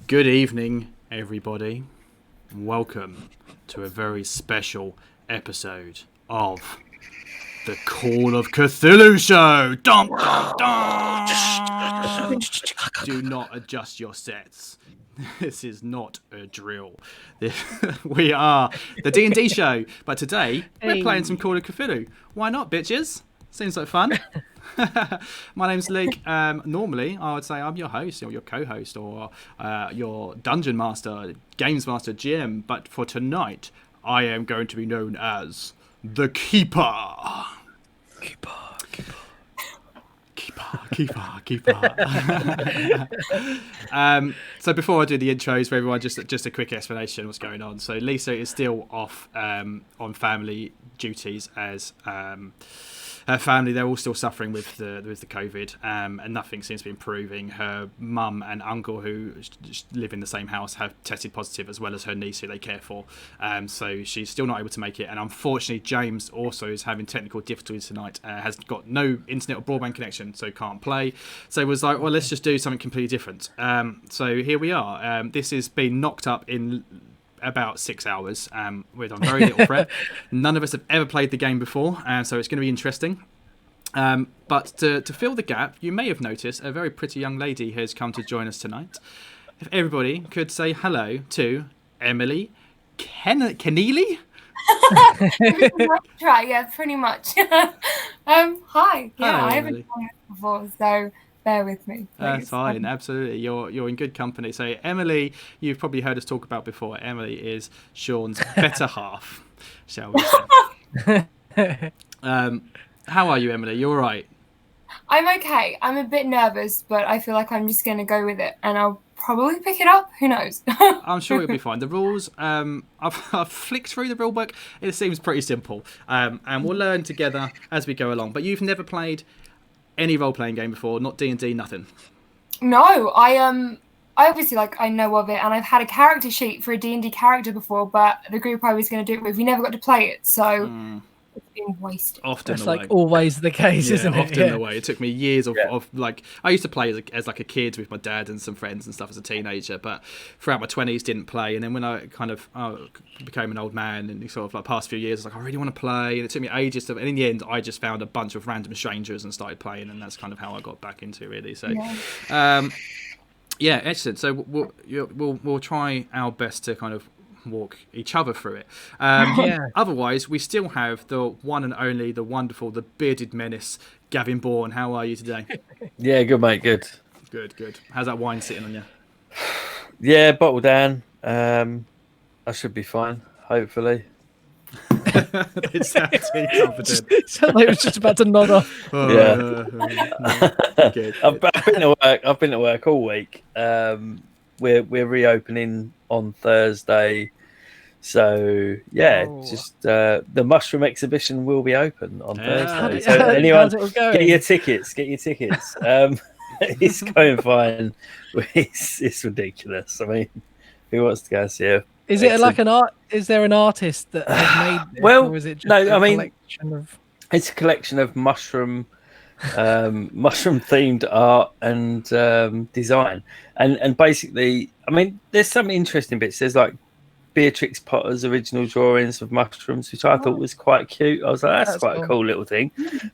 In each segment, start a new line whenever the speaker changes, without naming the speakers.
Good evening, everybody. Welcome to a very special episode of the Call of Cthulhu show. Dum, dum, dum. Do not adjust your sets. This is not a drill. We are the D&D show, but today we're playing some Call of Cthulhu. Why not, bitches? Seems like fun. My name's Lig. Normally, I would say I'm your host, or your co-host, or your dungeon master, games master, GM. But for tonight, I am going to be known as the Keeper. Keeper. So before I do the intros for everyone, just a quick explanation of what's going on. So Lisa is still off on family duties as her family, they're all still suffering with the COVID, and nothing seems to be improving. Her mum and uncle, who live in the same house, have tested positive, as well as her niece, who they care for. So she's still not able to make it. And unfortunately, James also is having technical difficulties tonight. Has got no internet or broadband connection, so can't play. So it was like, well, let's just do something completely different. So here we are. This has been knocked up in about 6 hours. We've done very little prep. None of us have ever played the game before, so it's going to be interesting. But to fill the gap, you may have noticed a very pretty young lady has come to join us tonight. If everybody could say hello to Emily Keneally?
Right, yeah, pretty much. Hi. Yeah,
Hello,
I haven't
Emily.
done this before, so bear with me.
That's fine, absolutely. You're in good company. So Emily, you've probably heard us talk about before. Emily is Sean's better half, shall we say. How are you, Emily? You all right?
I'm okay. I'm a bit nervous, but I feel like I'm just going to go with it, and I'll probably pick it up. Who knows?
I'm sure it'll be fine. The rules, I've flicked through the rule book. It seems pretty simple, and we'll learn together as we go along. But you've never played any role-playing game before, not D&D, nothing.
No, I obviously, I know of it, and I've had a character sheet for a D&D character before, but the group I was going to do it with, we never got to play it, so it's been wasted.
Often
That's
the way.
like always the case, isn't it?
Often the way. It took me years of I used to play as like a kid with my dad and some friends and stuff as a teenager, but throughout my 20s didn't play. And then when I kind of became an old man and sort of like past few years, I was like, I really want to play, and it took me ages to. And in the end, I just found a bunch of random strangers and started playing, and that's kind of how I got back into it, really. So. Yeah, excellent. So we'll try our best to kind of walk each other through it. Otherwise, we still have the one and only, the wonderful, the bearded menace, Gavin Bourne. How are you today?
Yeah, good, mate. Good.
Good. How's that wine sitting on you?
Yeah, bottled down. I should be fine, hopefully.
It sounds confident.
It sounded like it was just about to nod off.
Good.
I've been at work all week. We're reopening on Thursday, so just the mushroom exhibition will be open on Thursday. So anyone, get your tickets. It's going fine. It's ridiculous. I mean, who wants to go see it?
Is it like an art? Is there an artist that has made it?
Well,
or is it just
no. I mean,
collection of...
it's a collection of mushroom themed art and design, and basically, I mean, there's some interesting bits. There's like Beatrix Potter's original drawings of mushrooms, which I thought was quite cute. I was like, that's quite a cool little thing.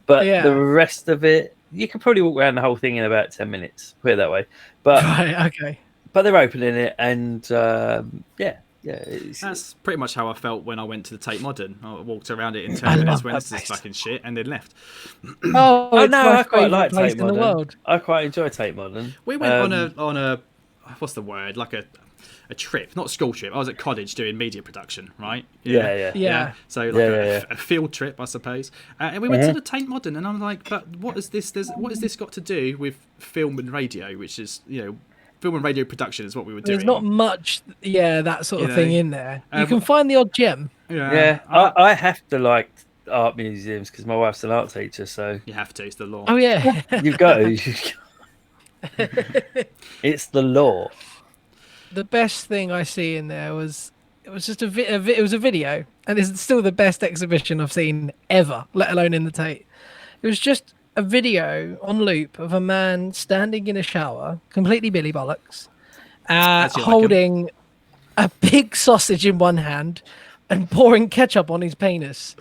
But the rest of it, you could probably walk around the whole thing in about 10 minutes. Put it that way. But
right, okay.
But they're opening it, and
that's pretty much how I felt when I went to the Tate Modern. I walked around it in 10 minutes, went, this is fucking shit, and then left.
Oh no,
I quite like Tate Modern.
In the world.
I quite enjoy Tate Modern.
We went on a what's the word? Like a trip, not a school trip. I was at college doing media production, right?
Yeah.
So a field trip, I suppose. And we went to the Tate Modern, and I'm like, but what is this? What has this got to do with film and radio, which is, film and radio production is what we were doing.
There's not much, that sort of thing in there. You can find the odd gem.
I have to like art museums because my wife's an art teacher, so
you have to. It's the law.
Oh yeah,
you've got to. It's the law.
The best thing I see in there was it was just it was a video, and it's still the best exhibition I've seen ever, let alone in the Tate. It was just a video on loop of a man standing in a shower, completely Billy Bollocks, holding a big sausage in one hand and pouring ketchup on his penis.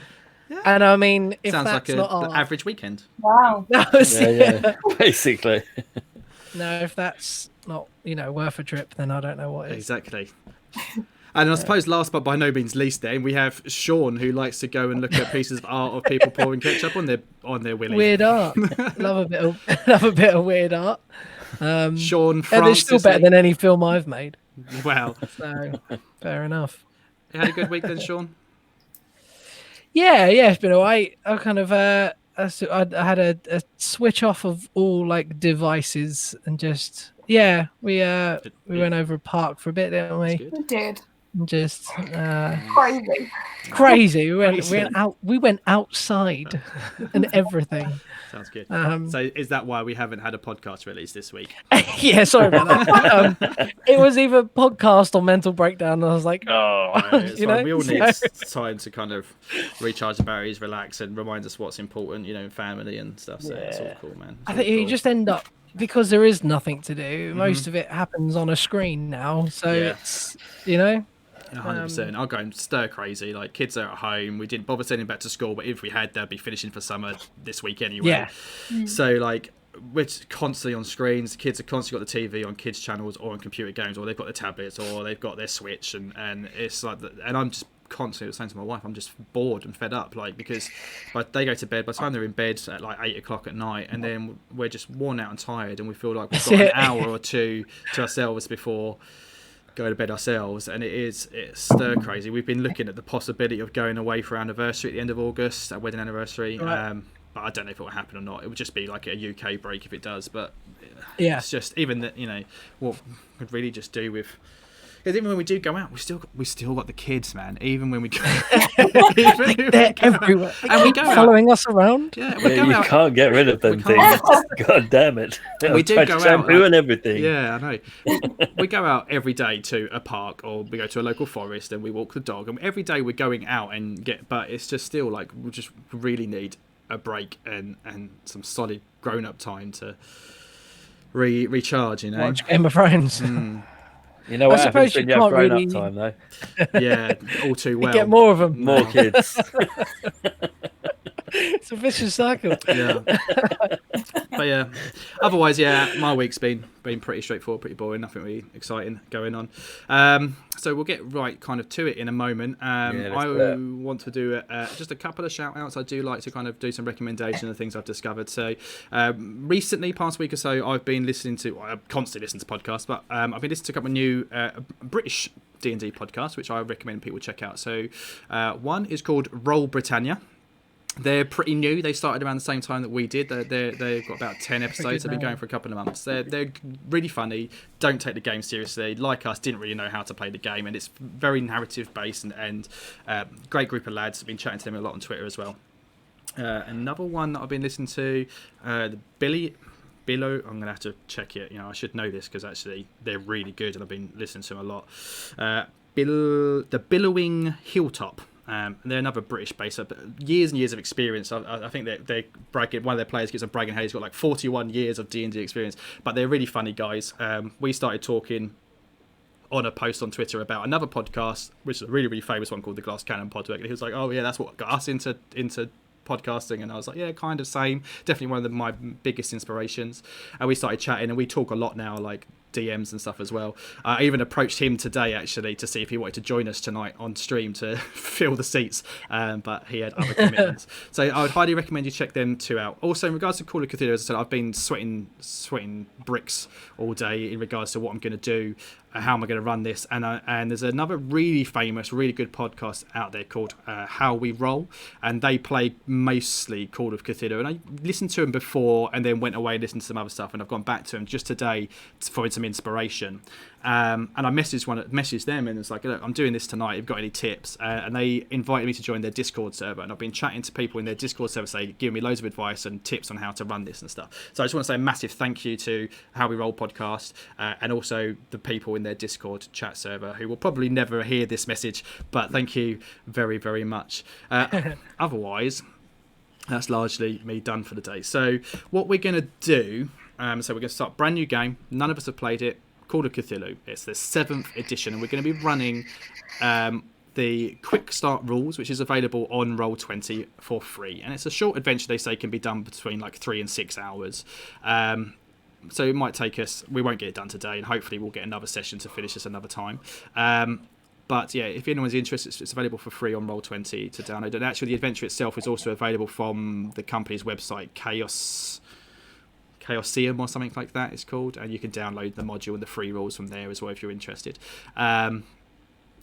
Yeah. And I mean, if
sounds
that's
like
not art,
average weekend.
Wow.
Yeah, basically.
No, if that's not, worth a trip, then I don't know what is.
Exactly. And I suppose last but by no means least, then we have Sean, who likes to go and look at pieces of art of people pouring ketchup on their willy.
Weird art. love a bit of weird art.
Sean Francis,
and it's still better than any film I've made.
Wow.
So fair enough.
You had a good week then, Sean?
Yeah, it's been alright. I kind of I had a switch off of all like devices and just we went over a park for a bit, didn't we?
We did.
Just
crazy.
We went outside and everything.
Sounds good. So is that why we haven't had a podcast release this week?
Yeah, sorry about that. It was either podcast or mental breakdown, and I was like,
we all need time to kind of recharge the batteries, relax, and remind us what's important, in family and stuff. So it's all cool, man.
I think you just end up, because there is nothing to do. Most of it happens on a screen now, so it's
100%. I'll go and stir crazy. Like, kids are at home. We didn't bother sending back to school, but if we had, they'd be finishing for summer this week anyway.
Yeah.
So, like, we're constantly on screens. The kids have constantly got the TV on kids' channels or on computer games, or they've got the tablets, or they've got their Switch, and it's like, and I'm just constantly saying to my wife, I'm just bored and fed up, like, because they go to bed, by the time they're in bed at like 8 o'clock at night, and then we're just worn out and tired, and we feel like we've got an hour or two to ourselves before go to bed ourselves, and it's stir crazy. We've been looking at the possibility of going away for our anniversary at the end of August, our wedding anniversary, but I don't know if it will happen or not. It would just be like a UK break if it does, but it's just, even that, what we'd really just do with, because even when we do go out, we still got the kids, man. Even when we go,
they're everywhere, and we go following us around.
Yeah, you can't get rid of them things. God damn it!
We do go out,
and everything.
Yeah, I know. We go out every day to a park, or we go to a local forest, and we walk the dog. And every day we're going out and but it's just still like we just really need a break and some solid grown-up time to recharge.
Watch Game of Thrones.
You know what happens when you have grown-up time, though?
Yeah, all too well.
You get more of them.
More kids.
It's a vicious cycle.
Yeah. But yeah, otherwise, my week's been pretty straightforward, pretty boring, nothing really exciting going on. So we'll get right kind of to it in a moment. I want to do just a couple of shout outs. I do like to kind of do some recommendations of things I've discovered. So recently, past week or so, I've been I constantly listen to podcasts, but I've been listening to a couple of new British D&D podcasts, which I recommend people check out. So one is called Roll Britannia. They're pretty new. They started around the same time that we did. They've got about 10 episodes. They've been going for a couple of months. They're really funny. Don't take the game seriously. Like us, didn't really know how to play the game, and it's very narrative based and great group of lads. I've been chatting to them a lot on Twitter as well. Another one that I've been listening to, Billow. I'm gonna have to check it. I should know this because actually they're really good, and I've been listening to them a lot. The Billowing Hilltop. They're another British base, years and years of experience. I think they're bragging. One of their players gets a bragging. He's got like 41 years of D&D experience, but they're really funny guys. We started talking on a post on Twitter about another podcast, which is a really, really famous one called the Glass Cannon Podcast, and he was like, "Oh yeah, that's what got us into podcasting," and I was like, yeah, kind of same. Definitely one of my biggest inspirations. And we started chatting, and we talk a lot now, like DMs and stuff as well. I even approached him today actually to see if he wanted to join us tonight on stream to fill the seats, but he had other commitments. So I would highly recommend you check them two out. Also, in regards to Call of Cthulhu, as I said, I've been sweating bricks all day in regards to what I'm going to do, how am I going to run this, and there's another really famous, really good podcast out there called How We Roll, and they play mostly Call of Cthulhu, and I listened to them before and then went away and listened to some other stuff, and I've gone back to them just today for some some inspiration. And I messaged them and it's like, look, I'm doing this tonight. Have you got any tips? And they invited me to join their Discord server. And I've been chatting to people in their Discord server, giving me loads of advice and tips on how to run this and stuff. So I just want to say a massive thank you to How We Roll podcast and also the people in their Discord chat server who will probably never hear this message. But thank you very, very much. Otherwise, that's largely me done for the day. So what we're going to do, so we're going to start a brand new game. None of us have played it. Called Cthulhu. It's the 7th edition, and we're going to be running the quick start rules, which is available on Roll20 for free. And it's a short adventure. They say can be done between like 3 and 6 hours. So it might take us. We won't get it done today, and hopefully we'll get another session to finish this another time. But yeah, if anyone's interested, it's available for free on Roll20 to download. And actually, the adventure itself is also available from the company's website, Chaosium or something like that it's called, and you can download the module and the free rules from there as well if you're interested. And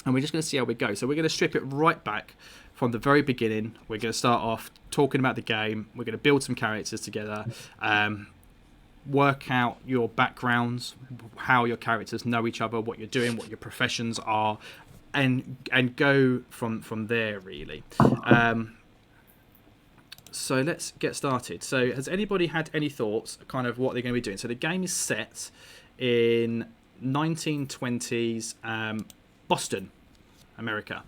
we're just going to see how we go. So we're going to strip it right back from the very beginning. We're going to start off talking about the game. We're going to build some characters together, work out your backgrounds, how your characters know each other, what you're doing, what your professions are, and go from there really. So let's get started. So has anybody had any thoughts kind of what they're going to be doing? So the game is set in 1920s Boston, America.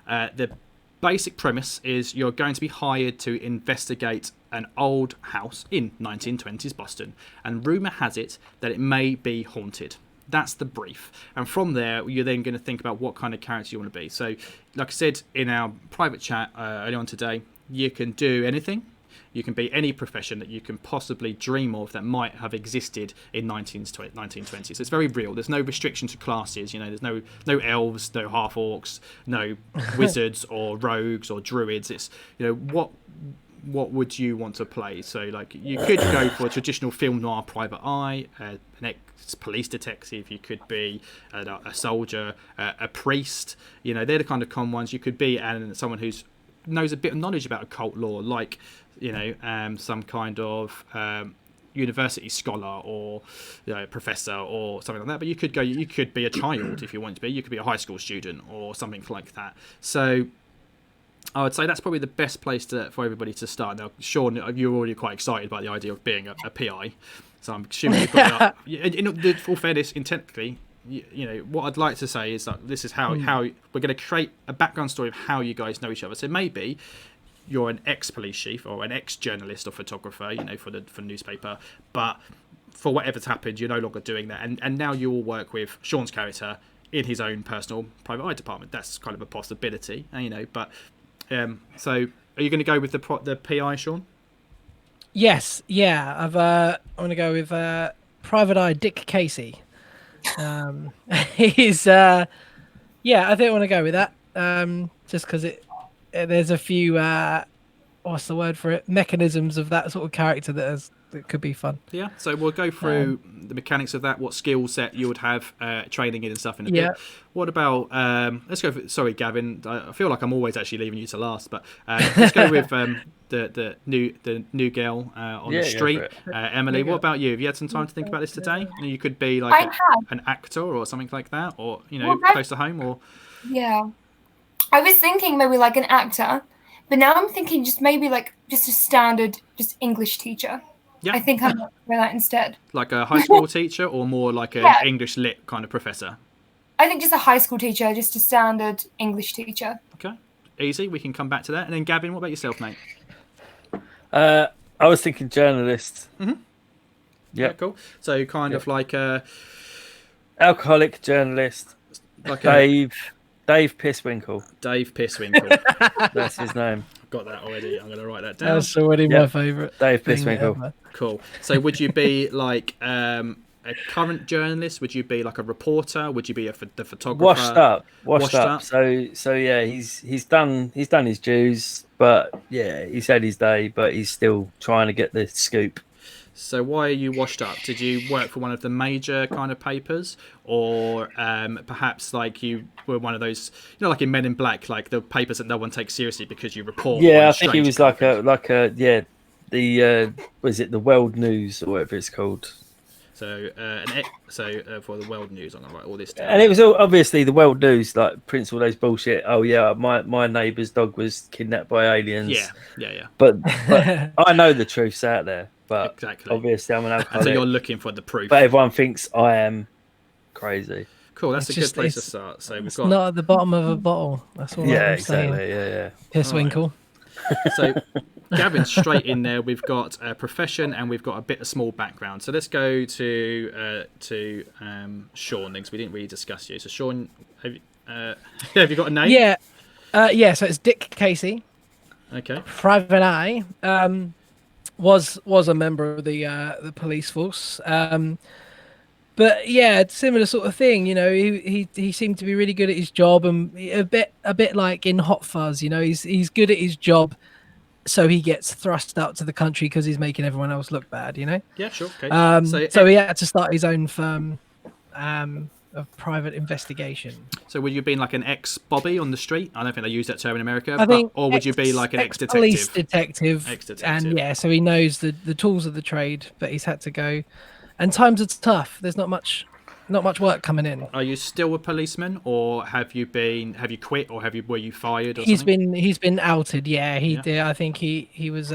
The basic premise is you're going to be hired to investigate an old house in 1920s Boston, and rumour has it that it may be haunted. That's the brief. And from there, you're then going to think about what kind of character you want to be. So like I said in our private chat earlier on today, you can do anything. You can be any profession that you can possibly dream of that might have existed in 1920s. It's very real. There's no restriction to classes. There's no elves, no half orcs, no wizards or rogues or druids. It's what would you want to play? So like you could go for a traditional film noir private eye, an ex-police detective. You could be a soldier, a priest. They're the kind of common ones. You could be someone who's knows a bit of knowledge about occult lore, like some kind of university scholar or professor or something like that. But you could be a child if you want to be. You could be a high school student or something like that. So I would say that's probably the best place for everybody to start. Now, Sean, you're already quite excited about the idea of being a PI, so I'm assuming you've got it up. In full fairness, technically, what I'd like to say is that this is how we're going to create a background story of how you guys know each other. So maybe you're an ex-police chief or an ex-journalist or photographer, for newspaper, but for whatever's happened, you're no longer doing that, and now you will work with Sean's character in his own personal private eye department. That's kind of a possibility, but so are you going to go with the PI, Sean?
Yes, yeah. I want to go with Private Eye Dick Casey. He's I think I want to go with that. Just because there's a few what's the word for it? Mechanisms of that sort of character that could be fun.
Yeah, so we'll go through the mechanics of that, what skill set you would have training in and stuff in a bit. What about let's go for, sorry Gavin, I feel like I'm always actually leaving you to last, but let's go with the new girl on the street. Emily, what about you? Have you had some time to think about this today? You could be like an actor or something like that, or close to home, or
I was thinking maybe like an actor, but now I'm thinking just maybe like just a standard English teacher. Yeah. I think I'm going to go that instead.
Like a high school teacher or more like an English lit kind of professor?
I think just a high school teacher, just a standard English teacher.
Okay, easy. We can come back to that. And then Gavin, what about yourself, mate?
I was thinking journalist.
Mm-hmm. Yeah, cool. So kind of like a...
alcoholic journalist. Like Dave Pisswinkle.
Dave Pisswinkle.
That's his name.
Got that already. I'm going to write that down.
That's already my favourite.
Dave Pisswinkle.
Cool. So would you be like a current journalist? Would you be like a reporter? Would you be the photographer?
Washed up. So yeah, he's done his dues, but yeah, he's had his day, but he's still trying to get the scoop.
So why are you washed up? Did you work for one of the major kind of papers, or perhaps like you were one of those, like in Men in Black, like the papers that no one takes seriously because you report?
Yeah, I think he was the was it the World News or whatever it's called?
So for the world news, I'm gonna write all this down.
And it was all, obviously the world news, like Prince all those bullshit. Oh yeah, my neighbour's dog was kidnapped by aliens.
Yeah.
But I know the truth's out there. But
Exactly.
obviously I'm an
And
alcoholic.
so you're looking for the proof.
But everyone thinks I am crazy.
Cool. That's
It's
a good
just-
place to
it's-
start. So we've
It's
got
not at the bottom of a bottle. That's all
Yeah,
I'm
exactly.
saying.
Yeah.
Pisswinkle.
so Gavin's straight in there. We've got a profession and we've got a bit of small background. So let's go to Sean, because we didn't really discuss you. So Sean, have you got a name?
Yeah. So it's Dick Casey.
Okay.
Private Eye. Was a member of the police force. But yeah, similar sort of thing. You know, he seemed to be really good at his job, and a bit like in Hot Fuzz. You know, he's good at his job, so he gets thrust out to the country because he's making everyone else look bad. You know.
Yeah, sure. Okay.
So he had to start his own firm of private investigation.
So would you have been like an ex-Bobby on the street? I don't think they use that term in America.
I think,
or would you be like an
police
ex-detective?
detective? And yeah, so he knows the tools of the trade, but he's had to go. And times are tough. There's not much work coming in.
Are you still a policeman, or have you quit, or were you fired? Or something?
He's been outed. Yeah, he did. I think he was.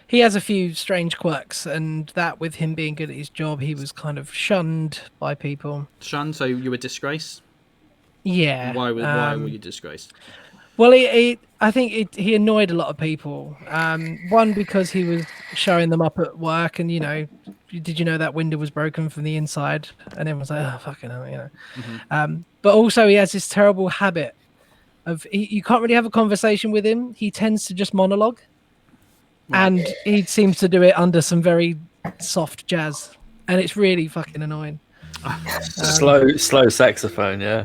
He has a few strange quirks, and that with him being good at his job, he was kind of shunned by people.
Shunned? So you were disgraced?
Yeah.
Why were you disgraced?
Well, I think he annoyed a lot of people. One, because he was showing them up at work, and did you know that window was broken from the inside? And everyone's like, oh, fucking hell,
Mm-hmm.
But also, he has this terrible habit of you can't really have a conversation with him. He tends to just monologue, and he seems to do it under some very soft jazz, and it's really fucking annoying.
Slow saxophone, yeah.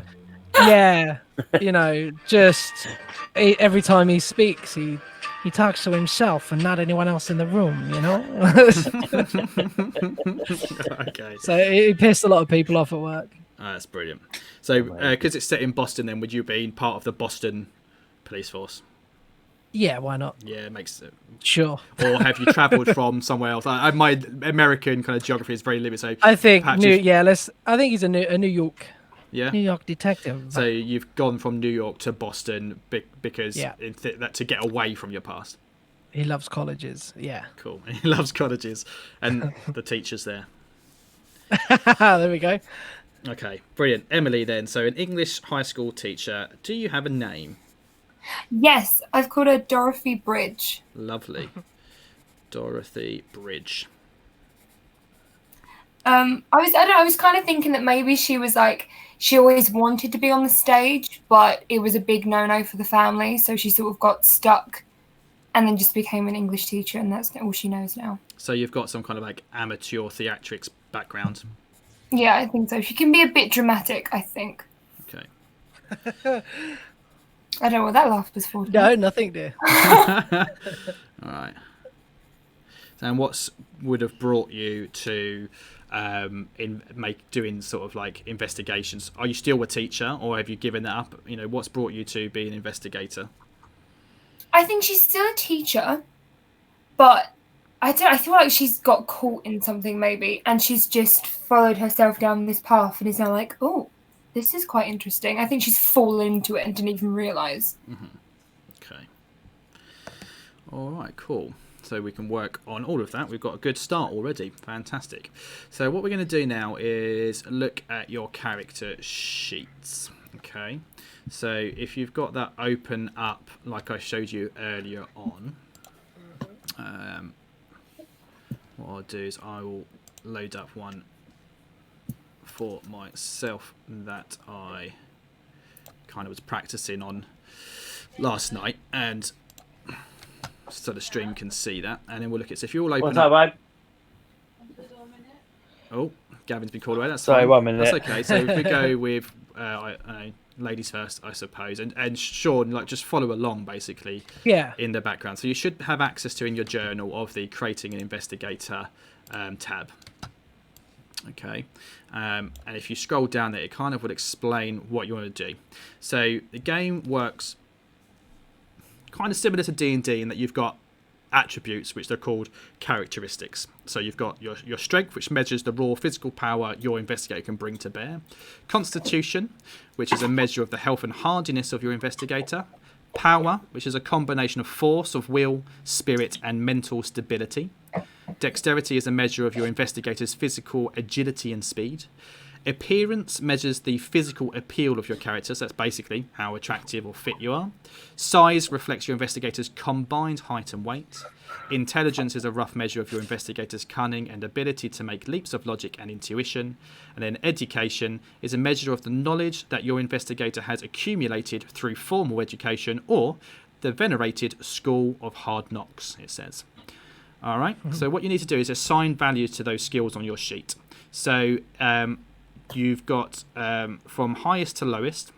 Yeah, just every time he speaks, he talks to himself and not anyone else in the room,
Okay.
So it pissed a lot of people off at work.
Oh, that's brilliant. So because it's set in Boston, then would you be part of the Boston police force?
Yeah, why not?
Yeah, it makes it.
Sure.
Or have you travelled from somewhere else? My American kind of geography is very limited, so
I think
perhaps
I think he's a New York.
Yeah.
New York detective.
So you've gone from New York to Boston because that to get away from your past.
He loves colleges. Yeah.
Cool. He loves colleges and the teachers there.
There we go.
Okay, brilliant. Emily, then. So an English high school teacher. Do you have a name?
Yes, I've called her Dorothy Bridge.
Lovely. Dorothy Bridge.
I was kind of thinking that maybe she was like, she always wanted to be on the stage, but it was a big no-no for the family, so she sort of got stuck and then just became an English teacher, and that's all she knows now.
So you've got some kind of like amateur theatrics background.
Yeah, I think so. She can be a bit dramatic, I think.
Okay.
I don't know what that laugh was for.
No, nothing, dear.
All right. And what would have brought you to doing sort of like investigations? Are you still a teacher, or have you given that up? What's brought you to be an investigator?
I think she's still a teacher, but I feel like she's got caught in something maybe, and she's just followed herself down this path and is now like, oh, this is quite interesting. I think she's fallen into it and didn't even realise.
Mm-hmm. Okay. All right, cool. So we can work on all of that. We've got a good start already. Fantastic. So what we're going to do now is look at your character sheets. Okay. So if you've got that open up like I showed you earlier on, what I'll do is I will load up one for myself that I kind of was practicing on last night, and so the stream can see that, and then we'll look at. So if you all open
What's up, babe?
Oh, Gavin's been called away. That's
Sorry,
fine.
1 minute.
That's okay. So if we go with I don't know, ladies first, I suppose, and Sean, like, just follow along basically.
Yeah.
In the background, so you should have access to in your journal of the creating an investigator tab. Okay, and if you scroll down there, it kind of would explain what you want to do. So the game works kind of similar to D&D in that you've got attributes, which they're called characteristics. So you've got your strength, which measures the raw physical power your investigator can bring to bear. Constitution, which is a measure of the health and hardiness of your investigator. Power, which is a combination of force, of will, spirit, and mental stability. Dexterity is a measure of your investigator's physical agility and speed. Appearance measures the physical appeal of your character, so that's basically how attractive or fit you are. Size reflects your investigator's combined height and weight. Intelligence is a rough measure of your investigator's cunning and ability to make leaps of logic and intuition. And then education is a measure of the knowledge that your investigator has accumulated through formal education or the venerated school of hard knocks, it says. All right, so what you need to do is assign values to those skills on your sheet. So you've got from highest to lowest,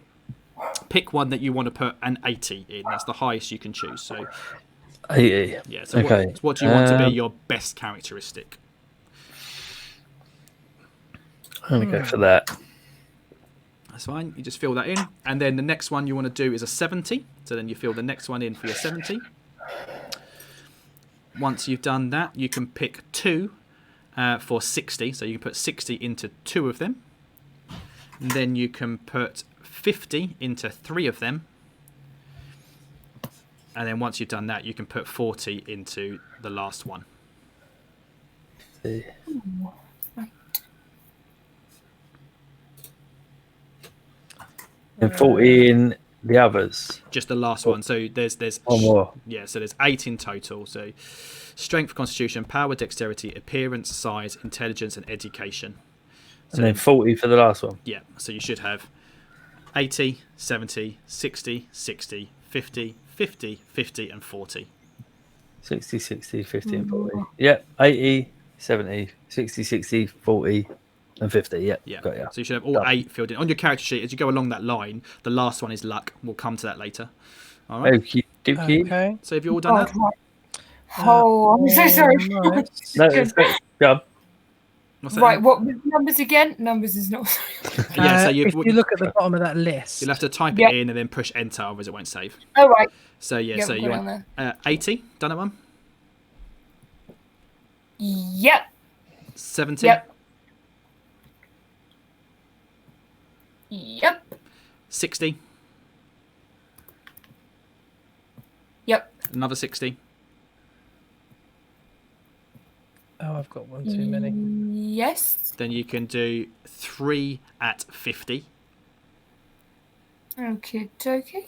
pick one that you want to put an 80 in. That's the highest you can choose. So
80.
yeah, so
Okay.
what do you want to be your best characteristic?
I'm going to go for that.
That's fine. You just fill that in. And then the next one you want to do is a 70. So then you fill the next one in for your 70. Once you've done that, you can pick 2 for 60. So you can put 60 into 2 of them. And then you can put 50 into 3 of them. And then once you've done that, you can put 40 into the last one.
And 40 in the others.
Just the last one. So there's
One more.
Yeah, so there's 8 in total. So strength, constitution, power, dexterity, appearance, size, intelligence, and education. So
And then 40 for the last one.
yeah, so you should have 80, 70, 60, 60, 50, 50, 50, and 40.
60, 60, 50, and 40. Yeah, 80, 70, 60, 60, 40, and 50. Yeah,
Yeah,
got ya.
so you should have all 8 filled in. On your character sheet, as you go along that line, the last one is luck. We'll come to that later. All right,
Okie dokie.
Okay.
so have you all done that?
Oh, I'm so sorry.
Right.
No, it's good. Go.
What's that?
Right, what numbers again? Numbers is not.
Yeah, so
if you look at the bottom of that list,
you'll have to type
Yep.
it in and then push enter, otherwise it won't save.
Oh, right.
So yeah,
Yep,
so
got
you
it on
want
there.
80, done that one?
Yep.
70,
Yep. Yep.
60,
Yep.
another 60,
oh, I've got one too many.
Yes.
then you can do 3 at 50.
Okay, dokie.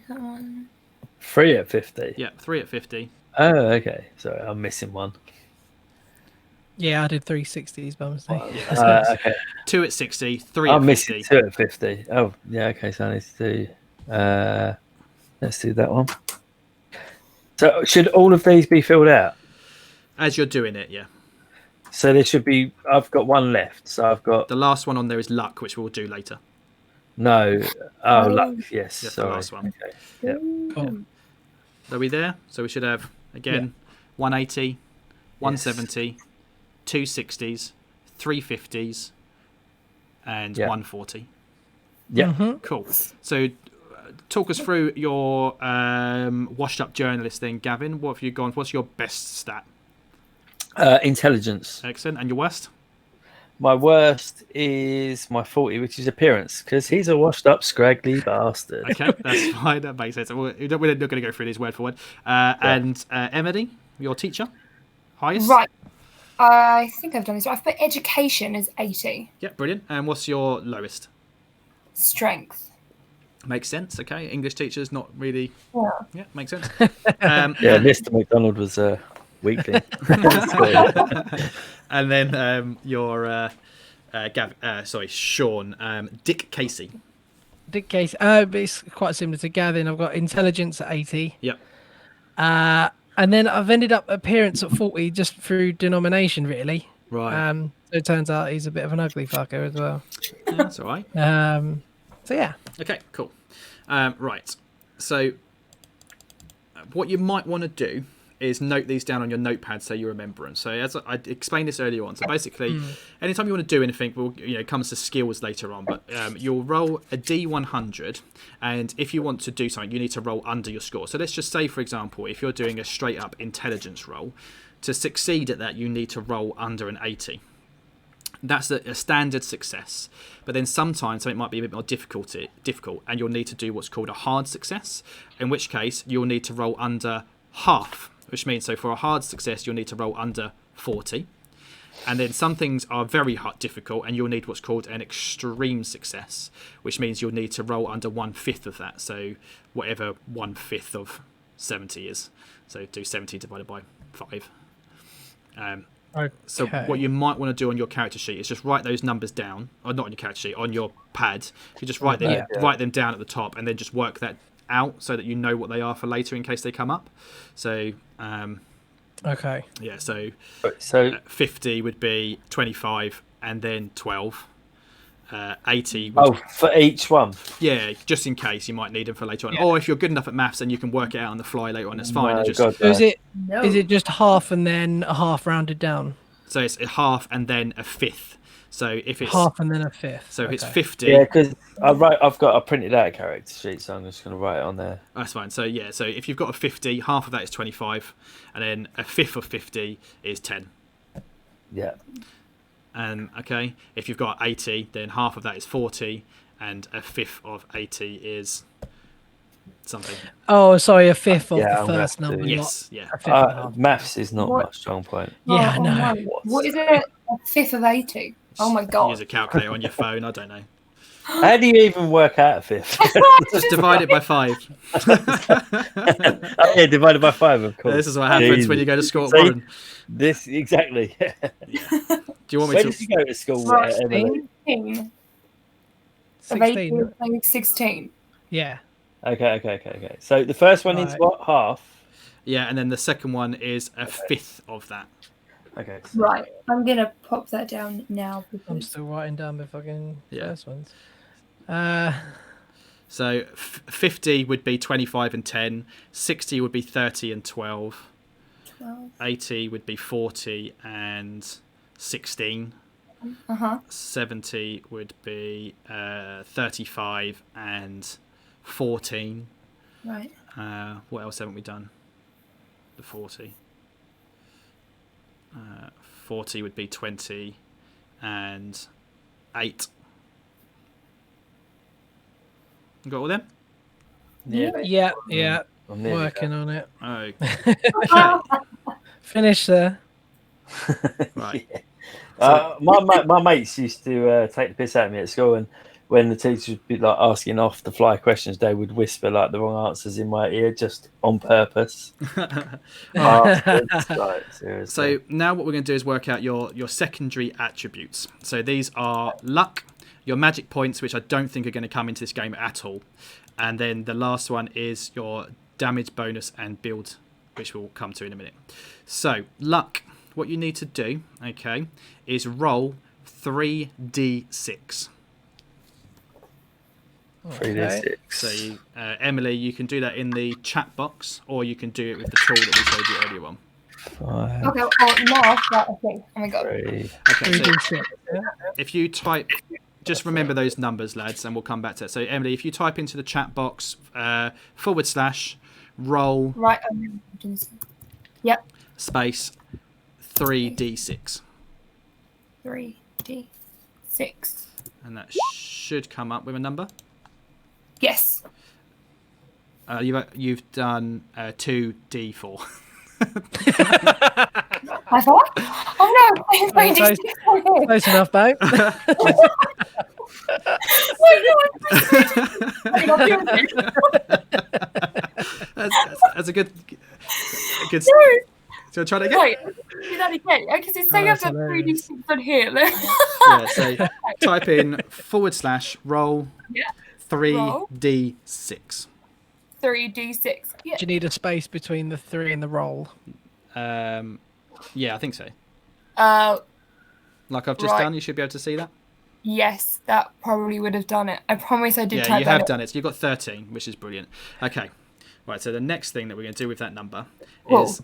That one.
3 at 50.
Yeah, 3 at 50.
Oh, okay. Sorry, I'm missing one.
Yeah, I did 360s by mistake.
Okay.
2 at 60, 3
I'm
at
missing
50.
2 at 50. Oh, yeah, okay. So I need to do. Let's do that one. So should all of these be filled out?
As you're doing it, yeah.
So there should be. I've got one left. So I've got
The last one on there is luck, which we'll do later.
no. Oh, luck. Yes.
That's the
Sorry.
last one.
Okay. Yep.
Cool.
Are we there? So we should have, again, 180, 170, 2 60s, 3 50s, and
Yeah.
140.
Yeah.
Mhm.
Cool. So talk us through your washed up journalist then, Gavin. What have you gone? What's your best stat?
Intelligence.
Excellent. And your worst?
My worst is my 40, which is appearance, because he's a washed up, scraggly bastard.
Okay, that's fine. That makes sense. We're not going to go through this word for word. And Emily, your teacher, highest?
Right. I think I've done this. I've put education as 80.
Yeah, brilliant. And what's your lowest?
Strength.
Makes sense. Okay, English teachers not really.
Yeah.
Yeah, makes sense.
Yeah, Mr. McDonald was weakling.
And then your Sean, Dick Casey.
Dick Case. It's quite similar to Gavin. I've got intelligence at 80.
Yep.
And then I've ended up appearance at 40 just through denomination, really.
Right.
So it turns out he's a bit of an ugly fucker as well.
Yeah, that's all right.
So yeah.
Okay, cool. Right. So what you might want to do is note these down on your notepad so you remember them. So as I explained this earlier on, so basically, anytime you want to do anything, well, it comes to skills later on, but you'll roll a D100, and if you want to do something, you need to roll under your score. So let's just say, for example, if you're doing a straight up intelligence roll, to succeed at that, you need to roll under an 80. That's a standard success, but then sometimes something might be a bit more difficult, and you'll need to do what's called a hard success, in which case you'll need to roll under half, which means, so for a hard success you'll need to roll under 40, and then some things are very difficult and you'll need what's called an extreme success, which means you'll need to roll under 1/5 of that, so whatever 1/5 of 70 is, so do 70 divided by 5. So what you might want to do on your character sheet is just write those numbers down, or not on your character sheet, on your pad. You just write them down at the top, and then just work that out so that you know what they are for later in case they come up. So so 50 would be 25 and then 12. 80
for each one.
Yeah, just in case you might need them for later on, or if you're good enough at maths and you can work it out on the fly later on, it's fine.
Is it just half and then a half rounded down?
So it's a half and then a 1/5. So if it's
half and then a 1/5,
so if it's 50,
yeah, because I printed out a character sheet, so I'm just going to write it on there.
That's fine. So yeah, so if you've got a 50, half of that is 25, and then a 1/5 of 50 is 10.
Yeah.
And okay, if you've got 80, then half of that is 40, and a 1/5 of 80 is something.
Oh, sorry, a 1/5 of the first number.
Yes, yeah.
Maths is not my strong point.
Yeah, no.
What is it? A 1/5 of 80? Oh my god.
Use a calculator on your phone. I don't know.
How do you even work out a 1/5?
Just divide it by 5.
Oh, yeah, divided by 5, of course.
This is what happens when you go to school at Warren.
This exactly.
Yeah. Do you want me
Where
to?
did you go to school?
16. 16.
Yeah.
Okay. So the first one is what? Half?
Yeah, and then the second one is a 1/5 of that.
Okay.
Right. I'm going to pop that down now.
I'm still writing down the fucking first ones.
So 50 would be 25 and 10. 60 would be 30 and 12. 80 would be 40 and 16. 70 would be 35 and 14.
Right.
What else haven't we done? The 40. 40 would be 20 and 8. You got all them?
Yeah. I'm working on it.
Oh.
Finish there.
Right.
My mates used to take the piss out of me at school, and when the teachers would be like asking off the fly questions, they would whisper like the wrong answers in my ear just on purpose.
So now what we're going to do is work out your secondary attributes. So these are luck, your magic points, which I don't think are going to come into this game at all, and then the last one is your damage bonus and build, which we'll come to in a minute. So luck, what you need to do, okay, is roll 3d6.
3d6.
So Emily, you can do that in the chat box, or you can do it with the tool that we showed you earlier on.
5,
Okay, now that I think. Oh my god.
3.
Okay, so if you type, just remember those numbers, lads, and we'll come back to it. So Emily, if you type into the chat box / roll
right. Yep.
space 3d6,
3d6,
and that should come up with a number.
Yes.
You've done 2d4.
High five? Oh no!
Close enough, babe.
That's a good.
No.
So try that again.
Wait, do that again. Because it's saying I've got 3d6 on here.
Yeah, so type in / roll 3d6.
3d6. Yeah.
Do you need a space between the 3 and the roll?
Yeah, I think so.
Like
I've just done, you should be able to see that.
Yes, that probably would have done it. I promise I did.
Yeah, you have done it. So you've got 13, which is brilliant. Okay, right. So the next thing that we're going to do with that number is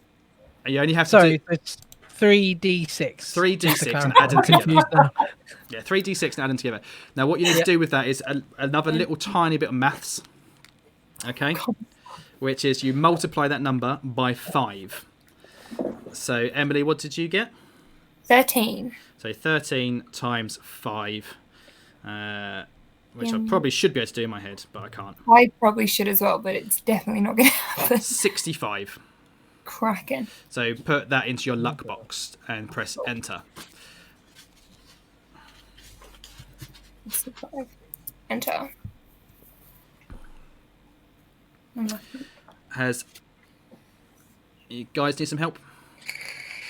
You only have to
Sorry,
do
it's 3d6.
3d6 and add them together. Yeah, 3d6 and add them together. Now, what you need to do with that is another little tiny bit of maths. Okay, which is you multiply that number by 5. So, Emily, what did you get?
13.
So 13 times 5, which I probably should be able to do in my head, but I can't.
I probably should as well, but it's definitely not going to happen.
65.
Cracking.
So put that into your luck box and press enter.
Enter.
You guys need some help?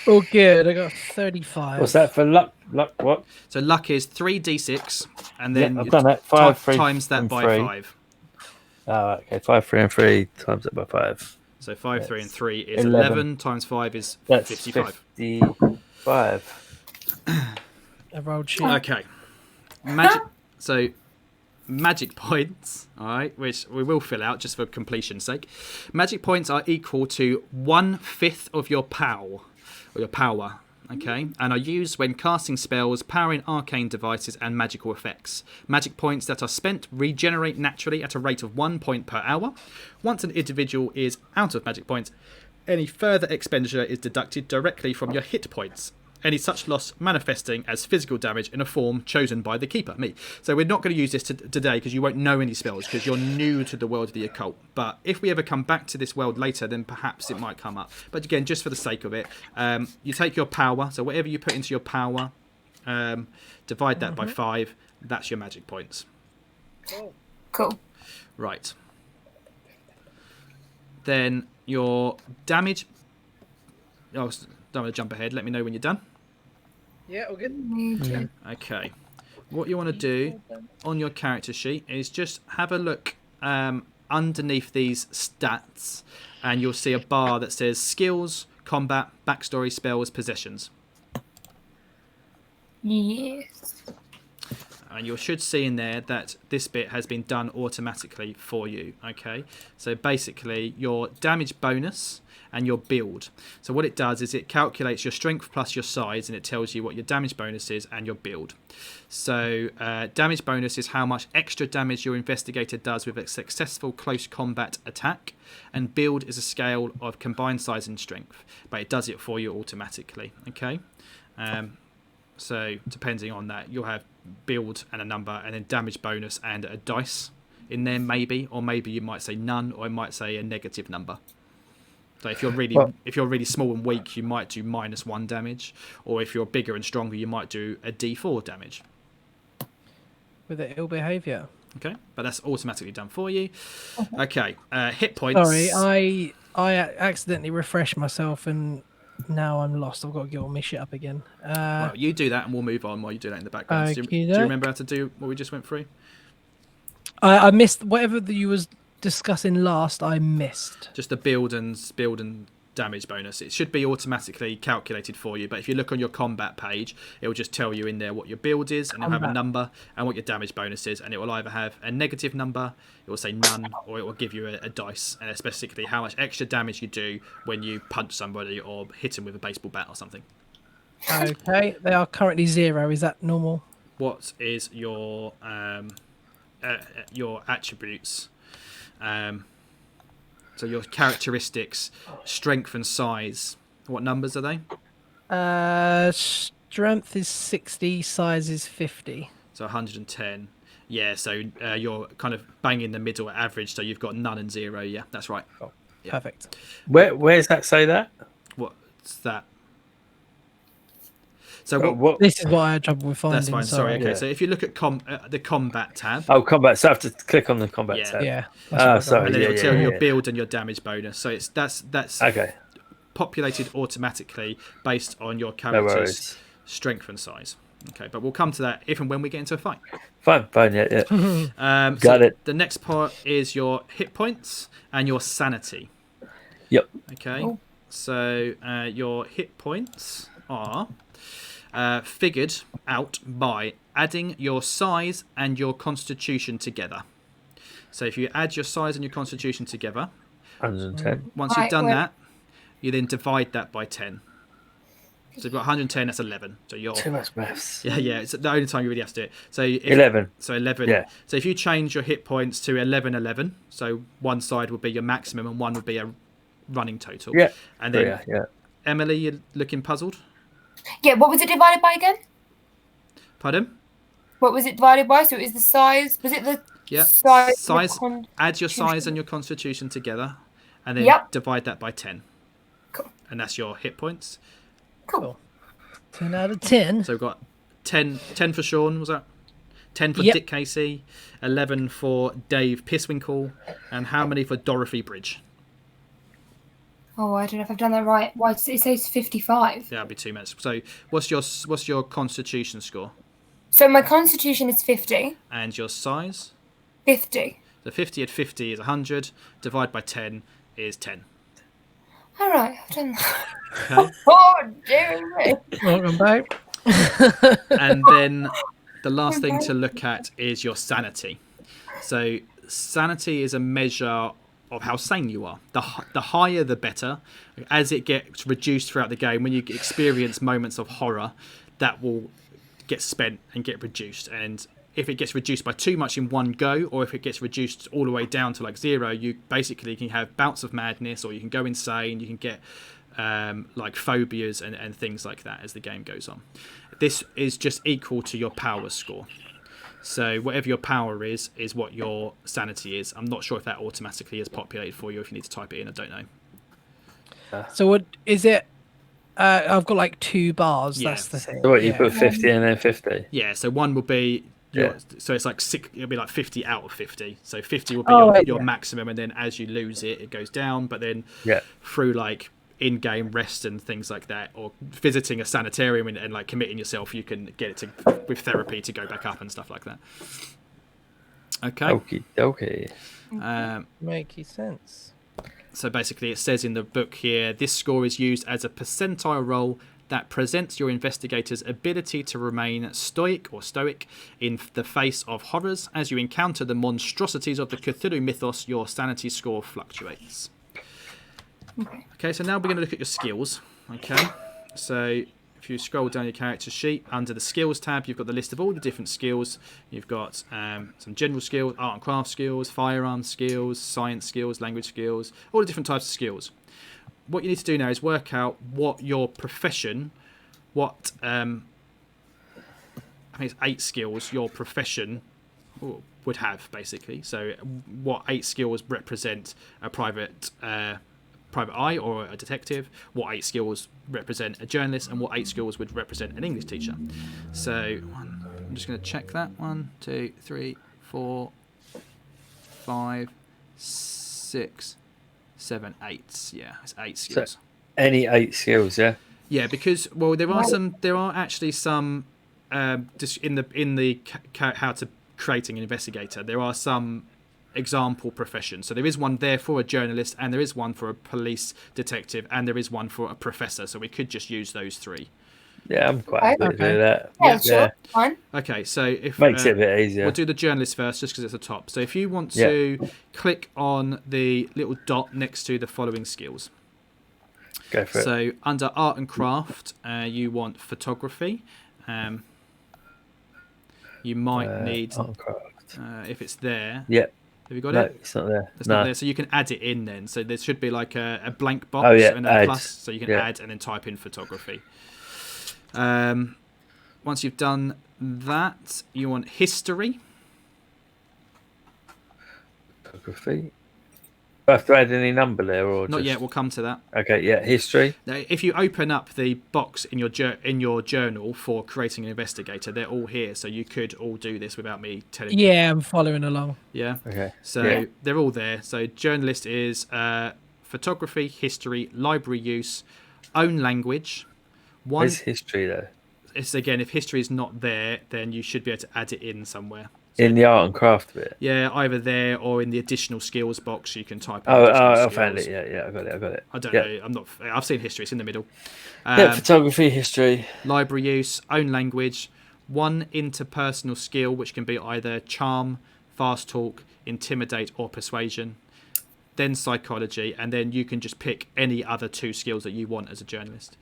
Oh, good. I got 35.
What's that for luck? Luck what?
So luck is 3d6, and then
I've done that. 5, 3,
times that
and
by
3.
5.
Oh, okay. 5, 3, and 3 times that by 5.
So 5, 3, and 3 is 11 times 5 is
That's
55.
55.
I rolled shit.
Okay. Magic points, all right, which we will fill out just for completion's sake. Magic points are equal to 1/5 of your power, okay, and are used when casting spells, powering arcane devices, and magical effects. Magic points that are spent regenerate naturally at a rate of 1 point per hour. Once an individual is out of magic points, any further expenditure is deducted directly from your hit points. Any such loss manifesting as physical damage in a form chosen by the keeper, me. So we're not going to use this today because you won't know any spells because you're new to the world of the occult. But if we ever come back to this world later, then perhaps it might come up. But again, just for the sake of it, you take your power. So whatever you put into your power, divide that by 5. That's your magic points.
Cool.
Right. Then your damage. Oh, don't want to jump ahead. Let me know when you're done.
Yeah, all good.
Yeah.
Okay. What you want to do on your character sheet is just have a look underneath these stats, and you'll see a bar that says skills, combat, backstory, spells, possessions.
Yes.
And you should see in there that this bit has been done automatically for you. Okay. So basically, your damage bonus and your build. So what it does is it calculates your strength plus your size, and it tells you what your damage bonus is and your build. So damage bonus is how much extra damage your investigator does with a successful close combat attack, and build is a scale of combined size and strength, but it does it for you automatically. Okay. So depending on that, you'll have build and a number, and then damage bonus and a dice in there maybe, or maybe you might say none, or it might say a negative number. So if you're really small and weak, you might do -1 damage, or if you're bigger and stronger, you might do a D4 damage.
With the ill behaviour.
Okay, but that's automatically done for you. Okay, hit points.
Sorry, I accidentally refreshed myself and now I'm lost. I've got to get all my shit up again.
Well, you do that and we'll move on while you do that in the background. Do you remember how to do what we just went through?
I missed whatever you was discussing last. I missed
just the build and damage bonus. It should be automatically calculated for you, but if you look on your combat page, it will just tell you in there what your build is, and it'll have a number, and what your damage bonus is, and it will either have a negative number, it will say none, or it will give you a dice, and it's specifically how much extra damage you do when you punch somebody or hit them with a baseball bat or something.
Okay, they are currently 0. Is that normal?
What is your attributes? So your characteristics, strength and size, what numbers are they?
Strength is 60, size is 50.
So 110. Yeah, so you're kind of bang in the middle at average, so you've got none and 0. Yeah, that's right.
Oh,
yeah.
Perfect.
Where's that say that?
What's that? So
what?
This is what I had trouble with finding.
That's fine. Sorry. Okay.
Yeah.
So if you look at the combat tab.
Oh, combat. So I have to click on the combat tab.
Yeah.
Sorry.
And then it'll tell you your build and your damage bonus. So that's
okay.
Populated automatically based on your character's strength and size. Okay, but we'll come to that if and when we get into a fight.
Fine. Yeah.
Got
it.
The next part is your hit points and your sanity.
Yep.
Okay. Oh. So your hit points are figured out by adding your size and your constitution together. So if you add your size and your constitution together,
110.
once you've done that, You then divide that by 10. So you've got 110, that's 11. So you're...
Too much maths.
Yeah, it's the only time you really have to do it. So
11.
So 11.
Yeah.
So if you change your hit points to 11, 11, so one side would be your maximum and one would be a running total.
Yeah.
And then,
Yeah.
Emily, you're looking puzzled?
Yeah, what was it divided by again?
Pardon?
What was it divided by? So it was the size. Was it the
size? Add your size and your constitution together, and then divide that by 10.
Cool.
And that's your hit points.
Cool.
10 out of 10.
So we've got 10 for Sean, was that? 10 for Dick Casey, 11 for Dave Pisswinkle, and how many for Dorothy Bridge?
Oh, I don't know if I've done that right. Why it says 55?
Yeah, that'd be too much. So what's your constitution score?
So my constitution is 50.
And your size?
50.
So 50 at 50 is 100. Divide by 10 is 10.
All right, I've done that.
Okay.
Oh, dear me.
Welcome back.
And then the last thing to look at is your sanity. So sanity is a measure of how sane you are. The higher, the better. As it gets reduced throughout the game, when you experience moments of horror, that will get spent and get reduced. And if it gets reduced by too much in one go, or if it gets reduced all the way down to like 0, you basically can have bouts of madness, or you can go insane. You can get like phobias and things like that as the game goes on. This is just equal to your power score. So whatever your power is what your sanity is. I'm not sure if that automatically is populated for you. If you need to type it in, I don't know.
So what is it? I've got like 2 bars.
Yeah.
That's the thing.
So what, you put 50 and then 50?
Yeah, so one will be so it's like it'll be like 50 out of 50. So 50 will be your maximum, and then as you lose it goes down. But then through like in-game rest and things like that, or visiting a sanitarium and like committing yourself, you can get it to with therapy to go back up and stuff like that. Okay.
Makes sense.
So basically it says in the book here, this score is used as a percentile roll that presents your investigator's ability to remain stoic in the face of horrors. As you encounter the monstrosities of the Cthulhu mythos, your sanity score fluctuates. Okay, so now we're going to look at your skills. Okay, so if you scroll down your character sheet, under the skills tab, you've got the list of all the different skills. You've got some general skills, art and craft skills, firearms skills, science skills, language skills, all the different types of skills. What you need to do now is work out what your profession, I think it's 8 skills your profession would have, basically. So what 8 skills represent a private eye or a detective, what 8 skills represent a journalist, and what 8 skills would represent an English teacher. So I'm just going to check that. 1, 2, 3, 4, 5, 6, 7, 8. Yeah, it's 8 skills.
So any 8 skills, yeah.
Yeah, because there are actually some just in the how to creating an investigator. There are some example professions. So there is one there for a journalist, and there is one for a police detective, and there is one for a professor. So we could just use those 3.
Yeah, I'm quite happy to do that.
Yeah, sure. Fine.
Okay, so if
makes it a bit easier.
We'll do the journalist first, just because it's the top. So if you want to click on the little dot next to the following skills.
Go for it.
So under art and craft, you want photography. You might need
art and craft.
if it's there.
Yeah.
Have you got
No,
it?
it's not there.
It's not there, so you can add it in then. So there should be like a blank box and a plus, so you can add and then type in photography. Once you've done that, you want history.
Photography. Do I have to add any number there, or
Not
just...
yet. We'll come to that.
Okay, yeah, history.
Now, if you open up the box in your journal for creating an investigator, they're all here, so you could all do this without me telling you.
Yeah, I'm following along.
Yeah.
Okay.
So they're all there. So journalist is photography, history, library use, own language.
Where's history though?
It's again, if history is not there, then you should be able to add it in somewhere.
So, in the art and craft bit.
Yeah, either there or in the additional skills box, you can type in
I found it. Yeah, I got it.
I don't know. I've seen history. It's in the middle.
Photography, history,
library use, own language, one interpersonal skill, which can be either charm, fast talk, intimidate, or persuasion. then psychology, and then you can just pick any other 2 skills that you want as a journalist.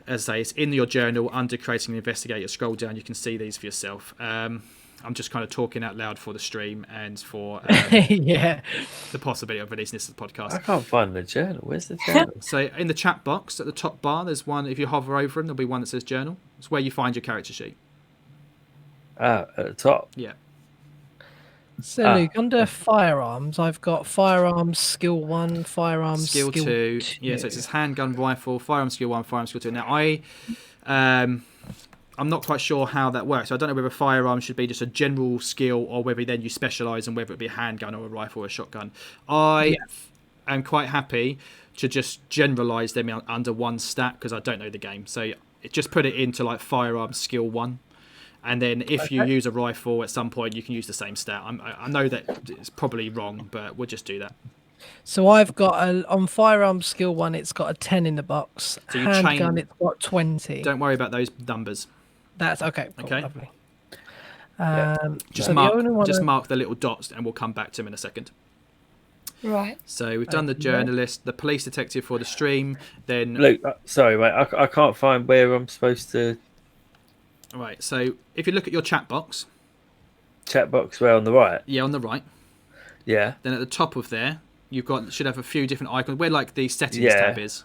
As I say, it's in your journal under creating an investigator. Scroll down, you can see these for yourself. I'm just kind of talking out loud for the stream and for
Yeah.
the possibility of releasing this as a podcast.
I can't find the journal. Where's the journal?
So in the chat box at the top bar, there's one. If you hover over them, there'll be one that says journal. It's where you find your character sheet.
At the top.
Yeah.
So Luke, under firearms, I've got firearms skill 1, firearms
Skill 2. Yeah, so it says handgun, rifle, firearm skill 1, firearm skill 2. Now I'm not quite sure how that works. I don't know whether firearm should be just a general skill or whether then you specialise and whether it be a handgun or a rifle or a shotgun. I am quite happy to just generalise them under one stat because I don't know the game. So just put it into like firearm skill 1. And then if you use a rifle at some point, you can use the same stat. I know that it's probably wrong, but we'll just do that.
So I've got on firearm skill 1, it's got a 10 in the box.
So you
handgun, it's got 20.
Don't worry about those numbers.
That's okay. Cool,
Okay.
Lovely.
Just
so
mark the little dots, and we'll come back to them in a second.
Right.
So we've done the journalist, the police detective for the stream. Then
Luke, sorry, mate. I can't find where I'm supposed to.
Right. So if you look at your chat box,
Chat box where on the right.
yeah, on the right.
Yeah.
Then at the top of there, should have a few different icons where like the settings tab is.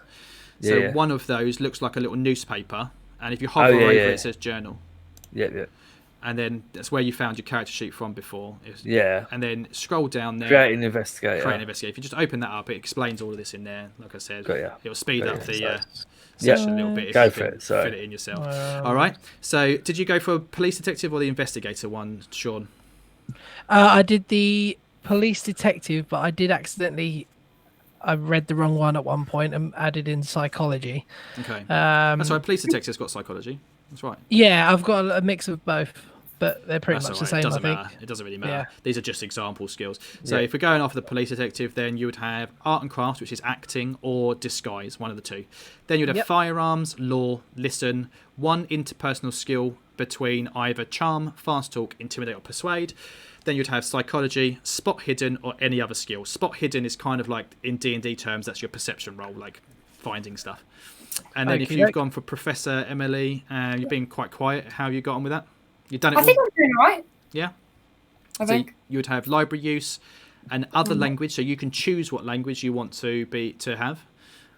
So one of those looks like a little newspaper, and if you hover over it says journal.
Yeah.
And then that's where you found your character sheet from before.
Yeah.
And then scroll down there.
Create an investigator.
Create an investigator. If you just open that up, it explains all of this in there. Like I said, it'll speed up the session a little bit if you can fit it in yourself. All right. So did you go for a police detective or the investigator one, Sean?
I did the police detective, but I did accidentally. I read the wrong one at one point and added in psychology.
Okay. That's right. Police detective's got psychology. That's right.
Yeah, I've got a mix of both, but they're pretty much the same.
It doesn't
I
matter.
think.
It doesn't really matter.
Yeah.
These are just example skills. So if we're going off the police detective, then you would have art and craft, which is acting, or disguise, one of the two. Then you'd have firearms, law, listen, one interpersonal skill between either charm, fast talk, intimidate, or persuade. Then you'd have psychology, spot hidden, or any other skill. Spot hidden is kind of like, in D&D terms, that's your perception role, like finding stuff. And then if you've gone for Professor Emily, you've been quite quiet, how have you got on with that? You've done it
I think I'm doing all right.
Yeah?
I think.
You would have library use and other language, so you can choose what language you want to have.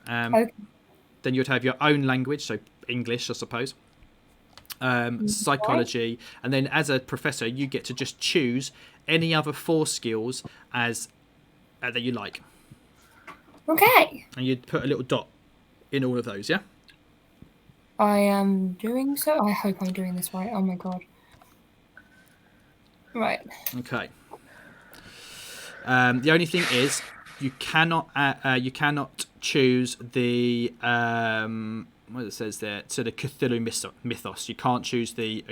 Then you'd have your own language, so English, I suppose. Psychology, and then as a professor you get to just choose any other 4 skills as that you like.
Okay.
And you'd put a little dot in all of those, yeah?
I am doing so. I hope I'm doing this right. Oh my god. Right.
Okay. The only thing is you cannot choose the what it says there, so the Cthulhu mythos. You can't choose the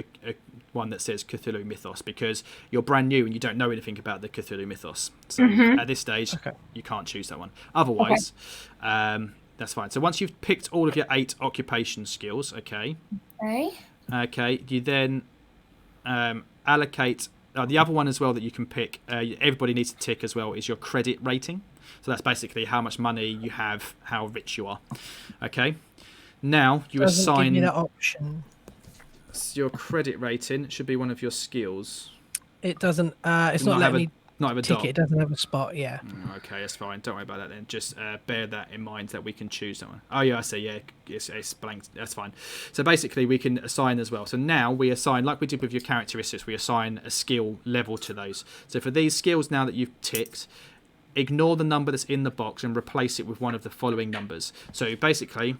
one that says Cthulhu mythos because you're brand new and you don't know anything about the Cthulhu mythos. So at this stage, you can't choose that one. Otherwise, that's fine. So once you've picked all of your 8 occupation skills, okay, you then allocate. The other one as well that you can pick, everybody needs to tick as well, is your credit rating. So that's basically how much money you have, how rich you are. Okay. Now you assign.
Give me that option.
Your credit rating should be one of your skills.
It doesn't. It's not letting me
not have a
tick
dot.
it. It doesn't have a spot. Yeah.
Okay, that's fine. Don't worry about that then. Just bear that in mind that we can choose that one. Oh yeah, I see. Yeah, it's blank. That's fine. So basically, we can assign as well. So now we assign, like we did with your characteristics, we assign a skill level to those. So for these skills now that you've ticked, ignore the number that's in the box and replace it with one of the following numbers. So basically,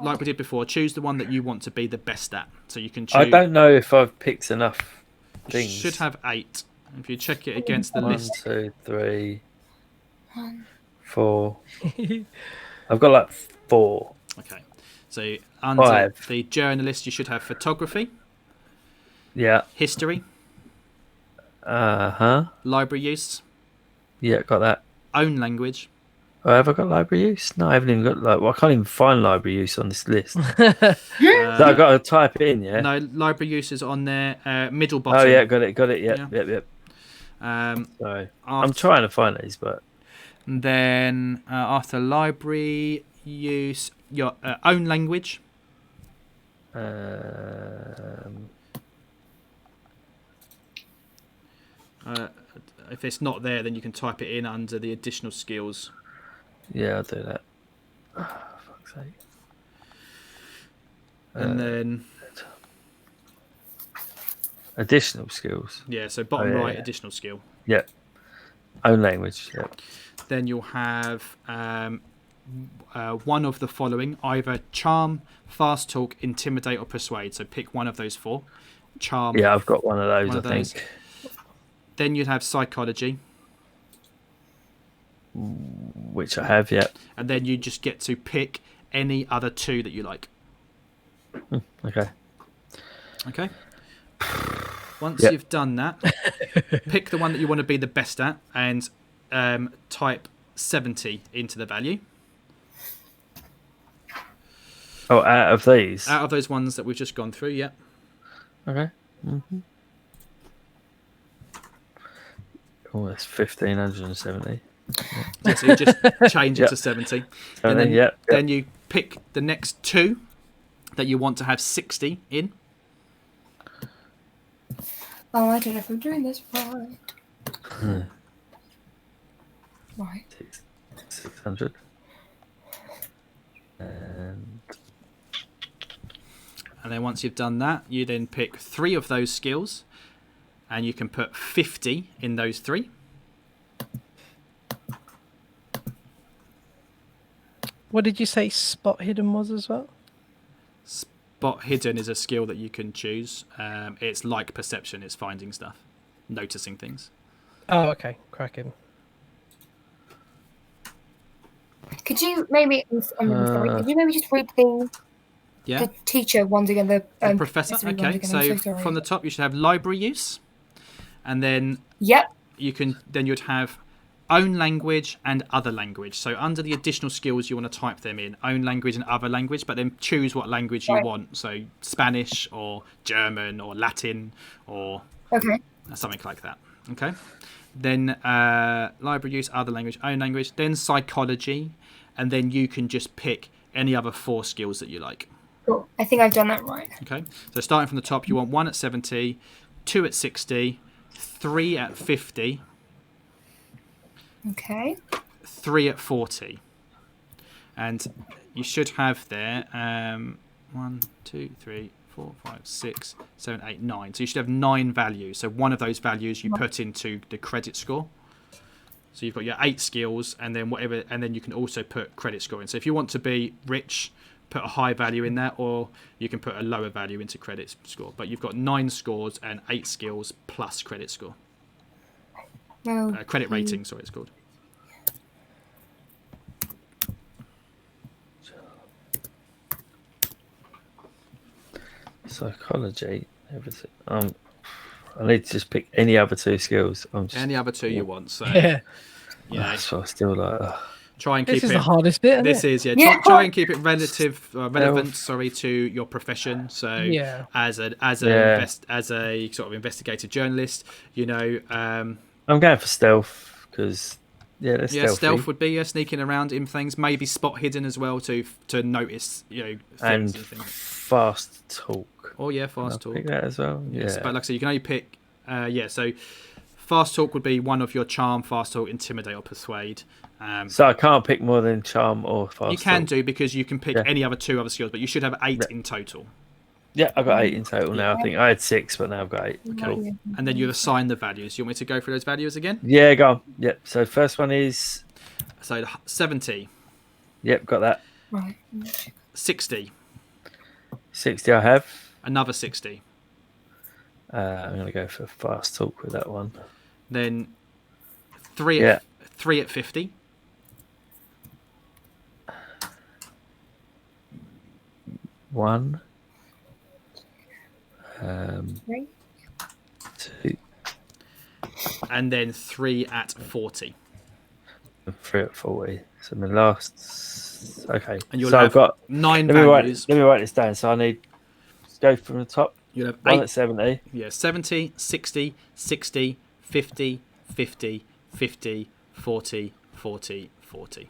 like we did before, choose the one that you want to be the best at. So you can choose.
I don't know if I've picked enough things.
You should have 8. If you check it against the
1,
list.
2, 3, 4. I've got like 4.
Okay. So under
5.
the journalist, you should have photography.
Yeah.
History.
Library
use.
Yeah, got that.
Own language.
Oh, have I got library use? No, I haven't even got I can't even find library use on this list. So I've got to type it in, yeah?
No, library use is on there. Middle bottom.
Oh, yeah, got it. Yep. Sorry.
After,
I'm trying to find these, but...
And then after library use, your own language. If it's not there, then you can type it in under the additional skills.
Yeah, I'll do that. Oh, fuck's sake.
And then
additional skills.
Yeah, so bottom right,
yeah.
additional skill.
Yeah. Own language. Yeah.
Then you'll have one of the following: either charm, fast talk, intimidate, or persuade. So pick one of those four. Charm.
Yeah, I've got one of those. I think.
Then you'd have psychology,
which I have. Yeah.
And then you just get to pick any other two that you like.
Okay.
Okay. Once you've done that, pick the one that you want to be the best at and type 70 into the value.
Oh, out of these?
Out of those ones that we've just gone through, yeah.
Okay. Oh, that's 1,570.
Yeah, so you just change it to 70. And then, then you pick the next two that you want to have 60 in.
Oh, I don't know if I'm doing this right. Right.
600. And
then once you've done that, you then pick 3 of those skills, and you can put 50 in those 3.
What did you say spot hidden was as well?
Spot hidden is a skill that you can choose. It's like perception, it's finding stuff, noticing things.
Oh, okay. Cracking.
Could you maybe just read the teacher ones again? The
professor. Okay, so from the top you should have library use, and then you'd have own language and other language. So under the additional skills, you want to type them in: own language and other language, but then choose what language you want. So Spanish or German or Latin or something like that. Okay. Then library use, other language, own language, then psychology, and then you can just pick any other 4 skills that you like.
Cool. I think I've done that right.
Okay, so starting from the top, you want 1 at 70, 2 at 60, 3 at 50.
Okay.
3 at 40. And you should have there 1, 2, 3, 4, 5, 6, 7, 8, 9. So you should have 9 values. So one of those values you put into the credit score. So you've got your 8 skills, and then whatever, and then you can also put credit score in. So if you want to be rich, put a high value in that, or you can put a lower value into credit score. But you've got 9 scores and 8 skills plus credit score. Credit rating, sorry, it's called.
Psychology, everything. I need to just pick any other 2 skills.
Any other 2 you want. So
that's what I still like.
Try and keep
this is the hardest bit.
This is Try and keep it relevant. Sorry, to your profession. So as a sort of investigative journalist, I'm
going for stealth because
stealth would be sneaking around in things. Maybe spot hidden as well to notice things and things.
Fast talk.
Oh yeah, fast talk.
Pick that as well.
Yes, but like I said, you can only pick. So fast talk would be one of your charm, fast talk, intimidate, or persuade.
So I can't pick more than charm or fast.
You can do because you can pick any other 2 other skills, but you should have 8 in total.
Yeah, I've got 8 in total now. I think I had 6, but now I've got 8.
Okay. Cool. And then you assign the values. You want me to go through those values again?
Yeah, go on. Yep. So first one is
70.
Yep, got that.
Right.
60.
60 I have.
Another 60.
I'm going to go for fast talk with that one.
Then 3 at 50.
1. 2.
And then 3 at 40.
3 at 40. So my last. Okay.
And you'll
so
have
I've got
9 values.
Let me write this down. So I need to go from the top.
You'll have
1 at 70.
Yeah, 70, 60, 60, 50, 50, 50, 40, 40, 40.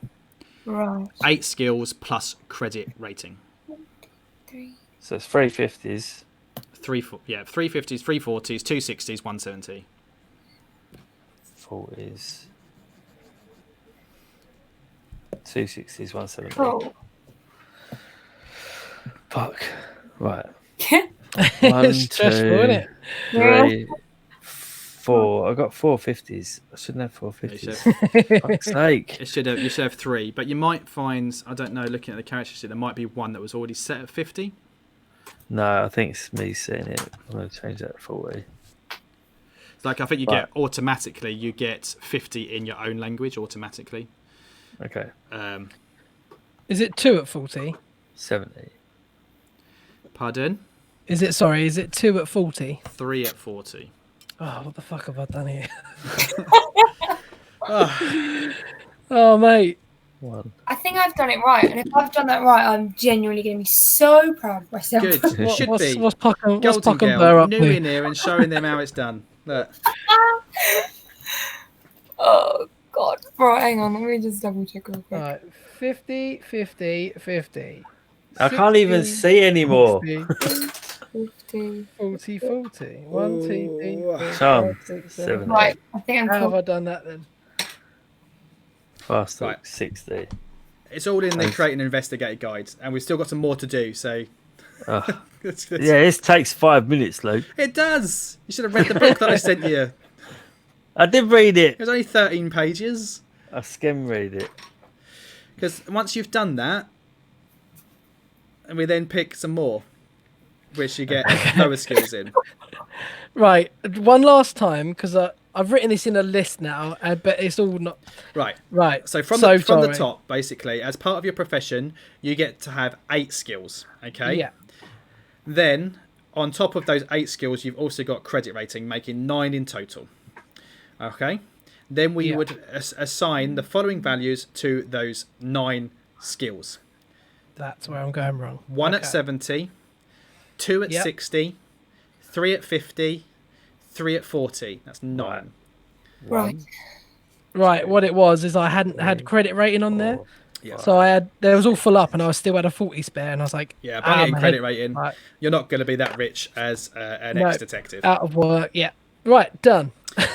Right.
8 skills plus credit rating.
3.
So it's 350s.
350s, 340s, 260s, 170.
40s. 260s, 170.
Cool.
Fuck. Right.
It's
1,
stressful,
2,
isn't it?
3, 4. I got 450s. I shouldn't have 450s. Fuck's sake.
You should have 3, but you might find, I don't know, looking at the character sheet, there might be one that was already set at 50.
No, I think it's me saying it. I'm going to change that to 40.
It's like I think you get 50 in your own language automatically.
Okay.
Is it 2 at 40?
70.
Pardon?
Is it 2 at 40?
3 at 40.
Oh, what the fuck have I done here? Oh, mate.
1.
I think I've done it right, and if I've done that right, I'm genuinely going to be so proud of myself.
Good. Should
What's
be.
what's Puck and
Golden
Burr
Girl,
up
new
to?
in here and showing them how it's done. Look.
Oh God! Right, hang on. Let me just double check real quick.
Right, 50, 50, 50.
I can't even
60,
see anymore.
50.
40, 40. 1, 2, 3, 4,
Charm.
5, 6,
7.
7.
Right, I think I'm
How have
cool.
I done that then?
Fast
Right.
60.
It's all in the
Thanks.
Create and Investigate guide, and we've still got some more to do, so...
Ugh.
it's-
Yeah, this takes 5 minutes, Luke.
It does! You should have read the book that I sent you.
I did read it.
It was only 13 pages.
I skim read it.
Because once you've done that, and we then pick some more, which you get lower skills in.
Right, one last time, because I've written this in a list now, but it's all not...
Right.
Right,
So from the
sorry.
top, basically, as part of your profession, you get to have 8 skills. Okay.
Yeah.
Then, on top of those 8 skills, you've also got credit rating, making 9 in total. Okay. Then we would assign the following values to those 9 skills.
That's where I'm going wrong.
1 at
Okay.
70, 2 at
Yep.
60, 3 at 50, 3 at 40. That's 9.
Right.
Right, what it was is I hadn't had credit rating on there.
Yeah.
So there was all full up and I still had a 40 spare and I was like,
Yeah, bang it in
my
credit
head-
rating.
Right,
You're not going to be that rich as an
No.
ex-detective.
out of work, yeah. Right, done.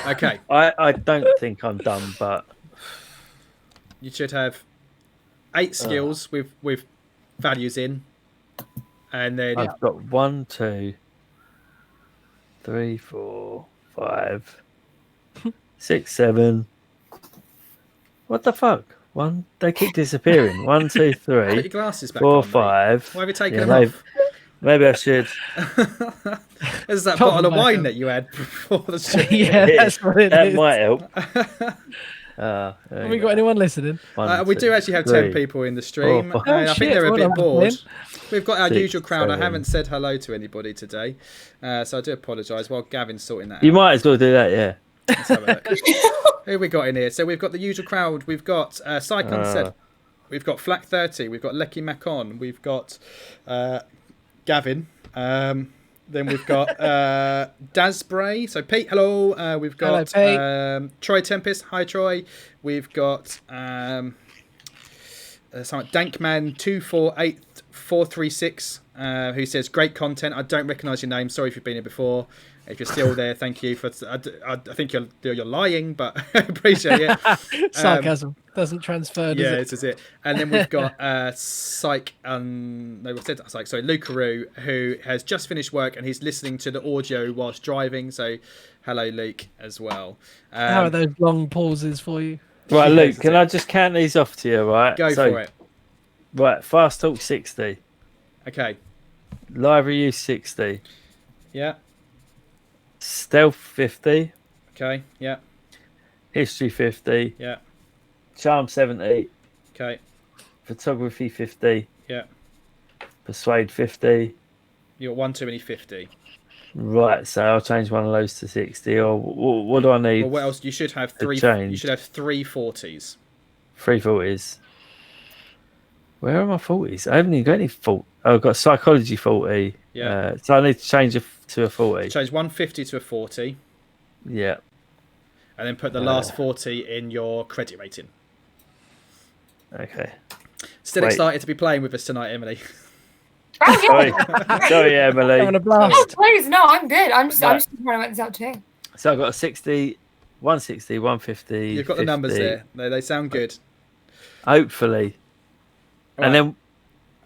Okay.
I don't think I'm done, but
You should have 8 skills with values in. And then...
I've got 1, 2, 3, 4, 5, 6, 7. What the fuck? They keep disappearing. 1, 2,
Put
3,
your glasses back
4,
on, mate.
5.
Why have you taken
Yeah,
them off?
Maybe I should.
There's that
Trouble
bottle of wine
maker.
that you had before the show.
Yeah, that's what it
That
is.
might help.
Have we got anyone listening?
We do actually have 10 people in the stream.
4, 5.
I
Oh,
think they're a
shit,
bit
well,
bored.
I'm
We've got our
6,
usual crowd. I
7.
haven't said hello to anybody today. So I do apologise while Gavin's sorting that
You
out.
might as well do that, yeah.
Let's have a look. Who have we got in here? So we've got the usual crowd. We've got Sycon said. We've got Flack 30. We've got Lecky Macon. We've got Gavin. Then we've got Dasbray. So Pete, hello. We've got
Hello,
Troy Tempest. Hi, Troy. We've got Dankman 248436 who says great content. I don't recognise your name. Sorry if you've been here before. If you're still there, thank you for. I think you're lying, but I appreciate it.
Sarcasm doesn't transfer, does
Yeah,
it?
this is it. And then we've got Psych. No, we said Psych. Sorry, Lucaroo, who has just finished work and he's listening to the audio whilst driving. So, hello, Luke, as well.
How are those long pauses for you?
Right,
Yes,
Luke, can I just count these off to you, right?
Go for it.
Right, Fast Talk 60.
Okay.
Library Use 60.
Yeah.
Stealth 50.
Okay. Yeah.
History 50.
Yeah.
Charm 70.
Okay.
Photography 50.
Yeah.
Persuade 50.
You got one too many 50.
Right, so I'll change one of those to 60. Or what do I need?
Well, what else? You should have three.
change.
You should have 3 40s.
3 40s. Where are my 40s? I haven't even got any fault. Oh, I've got psychology 40.
Yeah.
So I need to change it to a 40.
Change 150 to a 40,
Yeah.
and then put the last 40 in your credit rating.
Okay.
Still
Wait.
excited to be playing with us tonight, Emily.
Oh, yeah.
Sorry, Emily.
Having a
Oh,
blast.
please, no, I'm good. I'm just
Right.
trying to work this out today.
So I've got a 60, 160, 150.
You've got the
50.
numbers there. They sound good.
Hopefully.
All
And
right.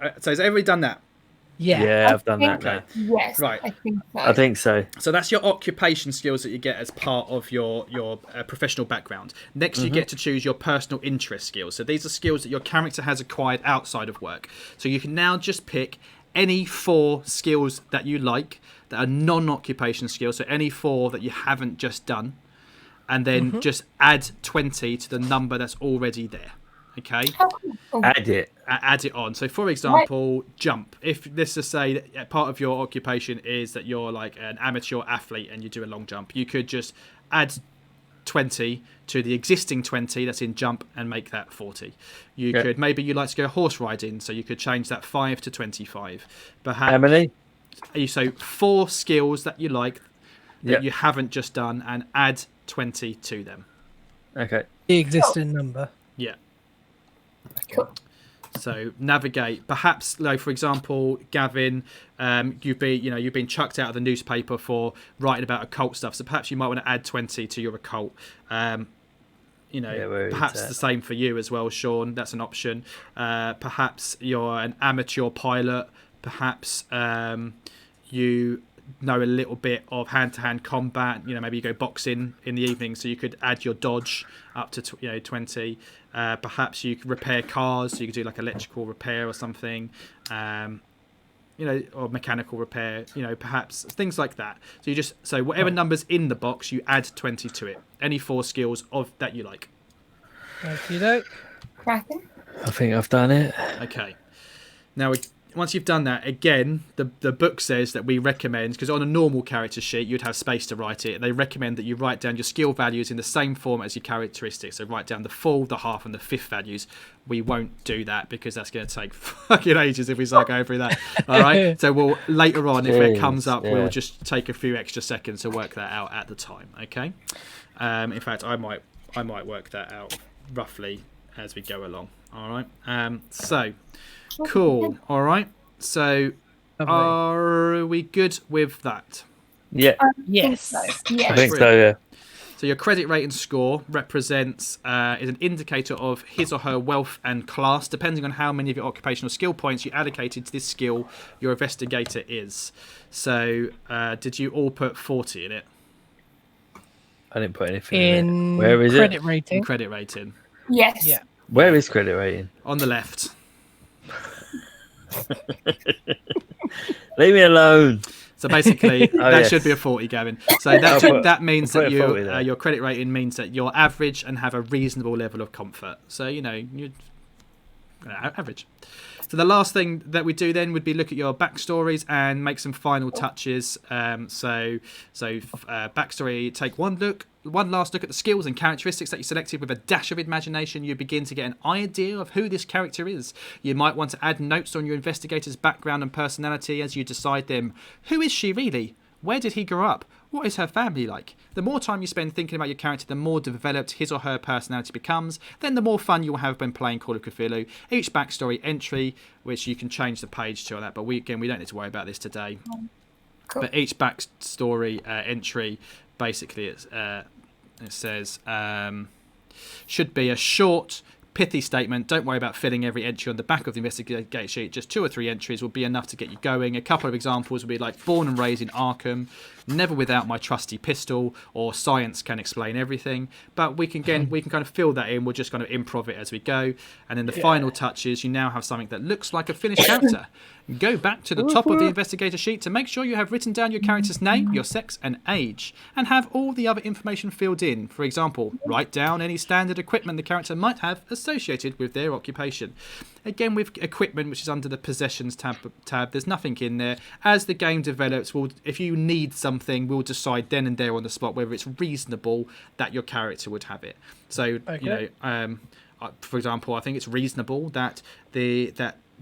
then,
So has everybody done that?
Yeah.
I've done that now.
Yes,
Right.
I think so.
I think so.
So that's your occupation skills that you get as part of your professional background. Next, you get to choose your personal interest skills. So these are skills that your character has acquired outside of work. So you can now just pick any 4 skills that you like that are non-occupation skills. So any 4 that you haven't just done, and then just add 20 to the number that's already there. Okay.
Oh,
Add it.
Add it on. So, for example, jump. If let's just say that part of your occupation is that you're like an amateur athlete and you do a long jump, you could just add 20 to the existing 20 that's in jump and make that 40. You could maybe you like to go horse riding, so you could change that 5 to 25. Perhaps
Emily?
so 4 skills that you like that you haven't just done and add 20 to them.
Okay.
The existing number.
Yeah.
cool.
So navigate. Perhaps, like for example, Gavin, you've been chucked out of the newspaper for writing about occult stuff. So perhaps you might want to add 20 to your occult. Perhaps the same for you as well, Sean. That's an option. Perhaps you're an amateur pilot. Perhaps you know a little bit of hand-to-hand combat. Maybe you go boxing in the evening, so you could add your dodge up to 20. Perhaps you could repair cars, so you could do like electrical repair or something, or mechanical repair. Perhaps things like that. So whatever number's in the box, you add 20 to it. Any 4 skills of that you like.
Okey-doke.
Cracking.
I think I've done it.
Okay. Now, once you've done that, again, the book says that we recommend, because on a normal character sheet, you'd have space to write it. They recommend that you write down your skill values in the same form as your characteristics. So write down the full, the half, and the fifth values. We won't do that because that's going to take fucking ages if we start going through that. All right. So we'll later on, if it comes up, we'll just take a few extra seconds to work that out at the time. Okay. In fact, I might work that out roughly as we go along. All right. So. Cool. All right. So, are we good with that?
Yeah.
Yes.
I
I think so, yeah.
So your credit rating score represents is an indicator of his or her wealth and class, depending on how many of your occupational skill points you allocated to this skill your investigator is. So, did you all put 40 in it?
I didn't put anything in
In
it. Where is
credit
it?
rating.
In credit rating.
Yes.
Yeah.
Where is credit rating?
On the left.
Leave me alone.
So basically, that should be a 40, Gavin. So that means that your credit rating means that you're average and have a reasonable level of comfort. So you're average. So the last thing that we do then would be look at your backstories and make some final touches. So backstory, take one last look at the skills and characteristics that you selected with a dash of imagination. You begin to get an idea of who this character is. You might want to add notes on your investigator's background and personality as you decide them. Who is she really? Where did he grow up? What is her family like? The more time you spend thinking about your character, the more developed his or her personality becomes. Then the more fun you will have when playing Call of Cthulhu. Each backstory entry, which you can change the page to on that, but we don't need to worry about this today.
Cool.
But each backstory entry, basically, it says should be a short, pithy statement. Don't worry about filling every entry on the back of the investigator sheet. Just 2 or 3 entries will be enough to get you going. A couple of examples would be like born and raised in Arkham, never without my trusty pistol, or science can explain everything. But we can kind of fill that in. We'll just kind of improv it as we go. And then the final touches, you now have something that looks like a finished character. Go back to the top of the investigator sheet to make sure you have written down your character's name, your sex and age, and have all the other information filled in. For example, write down any standard equipment the character might have associated with their occupation. Again, with equipment, which is under the possessions tab, there's nothing in there. As the game develops, if you need something, we'll decide then and there on the spot whether it's reasonable that your character would have it. So, for example, I think it's reasonable that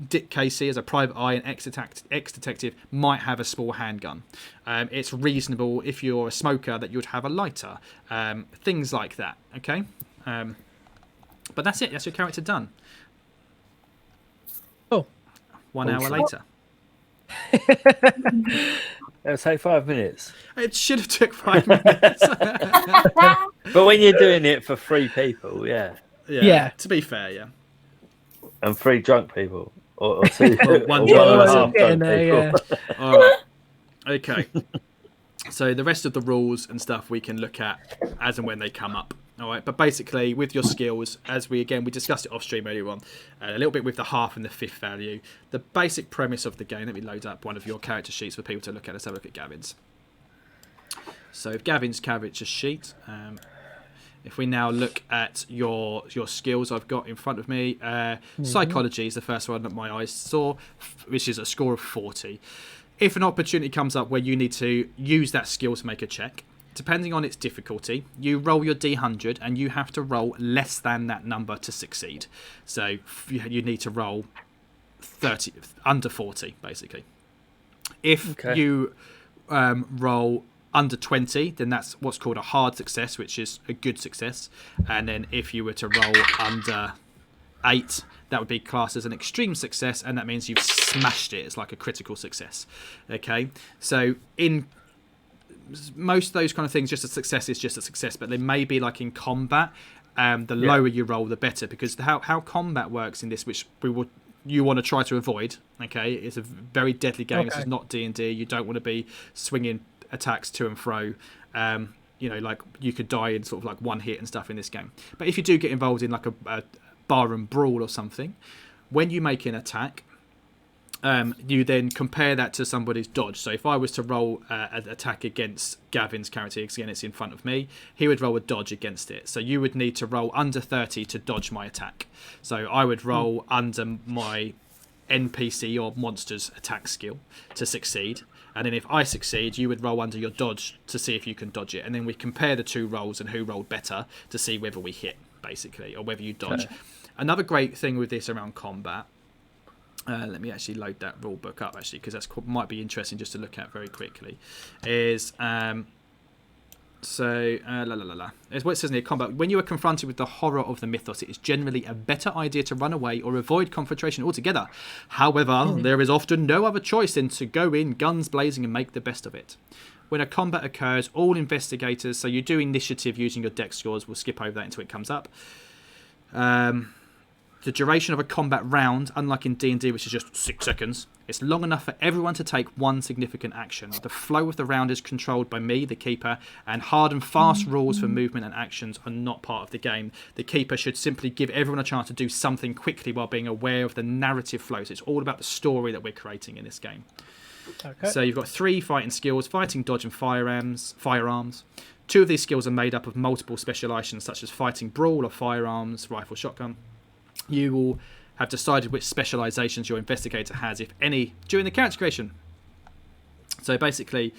Dick Casey, as a private eye and ex-detective, might have a small handgun. It's reasonable if you're a smoker that you'd have a lighter. Things like that, okay? But that's it. That's your character done. 1 hour
Awesome.
later.
It'll take 5 minutes.
It should have took 5 minutes.
But when you're doing it for 3 people, yeah.
Yeah.
To be fair, yeah.
And 3 drunk people. Or 2.
Well, one
or
drunk
one and a
person.
half drunk people.
Yeah.
All right. Okay. So the rest of the rules and stuff we can look at as and when they come up. All right. But basically, with your skills, as we discussed it off stream earlier on, a little bit with the half and the fifth value. The basic premise of the game. Let me load up one of your character sheets for people to look at. Let's have a look at Gavin's. So Gavin's character sheet. If we now look at your skills I've got in front of me, psychology is the first one that my eyes saw, which is a score of 40. If an opportunity comes up where you need to use that skill to make a check, depending on its difficulty, you roll your D100 and you have to roll less than that number to succeed. So you need to roll 30, under 40, basically. If you roll under 20, then that's what's called a hard success, which is a good success. And then if you were to roll under 8, that would be classed as an extreme success, and that means you've smashed it. It's like a critical success. Okay, so in most of those kind of things, just a success is just a success, but they may be like in combat, the lower you roll, the better, because how combat works in this, which you want to try to avoid. Okay, it's a very deadly game. This is not D&D. You don't want to be swinging attacks to and fro. Like you could die in sort of like one hit and stuff in this game. But if you do get involved in like a barroom brawl or something, when you make an attack, you then compare that to somebody's dodge. So if I was to roll an attack against Gavin's character, again it's in front of me, he would roll a dodge against it. So you would need to roll under 30 to dodge my attack. So I would roll under my NPC or monster's attack skill to succeed. And then if I succeed, you would roll under your dodge to see if you can dodge it. And then we compare the 2 rolls and who rolled better to see whether we hit, basically, or whether you dodge. Okay. Another great thing with this around combat, let me actually load that rule book up, actually, because that might be interesting just to look at very quickly, is... It's what it says in here, combat. When you are confronted with the horror of the mythos, it is generally a better idea to run away or avoid confrontation altogether. However, there is often no other choice than to go in, guns blazing, and make the best of it. When a combat occurs, all investigators, so you do initiative using your dex scores, we'll skip over that until it comes up. The duration of a combat round, unlike in D&D, which is just 6 seconds, it's long enough for everyone to take one significant action. The flow of the round is controlled by me, the keeper, and hard and fast rules for movement and actions are not part of the game. The keeper should simply give everyone a chance to do something quickly while being aware of the narrative flows. It's all about the story that we're creating in this game. Okay. So you've got 3 fighting skills: fighting, dodge, and firearms. 2 of these skills are made up of multiple specializations, such as fighting, brawl, or firearms, rifle, shotgun. You will have decided which specializations your investigator has, if any, during the character creation. So basically,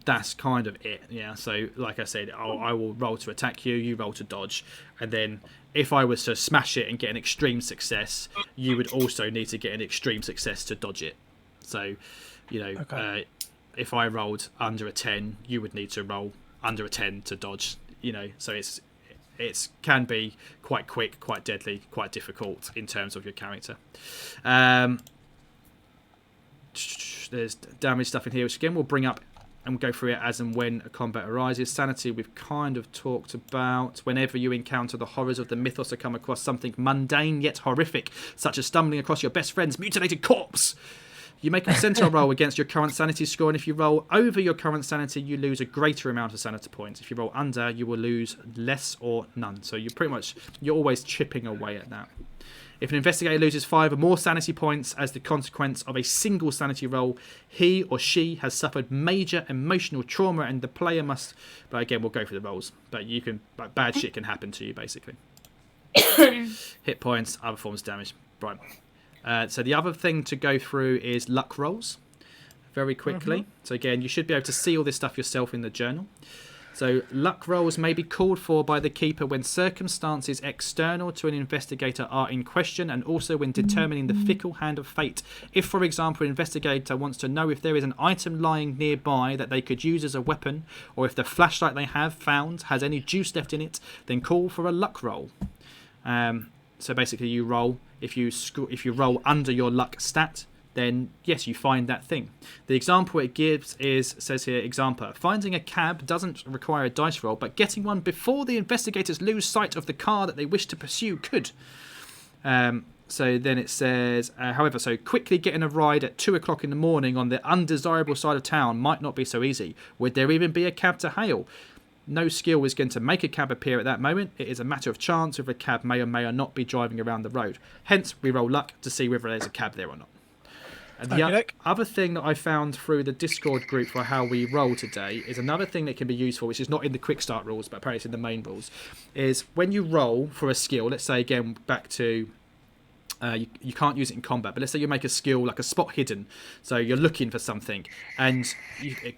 that's kind of it. Yeah. So like I said, I will roll to attack you, you roll to dodge, and then if I was to smash it and get an extreme success, you would also need to get an extreme success to dodge it. So, if I rolled under a 10, you would need to roll under a 10 to dodge. So it can be quite quick, quite deadly, quite difficult in terms of your character. There's damage stuff in here, which again we'll bring up and we'll go through it as and when a combat arises. Sanity we've kind of talked about. Whenever you encounter the horrors of the mythos or come across something mundane yet horrific, such as stumbling across your best friend's mutilated corpse, you make a percentile roll against your current sanity score, and if you roll over your current sanity, you lose a greater amount of sanity points. If you roll under, you will lose less or none. So you're always chipping away at that. If an investigator loses 5 or more sanity points as the consequence of a single sanity roll, he or she has suffered major emotional trauma, and the player must... But again, we'll go through the rolls. But bad shit can happen to you, basically. Hit points, other forms of damage. Right. So the other thing to go through is luck rolls very quickly. So again, you should be able to see all this stuff yourself in the journal. So luck rolls may be called for by the keeper when circumstances external to an investigator are in question, and also when determining the fickle hand of fate. If, for example, an investigator wants to know if there is an item lying nearby that they could use as a weapon, or if the flashlight they have found has any juice left in it, then call for a luck roll. So basically you roll. If you roll under your luck stat, then yes, you find that thing. The example it gives says here, example, finding a cab doesn't require a dice roll, but getting one before the investigators lose sight of the car that they wish to pursue could. So then it says, however, so quickly getting a ride at 2 o'clock in the morning on the undesirable side of town might not be so easy. Would there even be a cab to hail? No skill is going to make a cab appear at that moment. It is a matter of chance if a cab may or may not be driving around the road. Hence, we roll luck to see whether there's a cab there or not. And the other thing that I found through the Discord group for how we roll today is another thing that can be useful, which is not in the quick start rules, but apparently it's in the main rules, is when you roll for a skill, let's say again back to... you can't use it in combat, but let's say you make a skill like a spot hidden. So you're looking for something, and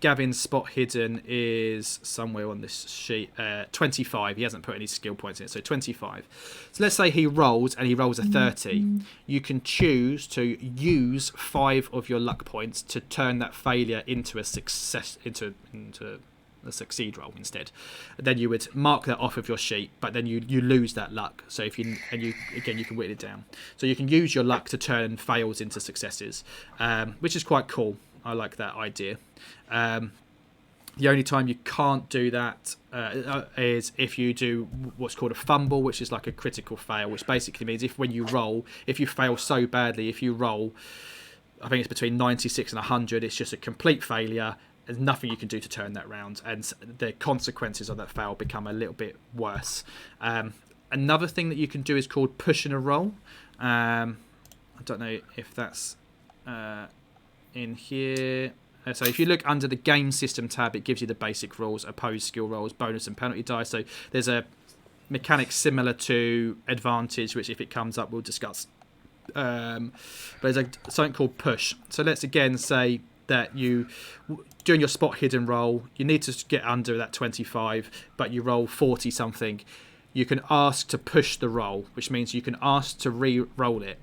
Gavin's spot hidden is somewhere on this sheet, 25. He hasn't put any skill points in it, so 25. So let's say he rolls, and he rolls a 30. You can choose to use 5 of your luck points to turn that failure into a success, into a succeed roll instead. Then you would mark that off of your sheet, but then you lose that luck. So if you can whittle it down. So you can use your luck to turn fails into successes, which is quite cool. I like that idea. The only time you can't do that is if you do what's called a fumble, which is like a critical fail, which basically means if you fail so badly, if you roll, I think it's between 96 and 100, it's just a complete failure. There's nothing you can do to turn that round, and the consequences of that fail become a little bit worse. Another thing that you can do is called pushing a roll. I don't know if that's in here. So if you look under the game system tab, it gives you the basic rules: opposed skill rolls, bonus and penalty dice. So there's a mechanic similar to advantage, which if it comes up we'll discuss. But there's something called push. So let's again say that you doing your spot hidden roll, you need to get under that 25, but you roll 40 something. You can ask to push the roll, which means you can ask to re-roll it.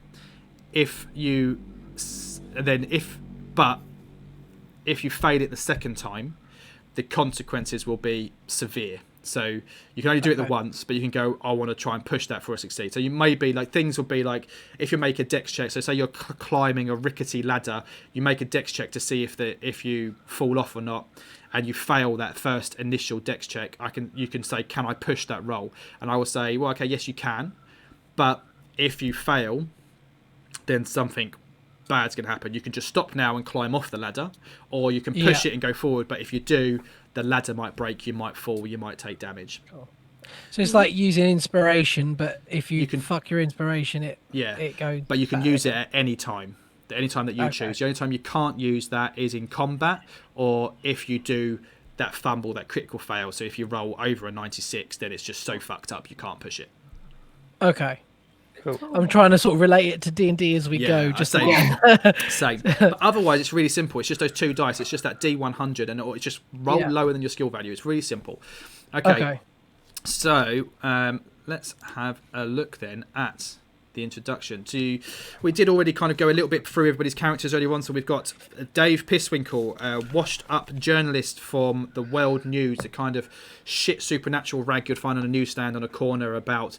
If you fail it the second time, the consequences will be severe. So you can only do it the once, but you can go, I want to try and push that for a succeed. So you may be like, things will be like, if you make a dex check, so say you're climbing a rickety ladder, you make a dex check to see if you fall off or not, and you fail that first initial dex check, you can say, can I push that roll? And I will say, well, okay, yes, you can. But if you fail, then something bad's going to happen. You can just stop now and climb off the ladder, or you can push it and go forward. But if you do, the ladder might break, you might fall, you might take damage.
Cool. So it's like using inspiration, but if you can fuck your inspiration, it goes.
But you can use it at any time. Any time that you choose. The only time you can't use that is in combat, or if you do that fumble, that critical fail. So if you roll over a 96, then it's just so fucked up you can't push it.
Okay. Cool. I'm trying to sort of relate it to D&D as we go. Just
same. But otherwise, it's really simple. It's just those 2 dice. It's just that D100, and it's just roll lower than your skill value. It's really simple. Okay. So let's have a look then at the introduction. We did already kind of go a little bit through everybody's characters earlier on. So we've got Dave Pisswinkle, washed-up journalist from the World News, the kind of shit supernatural rag you'd find on a newsstand on a corner about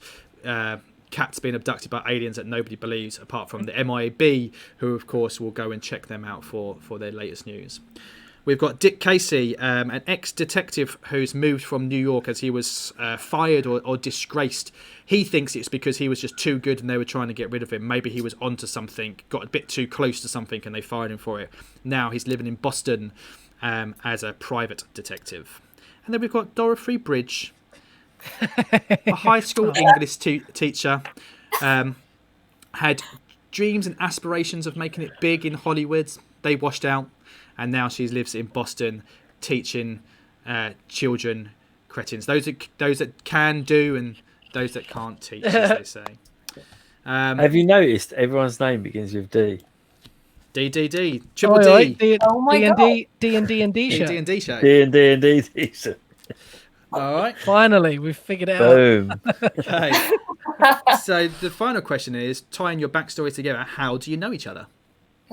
cats being abducted by aliens that nobody believes, apart from the MIB, who of course will go and check them out for their latest news. We've got Dick Casey, an ex-detective who's moved from New York as he was fired or disgraced. He thinks it's because he was just too good and they were trying to get rid of him. Maybe he was onto something, got a bit too close to something, and they fired him for it. Now he's living in Boston as a private detective. And then we've got Dorothy Bridge, a high school English teacher, had dreams and aspirations of making it big in Hollywood. They washed out, and now she lives in Boston teaching children cretins. Those that can do and those that can't teach, as they say.
Have you noticed everyone's name begins with D?
D. Triple D.
Oh my God.
D&D show.
D&D show.
D&D show.
All right.
Finally, we've figured it
Boom.
out.
Okay. So the final question is, tying your backstory together, how do you know each other?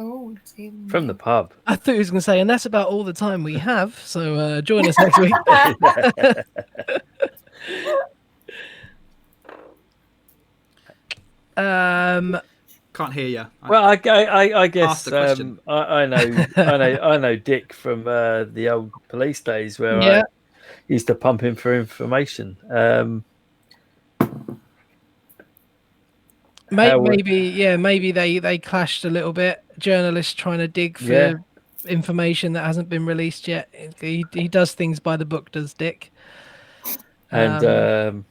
Oh,
From the pub.
I thought he was going to say, and that's about all the time we have. So join us next week.
Can't hear you.
Well, I guess
Ask the question.
I know Dick from the old police days where
Yeah.
I used to pump him for information.
Maybe they clashed a little bit. Journalists trying to dig for information that hasn't been released yet. He does things by the book, does Dick?
And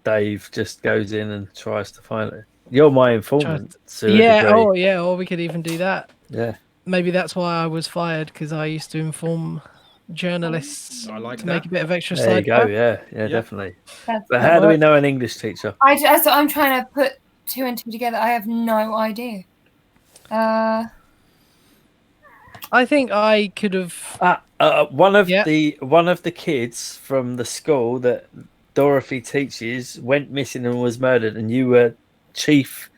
Dave just goes in and tries to find it. You're my informant. To a degree.
Or we could even do that.
Yeah.
Maybe that's why I was fired, because I used to inform journalists
I like
to
that.
make a bit of extra
There you
side
go.
work.
Yeah, definitely.
That's
But how do we know an English teacher?
So I'm trying to put two and two together. I have no idea.
I think I could have.
One of the kids from the school that Dorothy teaches went missing and was murdered, and you were chief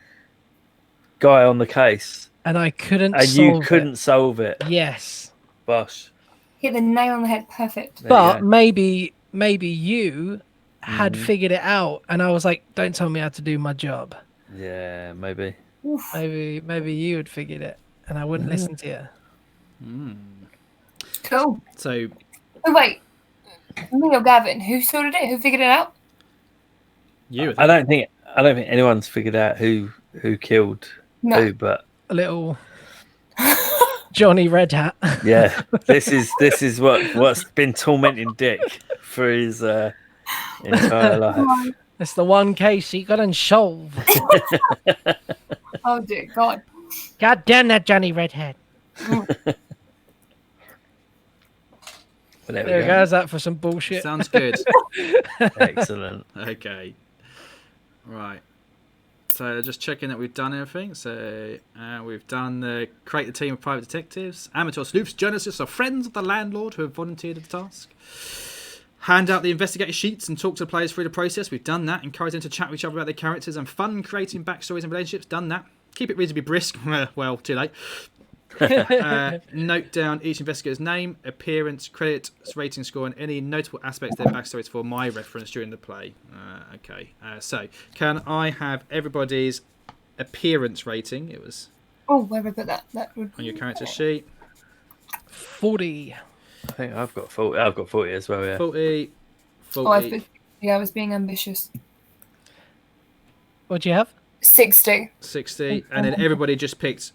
guy on the case,
And I couldn't.
and you couldn't solve it.
Yes.
Bosh.
Hit the nail on the head. Perfect.
There
But
you go.
maybe you had figured it out, and I was like, "Don't tell me how to do my job."
Yeah, maybe.
Oof.
Maybe you had figured it, and I wouldn't listen to you.
Cool.
So
Oh, wait. Me or Gavin? Who sorted it? Who figured it out?
you.
I don't think anyone's figured out who killed
No.
who, but
A little Johnny Red Hat.
yeah, this is what's been tormenting Dick for his entire life.
It's the one case he got unsolved.
Oh dear God.
God damn that Johnny Red Hat.
But there
There
we
we
go.
go. How's that for some bullshit?
Sounds good.
Excellent.
Okay. Right. So just checking that we've done everything. So we've done create a team of private detectives, amateur sleuths, journalists, or friends of the landlord who have volunteered at the task. Hand out the investigator sheets and talk to the players through the process. We've done that. Encourage them to chat with each other about their characters and fun creating backstories and relationships. Done that. Keep it reasonably brisk. Well, too late. Note down each investigator's name, appearance, credit, rating score, and any notable aspects of their backstories for my reference during the play. Okay. So, can I have everybody's appearance rating? It was
Oh, where have I put that? That would.
on your character sheet.
40.
I think I've got 40. I've got 40 as well. Yeah.
40.
Oh, I was being ambitious.
What'd you have?
60.
60. And then everybody just picked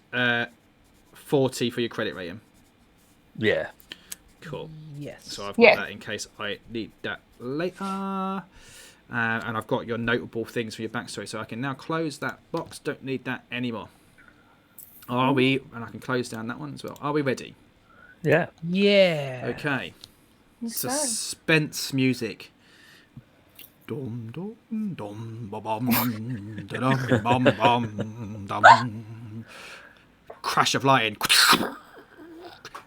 40 for your credit rating.
Yeah.
Cool.
Yes.
So I've got that in case I need that later. And I've got your notable things for your backstory, so I can now close that box. Don't need that anymore. Are we? And I can close down that one as well. Are we ready?
Yeah.
Yeah.
Okay. Suspense music. Dum dum dum ba bum dum bum bum dum. Crash of lightning.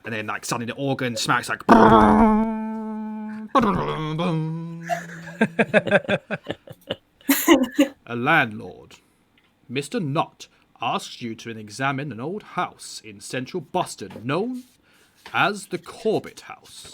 And then like suddenly the organ smacks like A landlord, Mr. Knott, asks you to examine an old house in central Boston known as the Corbett House.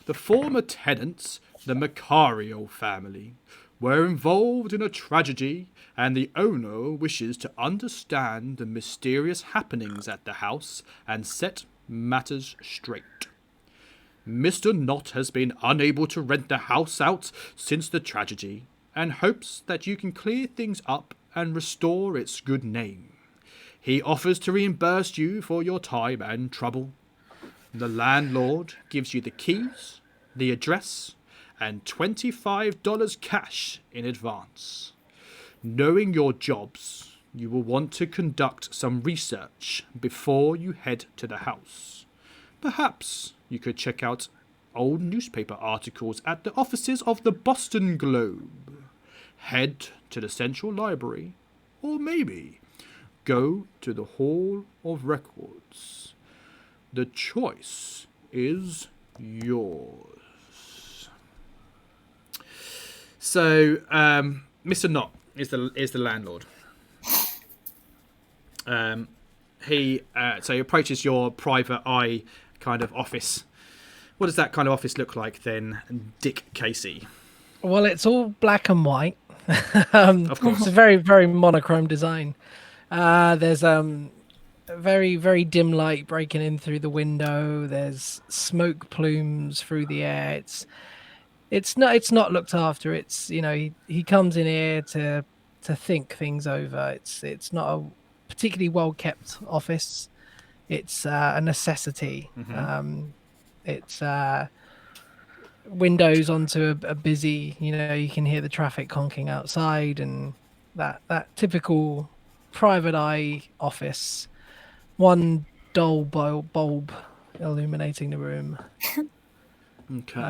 The former tenants, the Macario family, were involved in a tragedy, and the owner wishes to understand the mysterious happenings at the house and set matters straight. Mr. Knott has been unable to rent the house out since the tragedy and hopes that you can clear things up and restore its good name. He offers to reimburse you for your time and trouble. The landlord gives you the keys, the address, and $25 cash in advance. Knowing your jobs, you will want to conduct some research before you head to the house. Perhaps you could check out old newspaper articles at the offices of the Boston Globe. Head to the Central Library, or maybe go to the Hall of Records. The choice is yours. So, Mr. Knott is the landlord. He approaches your private eye kind of office. What does that kind of office look like then, Dick Casey?
Well, it's all black and white.
Of course.
It's a very, very monochrome design. There's a very, very dim light breaking in through the window. There's smoke plumes through the air. It's not looked after. It's, you know, he comes in here to think things over. It's not a particularly well kept office. It's a necessity. It's windows onto a busy, you know, you can hear the traffic honking outside, and that typical private eye office. One dull bulb illuminating the room.
Okay.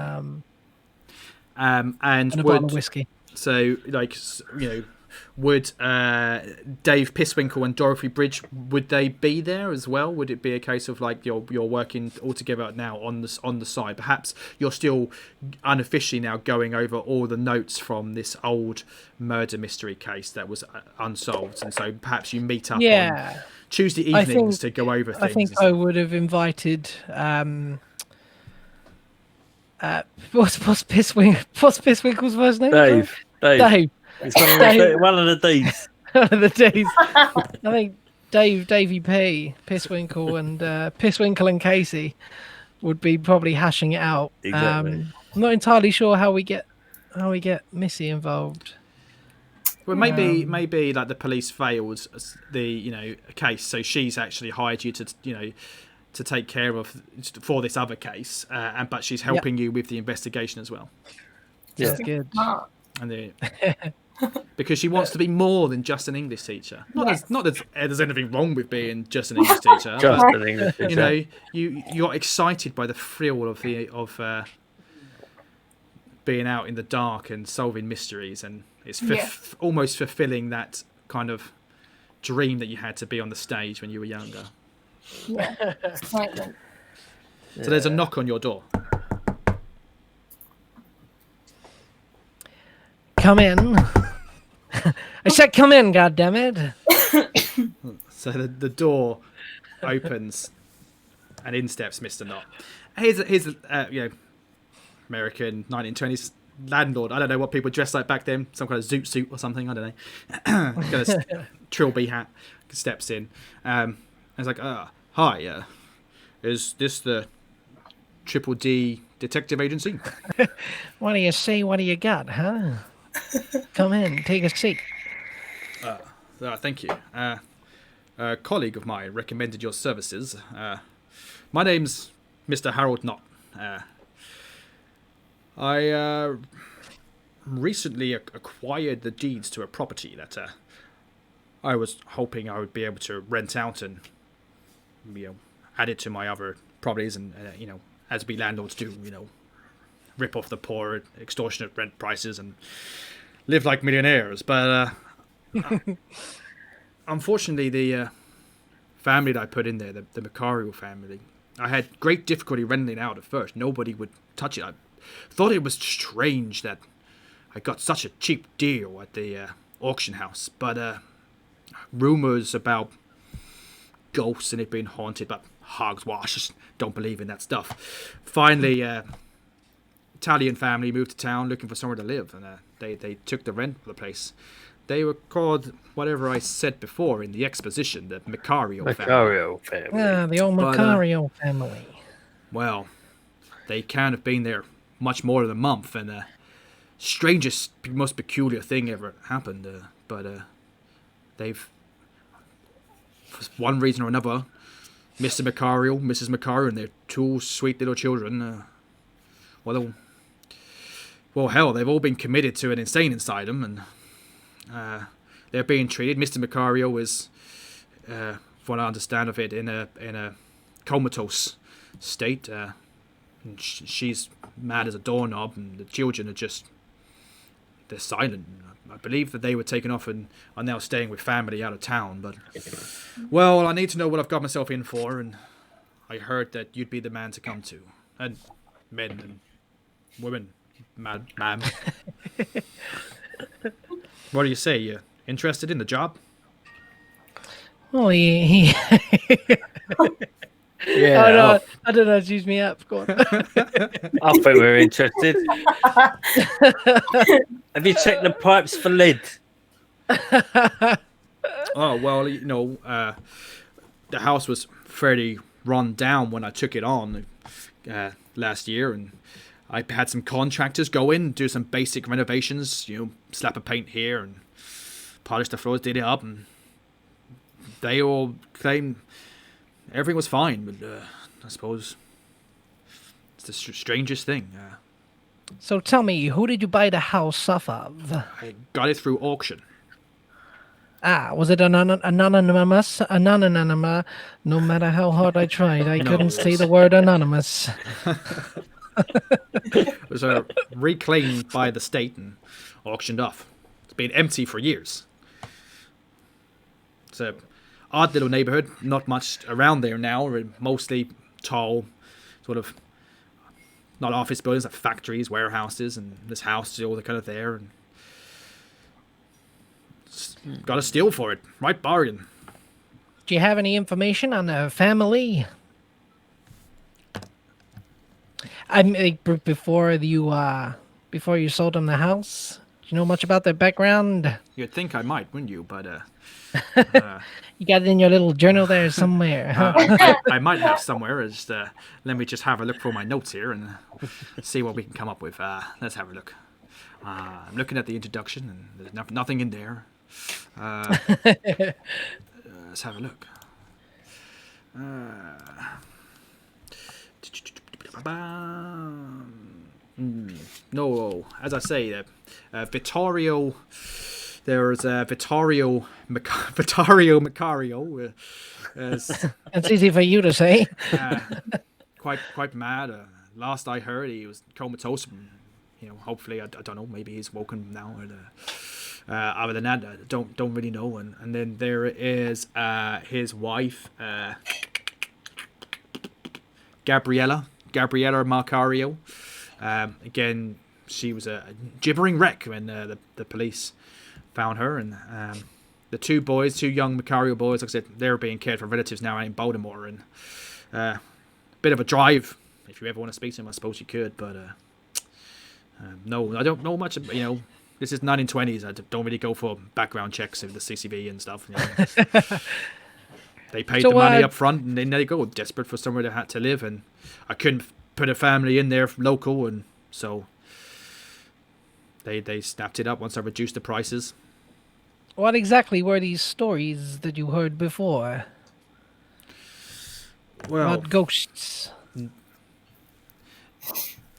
And
and
a bottle of whiskey.
So, like, you know, would Dave Pisswinkle and Dorothy Bridge, would they be there as well? Would it be a case of like you're working all together now on the side? Perhaps you're still unofficially now going over all the notes from this old murder mystery case that was unsolved, and so perhaps you meet up on Tuesday evenings to go over things.
I think I would have invited. What's Pisswinkle's first name?
Dave. It's one of the D's.
One of the D's. I think Davey P, Pisswinkle, and Pisswinkle and Casey would be probably hashing it out.
Exactly.
I'm not entirely sure how we get Missy involved.
Well, maybe like the police failed the case, so she's actually hired you to take care of for this other case, but she's helping you with the investigation as well.
Yeah,
that's good.
And because she wants to be more than just an English teacher. Not that there's anything wrong with being just an English teacher.
An English teacher.
You know, you're excited by the thrill of being out in the dark and solving mysteries, and it's almost fulfilling that kind of dream that you had to be on the stage when you were younger.
Yeah, excitement.
So there's a knock on your door.
Come in. I said come in, goddammit.
So the door opens and in steps Mr. Knott. Here's American 1920s landlord. I don't know what people dressed like back then. Some kind of zoot suit or something. I don't know. Got a trilby hat. Steps in. And it's like, hi, is this the Triple D detective agency?
What do you see? What do you got, huh? Come in, take a seat.
Thank you. A colleague of mine recommended your services. My name's Mr. Harold Knott. I recently acquired the deeds to a property that I was hoping I would be able to rent out and add it to my other properties, and as we landlords do, rip off the poor, extortionate rent prices, and live like millionaires. But unfortunately, the family that I put in there, the Macario family, I had great difficulty renting it out at first. Nobody would touch it. I thought it was strange that I got such a cheap deal at the auction house, but rumors about ghosts and it being haunted, but hogwash, just don't believe in that stuff. Finally, Italian family moved to town looking for somewhere to live, and they took the rent for the place. They were called whatever I said before in the exposition, the Macario family.
Yeah, the old Macario family.
Well, they can't have been there much more than a month, and the strangest, most peculiar thing ever happened. But they've, for one reason or another, Mr. Macario, Mrs. Macario, and their two sweet little children, well, hell, they've all been committed to an insane asylum, and they're being treated. Mr. Macario is, from what I understand of it, in a comatose state. And she's mad as a doorknob, and the children they're silent. I believe that they were taken off and are now staying with family out of town. But, well, I need to know what I've got myself in for, and I heard that you'd be the man to come to. And men and women, ma'am. What do you say? You interested in the job?
Oh, he
Yeah.
Oh, no, I don't know. Choose me up. Go on.
I think we're interested. Have you checked the pipes for lead?
Oh well, the house was fairly run down when I took it on last year, and I had some contractors go in, do some basic renovations. Slap a paint here and polish the floors, did it up, and they all claimed everything was fine. But I suppose it's the strangest thing.
So tell me, who did you buy the house off of?
I got it through auction.
Was it anonymous? Anonymous? No matter how hard I tried, I couldn't say the word anonymous.
It was reclaimed by the state and auctioned off. It's been empty for years. It's a odd little neighborhood. Not much around there now. Mostly tall, sort of, not office buildings, like factories, warehouses, and this house is all kind of there. And got a steal for it. Right bargain.
Do you have any information on the family? I mean, before you sold them the house, do you know much about their background?
You'd think I might, wouldn't you? But
you got it in your little journal there somewhere.
I might have somewhere. Just let me just have a look for my notes here and see what we can come up with. Let's have a look. I'm looking at the introduction, and there's nothing in there. Let's have a look. No, as I say, Vittorio. There's Vittorio Macario.
It's easy for you to say.
Quite mad. Last I heard, he was comatose. Hopefully, I don't know. Maybe he's woken now. Other than that, I don't really know. And then there is his wife, Gabriella Macario. Again, she was a gibbering wreck when the police found her. And the two young Macario boys, like I said, they're being cared for relatives now in Baltimore. And bit of a drive. If you ever want to speak to him, I suppose you could. But no, I don't know much. This is 1920s. I don't really go for background checks of the CCV and stuff. They paid the money up front, and then they go desperate for somewhere to live, and I couldn't put a family in there local, and so they snapped it up once I reduced the prices.
What exactly were these stories that you heard before?
Well,
about ghosts.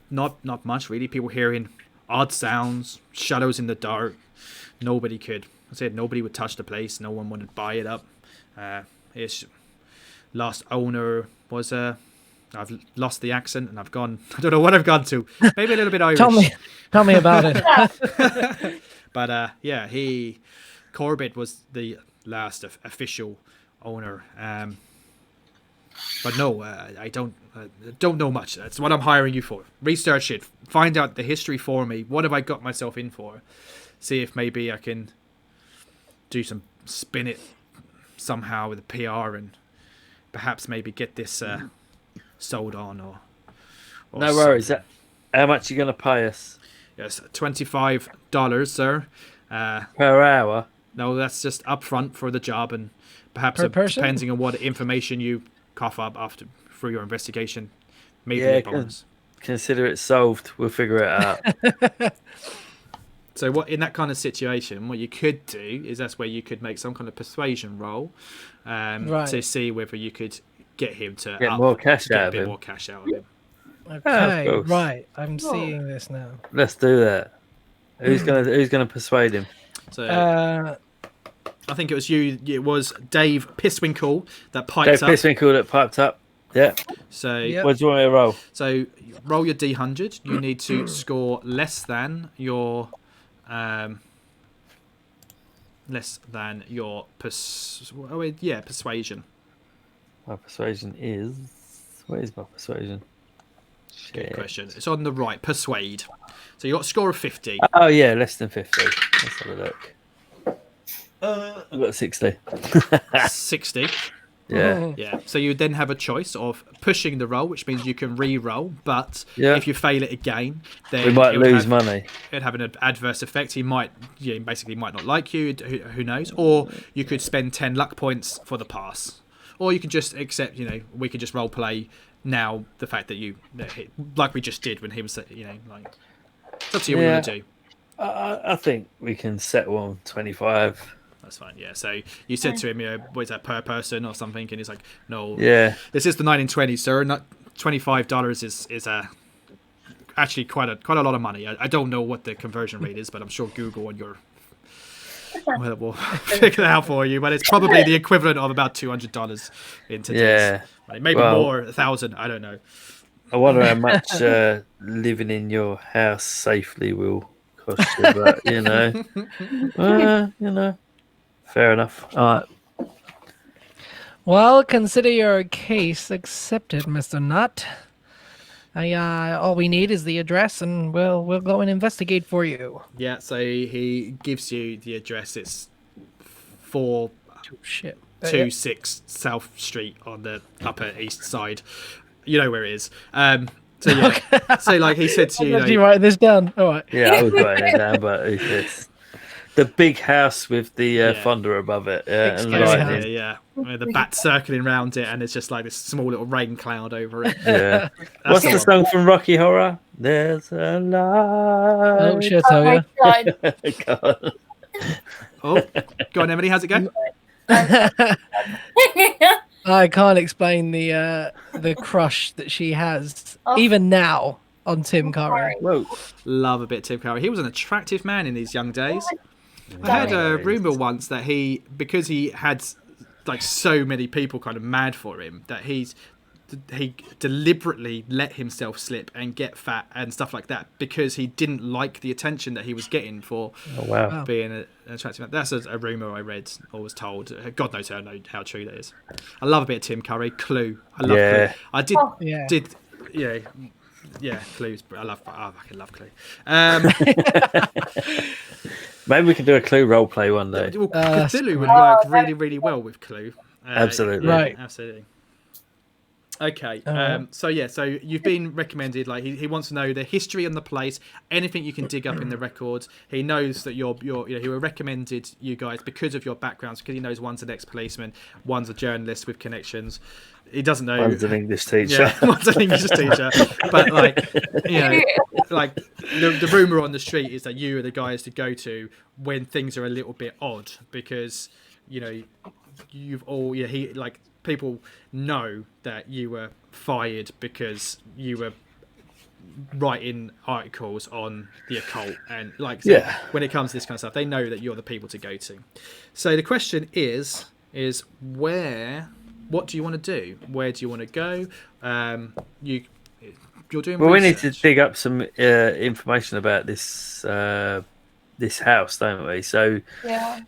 Not much really. People hearing odd sounds, shadows in the dark. Nobody would touch the place. No one wanted to buy it up. Its last owner was I've lost the accent and I've gone. I don't know what I've gone to. Maybe a little bit Irish.
Tell me about it.
But Corbett was the last official owner. But no, I don't know much. That's what I'm hiring you for. Research it. Find out the history for me. What have I got myself in for? See if maybe I can spin it somehow with the PR and perhaps maybe get this sold on or
no worries. How much are you going to pay us?
Yes, $25, sir.
Per hour?
No, that's just upfront for the job, and perhaps depending on what information you cough up after through your investigation, maybe a bonus.
Consider it solved. We'll figure it out.
So what in that kind of situation, what you could do is that's where you could make some kind of persuasion roll to see whether you could get him to
get more cash out of
him.
More
cash out of him.
Okay, right. I'm seeing this now.
Let's do that. Who's gonna persuade him?
So I think it was you. It was Dave Pisswinkle that piped up.
Dave Pisswinkle that piped up. Yeah.
So
what do you want me to roll?
So roll your D100. You need to score less than your persuasion.
My persuasion is. Where is my persuasion?
Good question. It's on the right. Persuade. So you got a score of 50.
Oh yeah, less than 50. Let's have a look. I've got 60.
60.
Yeah.
Yeah. So you would then have a choice of pushing the roll, which means you can re-roll, but
Yeah.
if you fail it again, then
We might
it would
lose
have,
money.
it'd have an adverse effect. He might, basically might not like you. Who knows? Or you could spend 10 luck points for the pass, or you can just accept. We could just role play now the fact that like we just did when he was. Like it's up to you what you want to do.
I think we can settle on 25.
That's fine. Yeah. So you said to him, what is that per person or something? And he's like, no.
Yeah.
This is the 1920s, sir. Not $25 is actually quite a lot of money. I don't know what the conversion rate is, but I'm sure Google on your will figure it out for you. But it's probably the equivalent of about $200 in today's money. Maybe more, 1,000. I don't know.
I wonder how much living in your house safely will cost you, but fair enough. All right.
Well, consider your case accepted, Mr. Nutt. All we need is the address, and we'll go and investigate for you.
Yeah. So he gives you the address. It's 426 South Street on the Upper East Side. You know where it is. So yeah. So like he said to you,
Did you write this down? All right.
Yeah, I was writing it down, but it's the big house with the thunder above it. Yeah, and lightning.
Yeah. With the bat circling around it, and it's just like this small little rain cloud over it.
Yeah. What's the song from Rocky Horror? There's a light.
Oh, shit, I tell you.
God.
Oh, go on, Emily. How's it going?
I can't explain the crush that she has, even now, on Tim Curry.
Whoa.
Love a bit of Tim Curry. He was an attractive man in his young days. I heard a rumor once that because he had like so many people kind of mad for him, that he deliberately let himself slip and get fat and stuff like that because he didn't like the attention that he was getting for being an attractive man. That's a rumor I read or was told. God knows how true that is. I love a bit of Tim Curry. Clue. I love Clue. I did Clue's. I fucking love Clue.
Maybe we can do a Clue role play one day.
Well, Cthulhu would work really, really well with Clue.
Absolutely.
Right.
Absolutely. Okay. So you've been recommended. Like he wants to know the history and the place, anything you can dig up in the records. He knows that he recommended you guys because of your backgrounds, because he knows one's an ex-policeman, one's a journalist with connections. He doesn't know.
One's an English teacher.
Yeah, one's an English teacher. But the rumor on the street is that you are the guys to go to when things are a little bit odd, because people know that you were fired because you were writing articles on the occult, and when it comes to this kind of stuff, they know that you're the people to go to. So the question is what do you want to do? Where do you want to go? You're doing
well,
research.
we need to dig up some information about this house, don't we? So
yeah.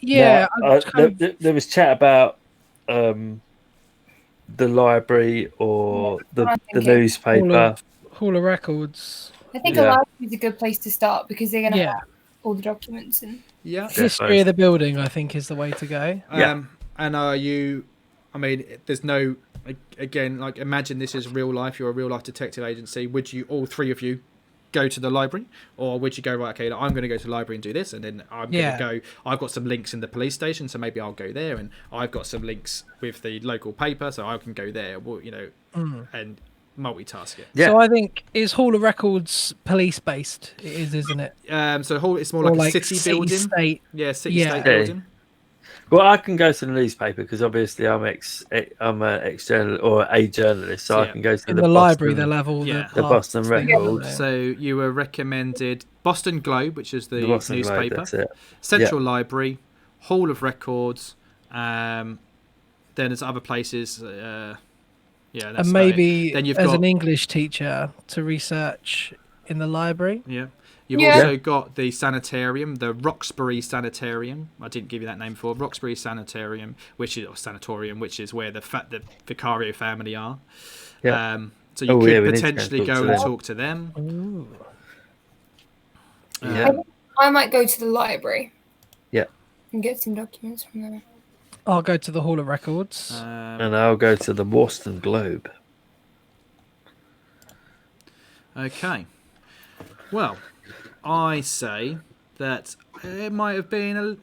There was chat about the library or the newspaper.
Hall of Records.
I think a library is a good place to start because they're going to have all the documents and
history of the building. I think is the way to go.
And are you? I mean, there's no. Again, like imagine this is real life. You're a real life detective agency. Would you, all three of you, go to the library, or would you go I'm going to go to the library and do this, and then I'm going to go. I've got some links in the police station, so maybe I'll go there, and I've got some links with the local paper, so I can go there. Well, and multitask it.
So I think is Hall of Records police based? It is, isn't it?
So Hall, it's more like a city building.
State.
Yeah, city-state building.
Well, I can go to the newspaper because obviously I'm an ex-journalist or a journalist, so I can go to
the library. They'll have all the
Boston Record.
So you were recommended Boston Globe, which is the newspaper,
Globe, that's it.
Central Library, Hall of Records. Then there's other places. That's
and maybe
then you've
as
got
an English teacher to research in the library.
Yeah. You've also got the sanitarium, the Roxbury Sanitarium. I didn't give you that name before. Roxbury Sanitarium, sanatorium, which is where the Vicario family are. Yeah. So you could potentially go and talk to them.
I might go to the library.
Yeah.
And get some documents from there.
I'll go to the Hall of Records.
And I'll go to the Boston Globe.
Okay. Well, I say that it might have been a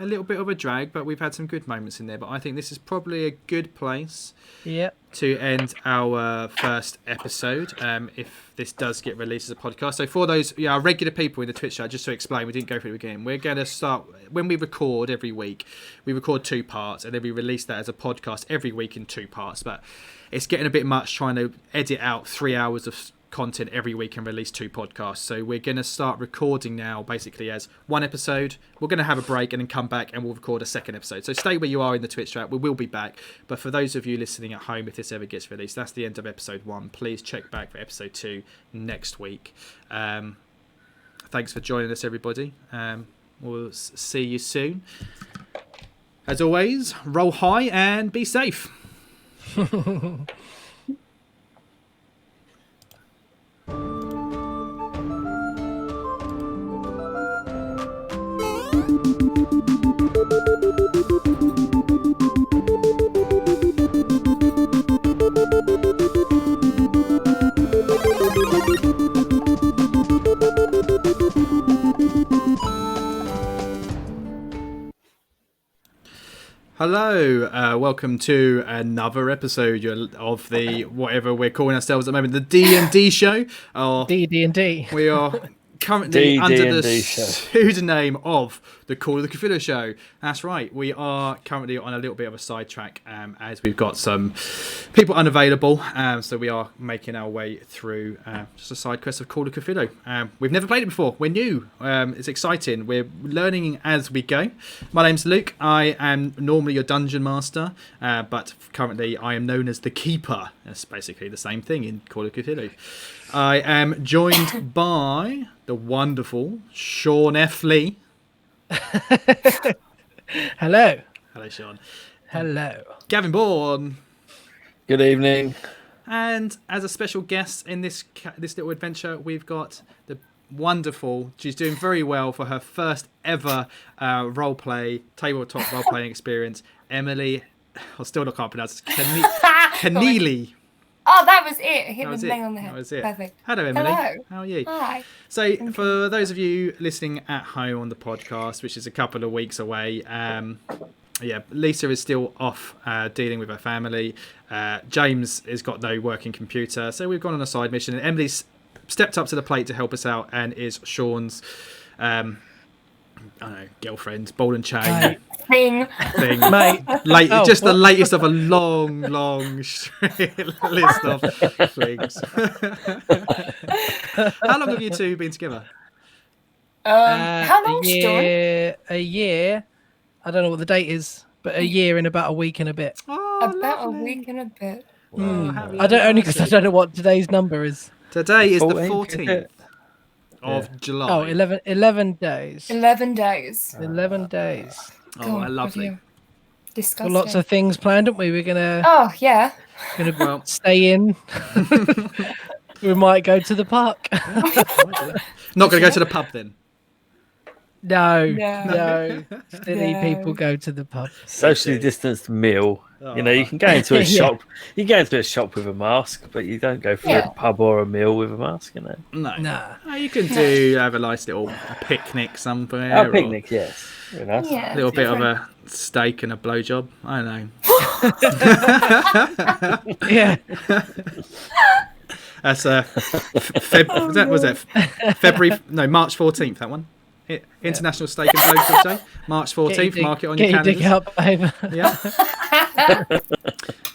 little bit of a drag, but we've had some good moments in there. But I think this is probably a good place to end our first episode, if this does get released as a podcast. So for those our regular people in the Twitch chat, just to explain, we didn't go through it again. We're going to start, when we record every week, we record 2 parts, and then we release that as a podcast every week in 2 parts. But it's getting a bit much trying to edit out 3 hours of content every week and release 2 podcasts. So we're going to start recording now basically as 1 episode. We're going to have a break and then come back and we'll record a second episode. So stay where you are in the Twitch chat. We will be back. But for those of you listening at home, if this ever gets released, that's the end of episode 1. Please check back for episode 2 next week. Thanks for joining us, everybody. We'll see you soon. As always, roll high and be safe. Hello, welcome to another episode of the whatever we're calling ourselves at the moment, the D&D show.
D&D.
We are currently under the pseudonym of the Call of the Cthulhu show. That's right. We are currently on a little bit of a sidetrack as we've got some people unavailable. So we are making our way through just a side quest of Call of Cthulhu. We've never played it before. We're new. It's exciting. We're learning as we go. My name's Luke. I am normally your dungeon master, but currently I am known as the Keeper. That's basically the same thing in Call of Cthulhu. I am joined by the wonderful Sean F. Lee.
Hello.
Hello, Sean.
Hello.
Gavin Bourne.
Good evening.
And as a special guest in this little adventure, we've got the wonderful, she's doing very well for her first ever tabletop role-playing experience, Emily, I still can't pronounce it, Keneally.
Oh, that was it. Hit
That was
the
it.
bang on the head.
That was it.
Perfect.
Hello, Emily.
Hello.
How are you?
Hi.
So, for those of you listening at home on the podcast, which is a couple of weeks away, Lisa is still off dealing with her family. James has got no working computer, so we've gone on a side mission. And Emily's stepped up to the plate to help us out and is Sean's, girlfriend, ball and chain.
Thing.
Mate.
The latest of a long list of things. How long have you two been together?
How long,
A year. I don't know what the date is, but a year in about a week and a bit.
Oh,
About
lovely.
a week and a bit.
I don't because I don't know what today's number is.
Today is the
14th.
14th of July.
Oh, 11 days.
11 days.
11 days.
Oh, lovely.
Disgusting.
Got lots of things planned, aren't we? We're
Oh, yeah.
gonna stay in. We might go to the park.
Not going to go to the pub then.
No. Silly
No.
people go to the pub.
Socially distanced meal. You can go into a shop. You go into a shop with a mask, but you don't go for a pub or a meal with a mask.
No.
Nah.
Oh, you can have a nice little picnic somewhere.
A picnic, yes. Very nice.
Yeah.
A little bit of a steak and a blowjob. I don't know.
Yeah.
That's March 14th, that one. International Steak and Blowjob Day. March 14th, mark it on your calendars.
Dig up over.
Yeah.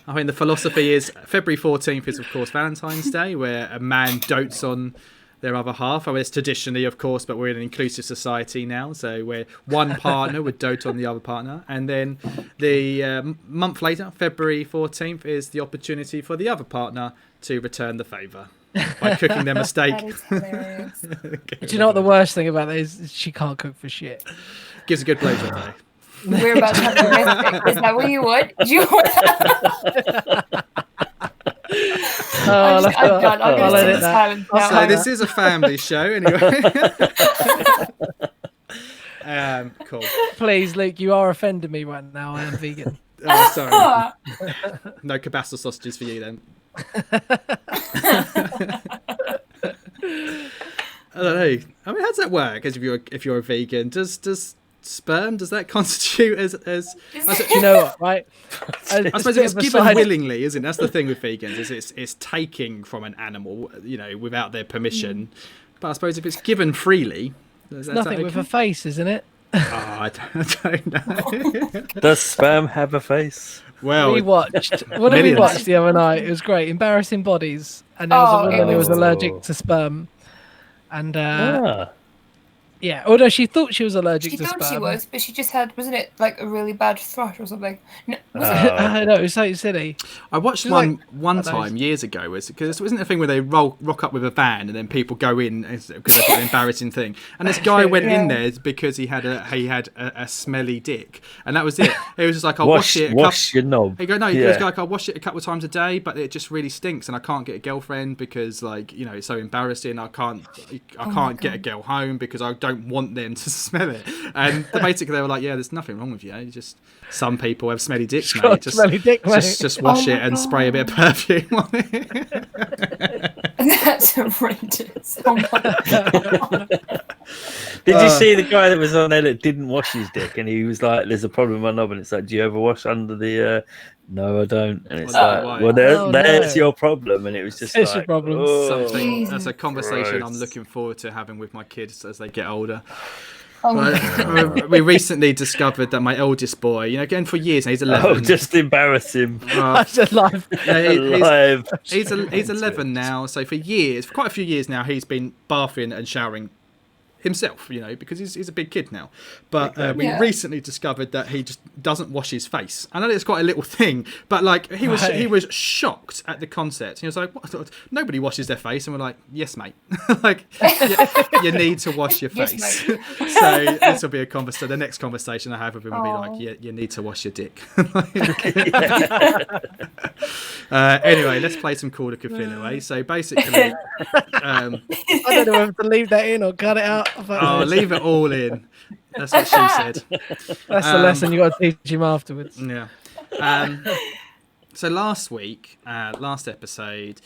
I mean, the philosophy is February 14th is, of course, Valentine's Day, where a man dotes on their other half. I mean, it's traditionally, of course, but we're in an inclusive society now, so where one partner would dote on the other partner. And then the month later, February 14th, is the opportunity for the other partner to return the favour by cooking them a steak.
That is hilarious.
Do you know what the worst thing about that is? She can't cook for shit.
Gives a good blowjob, though.
We're about to have domestic. Is that what you want? Do you want I'm done. I'm going to sit in silence now.
So this is a family show, anyway. Cool.
Please, Luke, you are offending me right now. I am vegan.
Oh, sorry. No kibasa sausages for you then. I don't know. I mean, how does that work? As if you're a vegan, does sperm, does that constitute as
Do you know what? Right.
I suppose it's given willingly, isn't it? That's the thing with vegans, is it's taking from an animal, without their permission. But I suppose if it's given freely,
it's nothing with a face, isn't it?
Oh, I don't know.
Does sperm have a face?
Well,
what did we watch the other night? It was great. Embarrassing Bodies, and there was a woman who was allergic to sperm, and yeah, although she thought she was allergic to sperm.
She thought she was, but she just had, wasn't it, like a really bad thrush or something? No,
I know, it was so silly.
I watched one time years ago, because it wasn't a thing where they rock up with a van and then people go in because they've got an embarrassing thing. And this guy went in there because he had a smelly dick, and that was it. It was just like, I'll wash it.
Wash your knob.
He goes, no, he goes, like, I'll wash it a couple of times a day, but it just really stinks, and I can't get a girlfriend because, like, it's so embarrassing. I can't get a girl home because I don't want them to smell it. And basically they were like, yeah, there's nothing wrong with you. Just some people have smelly dicks, mate. Just wash it and spray a bit of perfume on it.
That's horrendous. Oh my God.
Did you see the guy that was on there that didn't wash his dick, and he was like, there's a problem with my knob, and it's like, do you ever wash under the no, I don't. And it's there's your problem. And it was just
it's your problem.
That's a conversation I'm looking forward to having with my kids as they get older. We recently discovered that my eldest boy, again for years, he's 11.
Oh, just embarrass him.
Live.
He's 11 now, so for quite a few years now, he's been bathing and showering himself, because he's a big kid now. But we recently discovered that he just doesn't wash his face. I know it's quite a little thing, but like he was shocked at the concept. He was like, "What? Nobody washes their face," and we're like, "Yes, mate. Like you need to wash your face." So this will be a conversation. The next conversation I have with him will be like, "Yeah, you need to wash your dick." Anyway, let's play some Call of Cthulhu. So basically,
I don't know whether to leave that in or cut it out.
Leave it all in. That's what she said.
That's the lesson you got to teach him afterwards.
Yeah. So last episode,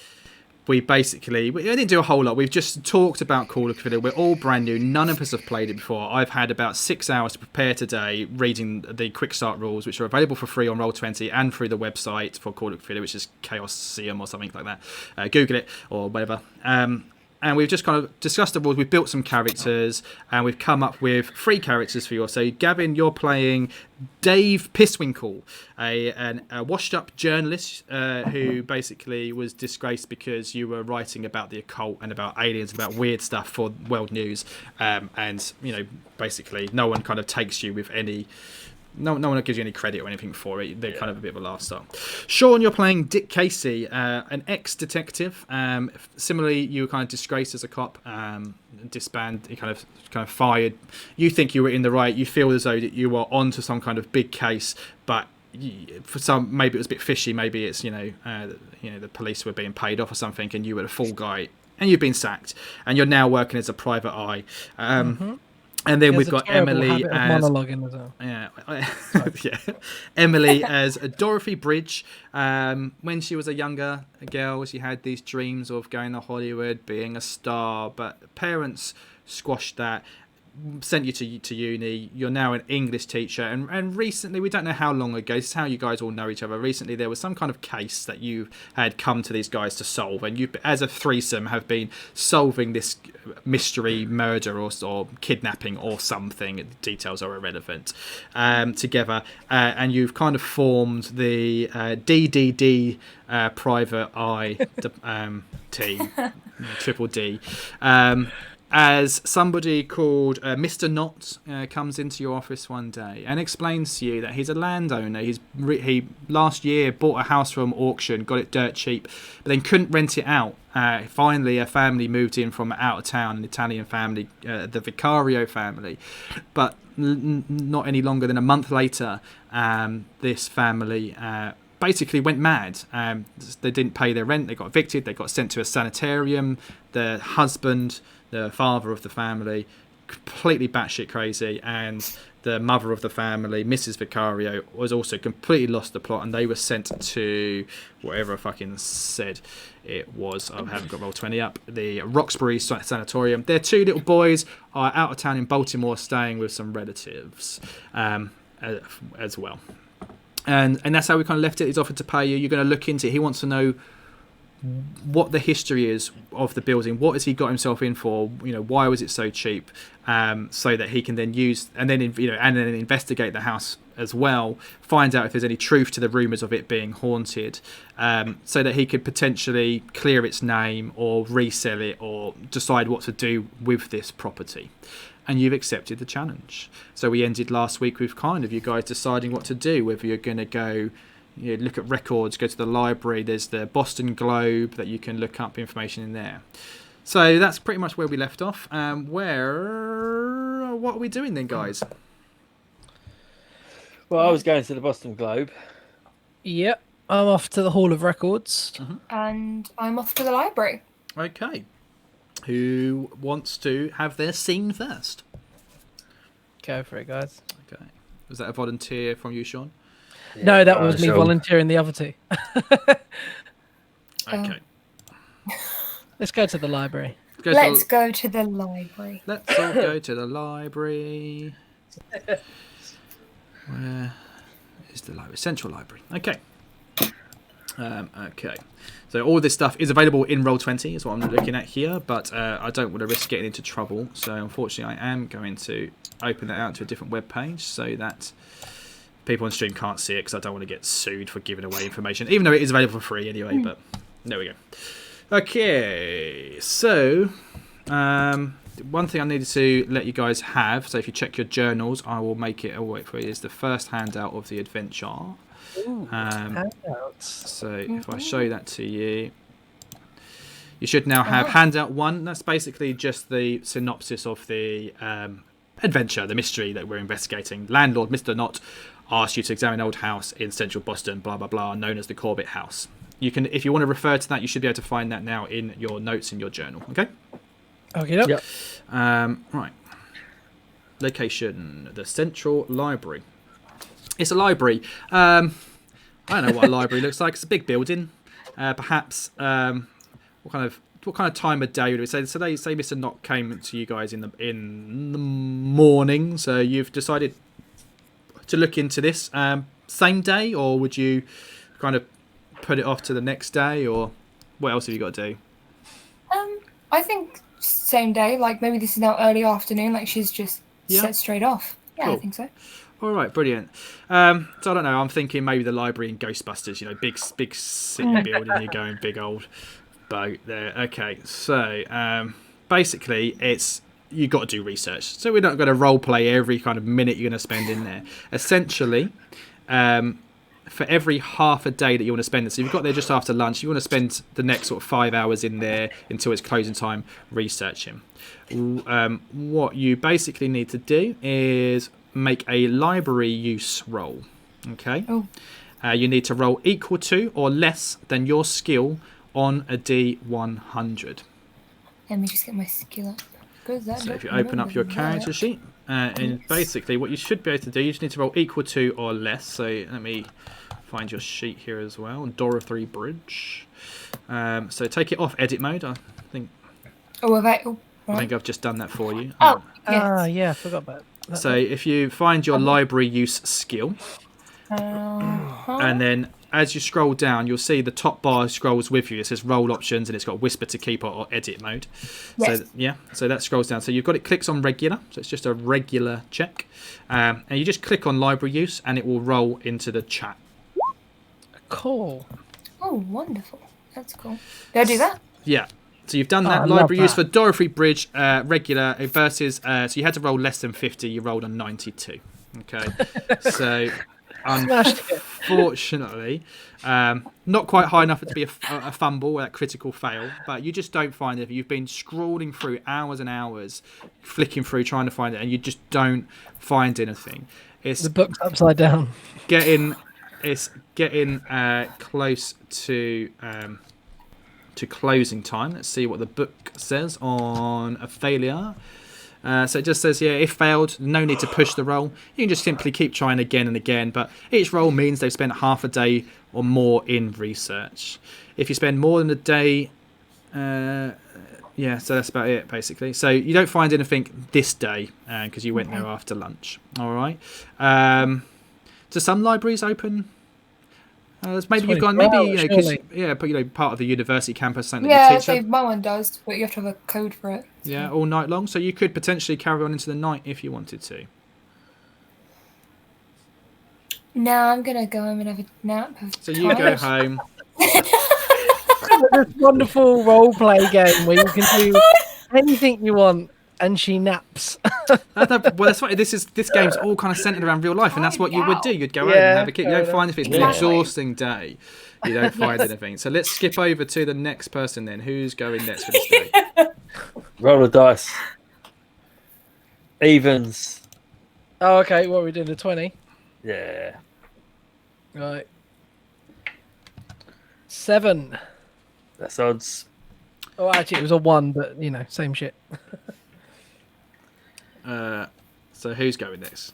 we didn't do a whole lot. We've just talked about Call of Cthulhu. We're all brand new. None of us have played it before. I've had about 6 hours to prepare today, reading the quick start rules, which are available for free on Roll20 and through the website for Call of Cthulhu, which is Chaosium or something like that. Google it or whatever. And we've just kind of discussed the rules. We've built some characters, and we've come up with 3 characters for you. So, Gavin, you're playing Dave Pisswinkle, a washed-up journalist who basically was disgraced because you were writing about the occult and about aliens, about weird stuff for World News. And, basically no one kind of takes you with any... No one gives you any credit or anything for it. They're kind of a bit of a laugh start. Sean, you're playing Dick Casey, an ex-detective. Similarly, you were kind of disgraced as a cop, disbanded, you kind of fired. You think you were in the right. You feel as though that you were onto some kind of big case, but for some, maybe it was a bit fishy. Maybe it's the police were being paid off or something, and you were the fall guy, and you've been sacked, and you're now working as a private eye. And then we've got Emily as
monologuing as well.
Emily as Dorothy Bridge. When she was a younger girl, she had these dreams of going to Hollywood, being a star, but parents squashed that. Sent you to uni. You're now an English teacher, and recently, we don't know how long ago, this is how you guys all know each other. Recently there was some kind of case that you had come to these guys to solve, and you, as a threesome, have been solving this mystery murder or kidnapping or something. The details are irrelevant, together, and you've kind of formed the DDD private eye team, triple D. As somebody called Mr. Knott comes into your office one day and explains to you that he's a landowner. He last year bought a house from auction, got it dirt cheap, but then couldn't rent it out. Finally, a family moved in from out of town, an Italian family, the Vicario family. But not any longer than a month later, this family basically went mad. They didn't pay their rent. They got evicted. They got sent to a sanitarium. The husband, the father of the family, completely batshit crazy, and the mother of the family, Mrs. Vicario, was also completely lost the plot, and they were sent to whatever I fucking said it was. I haven't got Roll20 up. The Roxbury Sanatorium. Their 2 little boys are out of town in Baltimore, staying with some relatives as well. And that's how we kind of left it. He's offered to pay you. You're going to look into it. He wants to know what the history is of the building. What has he got himself in for? Why was it so cheap? So that he can then use and then investigate the house as well. Find out if there's any truth to the rumours of it being haunted, so that he could potentially clear its name or resell it or decide what to do with this property. And you've accepted the challenge. So we ended last week with kind of you guys deciding what to do. Whether you're going to go. Look at records, go to the library. There's the Boston Globe that you can look up information in there. So that's pretty much where we left off. What are we doing then, guys?
Well, I was going to the Boston Globe.
Yep, I'm off to the Hall of Records.
And I'm off to the library.
Okay. Who wants to have their scene first?
Go for it, guys.
Okay. Was that a volunteer from you, Sean?
Yeah,
No, that was me volunteering the other 2.
Okay.
Let's go to the library.
Let's go to the library.
Let's all go to the library. Where is the library? Central Library. Okay. Okay. So all this stuff is available in Roll20 is what I'm looking at here, but I don't want to risk getting into trouble. So unfortunately I am going to open that out to a different web page so that people on stream can't see it, because I don't want to get sued for giving away information, even though it is available for free anyway. But there we go. Okay, so one thing I needed to let you guys have, so if you check your journals, I will make it away for you, is the first handout of the adventure. So if I show that to you, you should now have handout 1. That's basically just the synopsis of the adventure, the mystery that we're investigating. Landlord Mr. Knott asks you to examine an old house in central Boston, blah blah blah, known as the Corbett House. You can, if you want to refer to that, you should be able to find that now in your notes in your journal. Okay.
Okay. Yep.
Right. Location: the Central Library. It's a library. I don't know what a library looks like. It's a big building. Perhaps. What kind of time of day would we say? So they say Mr. Knott came to you guys in the morning. So you've decided to look into this same day, or would you kind of put it off to the next day, or what else have you got to do?
I think same day. Like maybe this is now early afternoon. Like she's just set straight off. Yeah, cool. I think so. All
right, brilliant. So I don't know. I'm thinking maybe the library in Ghostbusters. Big city building. You're going big old boat there. Okay, so basically it's you got to do research. So we're not going to role play every kind of minute you're going to spend in there. Essentially, for every half a day that you want to spend it, so you've got there just after lunch, you want to spend the next sort of 5 hours in there until it's closing time researching. What you basically need to do is make a library use roll. Okay. You need to roll equal to or less than your skill on a D100.
Let me just get my skill up.
So if you open up your character sheet, and basically what you should be able to do, you just need to roll equal to or less. So let me find your sheet here as well. Dorothy Bridge. So take it off edit mode. I think.
I
think I've just done that for you.
Yes.
Yeah, I forgot about that.
So if you find your library use skill, and then as you scroll down, you'll see the top bar scrolls with you. It says roll options, and it's got whisper to keep or edit mode.
Yes.
So that scrolls down. So you've got it clicks on regular, so it's just a regular check, and you just click on library use, and it will roll into the chat.
Cool.
Oh, wonderful. That's cool. Did I do that?
Yeah. So you've done that. Library use for Dorothy Bridge, regular versus. So you had to roll less than 50. You rolled a 92. Okay. So unfortunately, not quite high enough to be a fumble or a critical fail, but you just don't find it. You've been scrolling through hours and hours, flicking through trying to find it, and you just don't find anything. It's
the book's upside down.
It's getting close to closing time. Let's see what the book says on a failure. So it just says, if failed, no need to push the roll. You can just simply keep trying again and again, but each roll means they've spent half a day or more in research. If you spend more than a day, so that's about it, basically. So you don't find anything this day, because you went there after lunch. All right. Do some libraries open? Maybe you've gone, part of the university campus, something that you teach.
Yeah, my one does, but you have to have a code for it. So.
Yeah, all night long. So you could potentially carry on into the night if you wanted to.
No, I'm gonna go home and have a nap.
So you go home.
This wonderful role play game where you can do anything you want, and she naps.
Well, that's right. This game's all kind of centered around real life, and that's what you would do. You'd go home and have a kid. You don't find if it's an exhausting day. You don't find anything. So let's skip over to the next person then. Who's going next for this day?
Roll a dice. Evens.
Oh, okay. What are we doing? A 20?
Yeah.
Right. 7.
That's odds.
Oh, actually, it was a 1, but same shit.
So who's going next?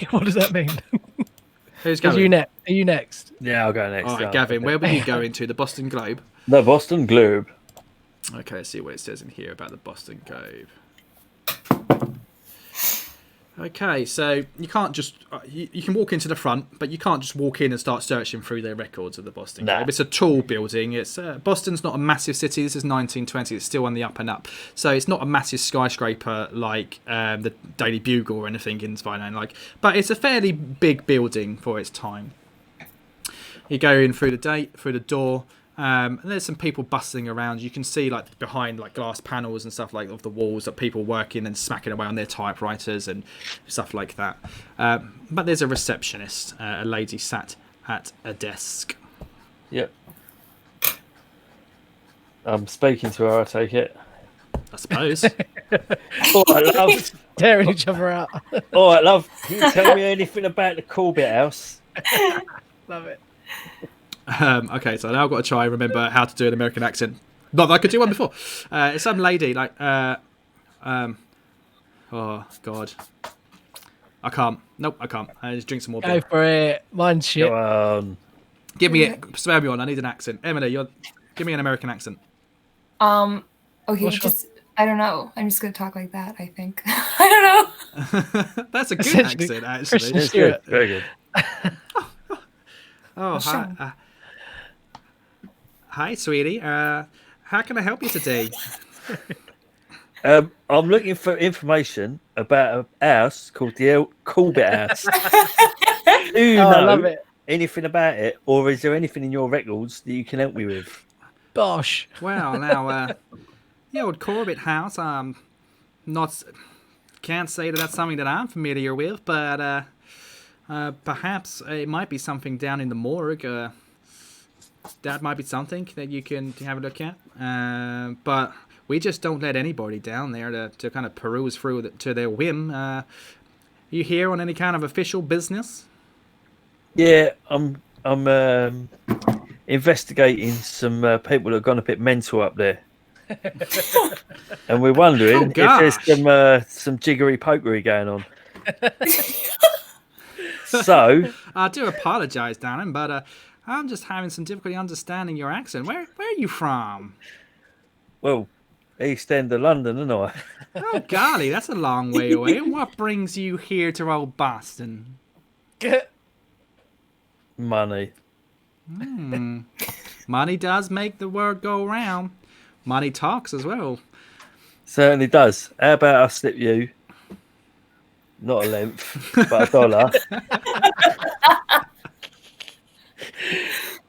What does that mean?
Who's going?
Are you next?
Yeah, I'll go next.
All right, Gavin, where were you going to? The Boston Globe?
The Boston Globe.
Okay, let's see what it says in here about the Boston Globe. Okay, so you can't just... you can walk into the front, but you can't just walk in and start searching through their records of the Boston Globe. It's a tall building. It's Boston's not a massive city. This is 1920. It's still on the up and up. So it's not a massive skyscraper like the Daily Bugle or anything in Spine. But it's a fairly big building for its time. You go in through the door. And there's some people bustling around. You can see behind glass panels and stuff of the walls that people working and smacking away on their typewriters and stuff like that. But there's a receptionist, a lady sat at a desk.
Yep. I'm speaking to her, I take it.
I suppose.
All right, love.
Tearing each other out.
All right, love. Can you tell me anything about the Corbett house?
Love it.
Okay, so now I've got to try and remember how to do an American accent. Not that I could do one before. It's some lady oh God, I can't. Nope, I can't. I just drink some more beer.
Go for it. Mine's shit.
Give me it. Swear me on. I need an accent. Emily, give me an American accent.
Okay, I don't know. I'm just gonna talk like that. I think. I don't know.
That's a good accent, actually.
It's good. Very good.
Oh, hi. Hi, sweetie. How can I help you today?
I'm looking for information about a house called the Corbett House. Do you know anything about it, or is there anything in your records that you can help me with?
Bosh.
Well, now, the old Corbett House. Can't say that's something that I'm familiar with, but perhaps it might be something down in the morgue. That might be something that you can have a look at. But we just don't let anybody down there to kind of peruse through to their whim. You here on any kind of official business?
Yeah, I'm investigating some people that have gone a bit mental up there. And we're wondering if there's some jiggery pokery going on. So
I do apologise, darling, but I'm just having some difficulty understanding your accent. Where are you from?
Well, East End of London, isn't I?
Oh golly, that's a long way away. And what brings you here to old Boston?
Money.
Money does make the world go round. Money talks as well.
Certainly does. How about I slip you? Not a length, but $1.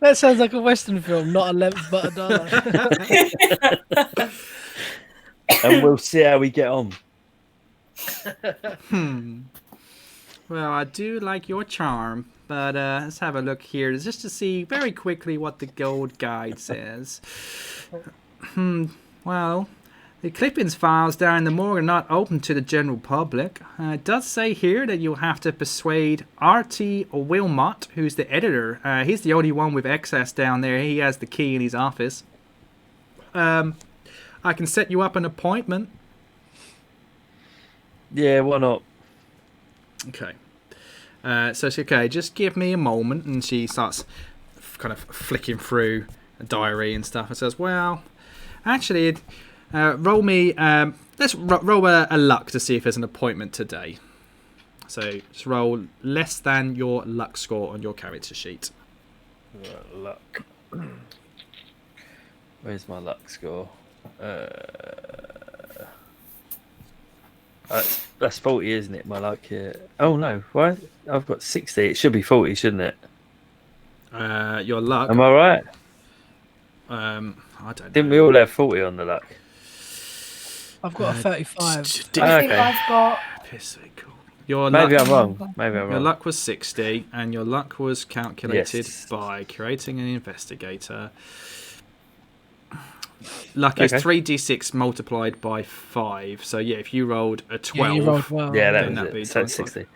That sounds like a Western film. Not a length, but $1.
And we'll see how we get on.
Well, I do like your charm, but let's have a look here just to see very quickly what the gold guide says. Well, the clippings files down in the morgue are not open to the general public. It does say here that you'll have to persuade R.T. Wilmot, who's the editor. He's the only one with access down there. He has the key in his office. I can set you up an appointment.
Yeah, why not?
Okay. So she's okay. Just give me a moment, and she starts kind of flicking through a diary and stuff, and says, "Well, actually, roll me. Let's roll a luck to see if there's an appointment today. So just roll less than your luck score on your character sheet."
Luck. Where's my luck score? That's 40, isn't it? My luck here. Oh no, why? I've got 60. It should be 40, shouldn't it?
Your luck.
Am I right?
I don't know.
Didn't we all have 40 on the luck?
I've got a 35.
I think
Okay.
I've got.
Pisswinkle. Your
Maybe
luck.
I'm wrong.
Your luck was 60, and your luck was calculated
Yes.
by creating an investigator. Luck is
Okay.
3d6 multiplied by 5. So yeah, if you rolled a 12,
Yeah, you rolled well.
Yeah,
Then
that
that'd be
was it. So
times
60.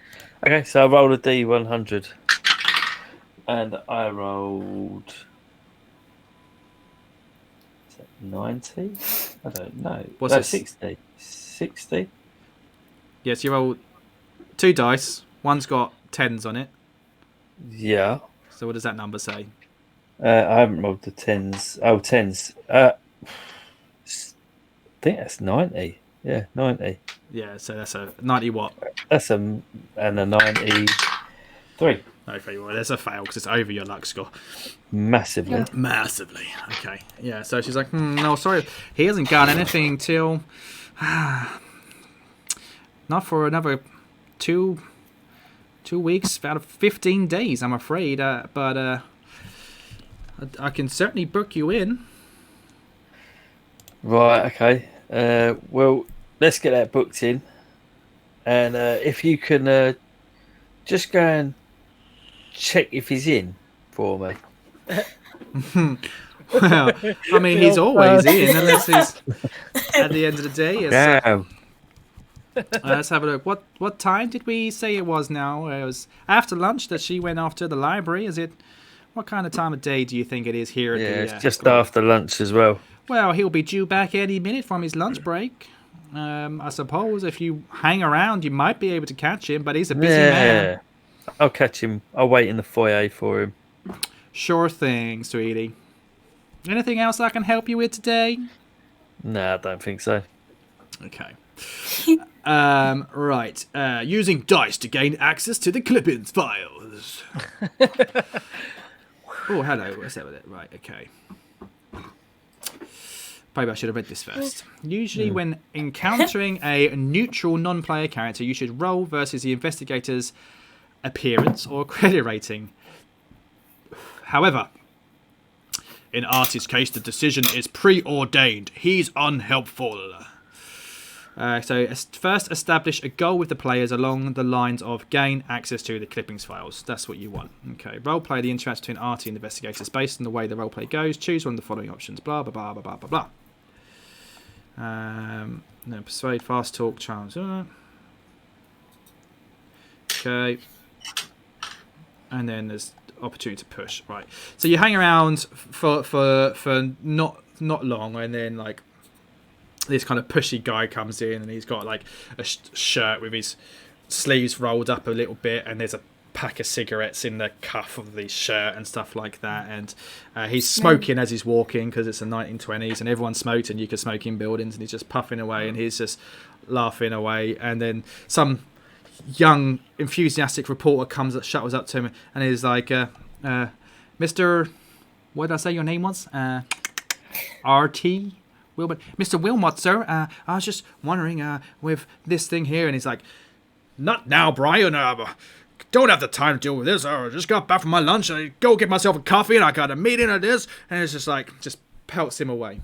Okay, so I rolled a D100. And I rolled... Is that 90? I don't know.
What's
No,
this?
60. 60?
yes, you roll 2 dice. One's got 10s on it.
Yeah.
So what does that number say?
I haven't rolled the 10s. Oh, 10s. I think that's 90. Yeah, 90.
Yeah, so that's a 90 what?
That's and a 93.
Okay, well, there's a fail because it's over your luck score.
Massively.
Yeah.
Massively. Okay. Yeah, so she's like, no, sorry. He hasn't got anything till... not for another 2 weeks, about 15 days, I'm afraid. But I can certainly book you in.
Right, okay. Well, let's get that booked in. And if you can just go and check if he's in for me.
Well, I mean, he's always in, unless he's at the end of the day. Yes.
Damn.
Let's have a look. What time did we say it was now? It was after lunch that she went off to the library. Is it? What kind of time of day do you think it is here?
Yeah,
At the,
it's just
school?
after lunch as well.
Well, he'll be due back any minute from his lunch break. I suppose if you hang around, you might be able to catch him, but he's a busy man.
I'll catch him. I'll wait in the foyer for him.
Sure thing, sweetie. Anything else I can help you with today?
No, I don't think so.
Okay. Right. Using dice to gain access to the clippings files. Oh, hello. What's that with it? Right, okay. Probably I should have read this first. Usually when encountering a neutral non-player character, you should roll versus the investigator's appearance or credit rating. However, in Artie's case, the decision is preordained. He's unhelpful. So first establish a goal with the players along the lines of gain access to the clippings files. That's what you want. Okay. Roleplay the interaction between Artie and the investigators based on the way the roleplay goes. Choose one of the following options. Blah, blah, blah, blah, blah, blah, blah. No, persuade, fast talk, charms. Okay. And then there's opportunity to push. Right. So you hang around for not long, and then like this kind of pushy guy comes in, and he's got like a shirt with his sleeves rolled up a little bit, and there's a pack of cigarettes in the cuff of the shirt and stuff like that, and he's smoking as he's walking because it's the 1920s and everyone smoked and you could smoke in buildings, and he's just puffing away and he's just laughing away, and then some young enthusiastic reporter shuttles up to him and he's like, Mr. what did I say your name was? RT Wilmot. Mr. Wilmot, sir, I was just wondering with this thing here, and he's like, not now, Brian, don't have the time to deal with this. I just got back from my lunch and I go get myself a coffee and I got a meeting at this, and it's just like, just pelts him away.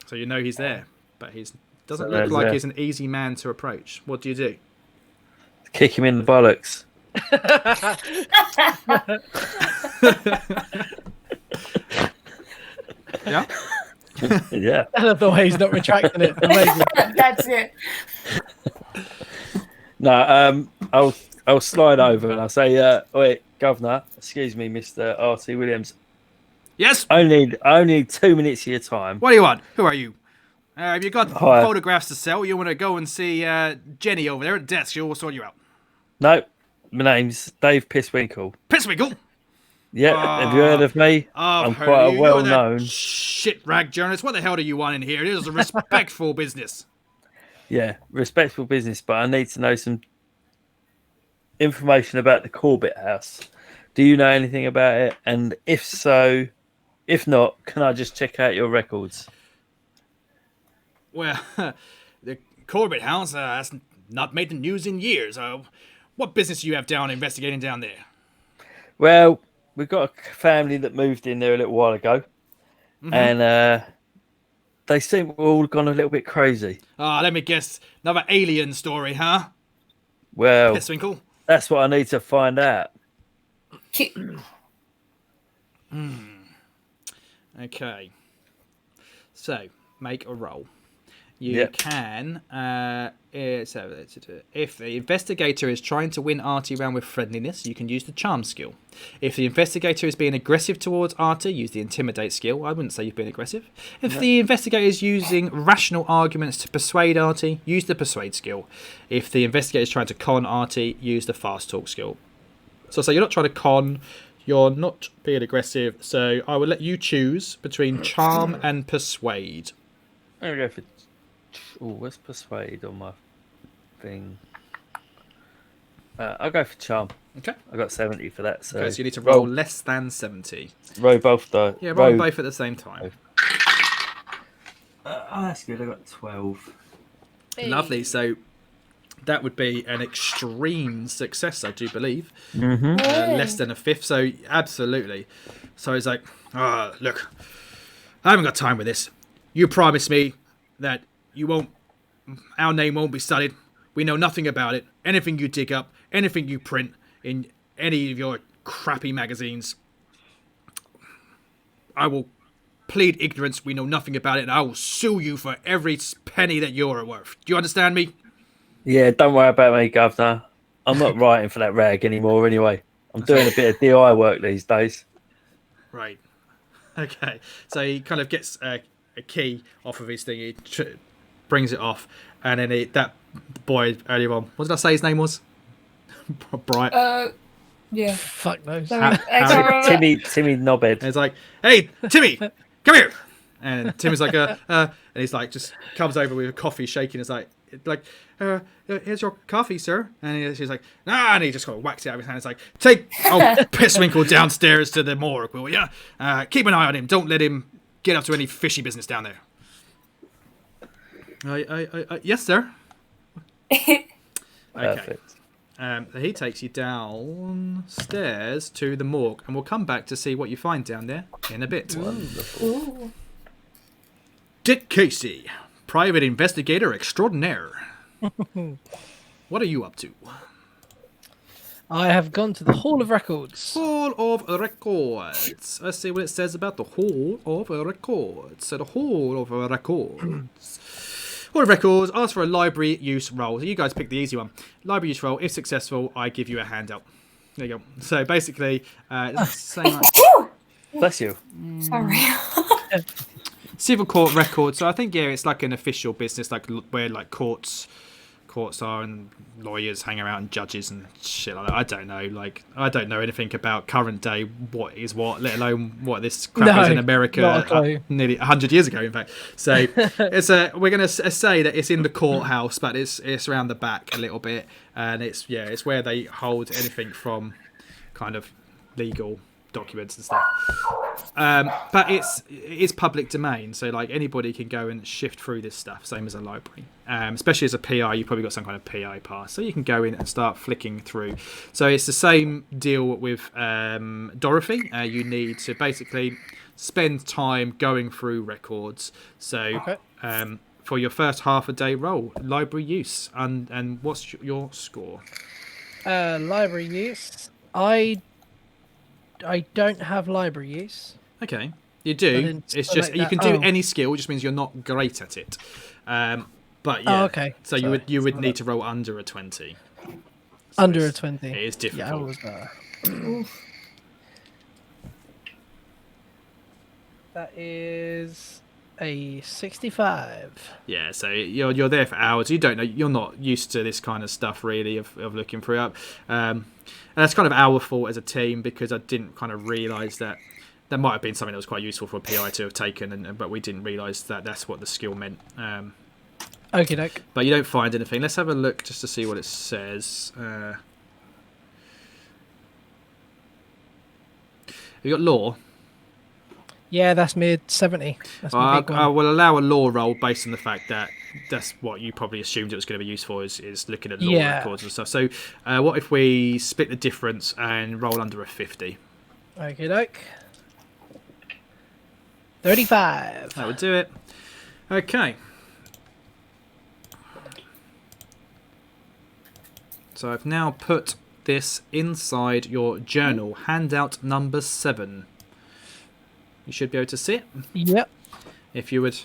So you know he's there, but he doesn't look like he's an easy man to approach. What do you do?
Kick him in the bollocks.
Yeah?
Yeah.
I love the way he's not retracting it. Amazing.
That's it.
No, I'll slide over and I'll say, wait, Governor, excuse me, Mr. R.T. Williams.
Yes?
I need 2 minutes of your time.
What do you want? Who are you? Have you got
Hi.
photographs to sell? You want to go and see Jenny over there at the desk? She'll sort you out.
No, my name's Dave Pisswinkle.
Pisswinkle.
Yeah, have you heard of me?
I've
I'm
heard
quite
of
a
you. You're that
well-known.
shit rag journalist. What the hell do you want in here? It is a respectful business.
Yeah, respectable business, but I need to know some information about the Corbett house. Do you know anything about it? And if so, if not, can I just check out your records?
Well, the Corbett house has not made the news in years. What business do you have investigating down there?
Well, we've got a family that moved in there a little while ago, and they seem to have all gone a little bit crazy.
Let me guess. Another alien story, huh?
Well,
Pisswinkle.
that's what I need to find out.
Okay. So, make a roll. You can, if the investigator is trying to win Artie around with friendliness, you can use the charm skill. If the investigator is being aggressive towards Artie, use the intimidate skill. I wouldn't say you've been aggressive. If the investigator is using rational arguments to persuade Artie, use the persuade skill. If the investigator is trying to con Artie, use the fast talk skill. So you're not trying to con, you're not being aggressive, so I will let you choose between charm and persuade.
I'm going to go for... Oh, where's persuade on my thing? I'll go for charm.
Okay.
I got 70 for that. So,
Okay, so you need to roll less than 70.
Roll both though.
Yeah, roll both at the same time.
That's good. I got 12.
Hey.
Lovely. So that would be an extreme success, I do believe. Less than a fifth. So absolutely. So he's like, look, I haven't got time with this. You promised me that our name won't be studied. We know nothing about it. Anything you dig up, anything you print in any of your crappy magazines, I will plead ignorance. We know nothing about it, and I will sue you for every penny that you're worth. Do you understand me?
Yeah, don't worry about me, Governor. I'm not writing for that rag anymore anyway. I'm doing a bit of DI work these days.
Right. Okay. So he kind of gets a key off of his thing. He brings it off, and then that boy earlier on, what did I say his name was? Bright.
Yeah.
Fuck knows.
Timmy Knobhead.
And it's like, hey, Timmy, come here. And Timmy's like, and he's like, just comes over with a coffee, shaking. It's like, here's your coffee, sir. And she's like, nah. And he just kind of whacks it out of his hand. It's like, take Pisswinkle downstairs to the morgue, will ya? Keep an eye on him. Don't let him get up to any fishy business down there. Yes, sir. Okay. He takes you downstairs to the morgue, and we'll come back to see what you find down there in a bit.
Wonderful.
Dick Casey, private investigator extraordinaire. What are you up to?
I have gone to the Hall of Records.
Hall of Records. Let's see what it says about the Hall of Records. So the Hall of Records. Hall of Records, ask for a library use roll. So you guys pick the easy one. Library use roll. If successful, I give you a handout. There you go. So basically, same like
Bless you.
Sorry.
civil court records. So I think it's like an official business, like where like courts are and lawyers hang around and judges and shit like that. I don't know. Like I don't know anything about current day what is what, let alone what this crap was in America nearly 100 years ago. In fact, so we're gonna say that it's in the courthouse, but it's around the back a little bit, and it's where they hold anything from kind of legal documents and stuff. But it's public domain, so like anybody can go and shift through this stuff, same as a library. Especially as a PI, you've probably got some kind of PI pass, so you can go in and start flicking through. So it's the same deal with Dorothy. You need to basically spend time going through records. So for your first half a day roll, library use, and what's your score?
Library use. I don't have library use.
Okay, you do. It's just you can do any skill. It just means you're not great at it. But yeah.
Oh, okay.
So you would need to roll under a 20. So
under a 20.
It is difficult.
Yeah, I was better. That is A 65.
Yeah, so you're there for hours. You don't know. You're not used to this kind of stuff, really, of looking through up. And that's kind of our fault as a team because I didn't kind of realise that there might have been something that was quite useful for a PI to have taken, but we didn't realise that that's what the skill meant.
Okie doke.
But you don't find anything. Let's have a look just to see what it says. You got law.
Yeah, that's mid 70. That's my big one.
I will allow a law roll based on the fact that that's what you probably assumed it was going to be used for is looking at law records and stuff. So what if we split the difference and roll under a 50?
Okie doke. 35.
That would do it. Okay. So I've now put this inside your journal. Handout number 7. You should be able to see it.
Yep.
If you would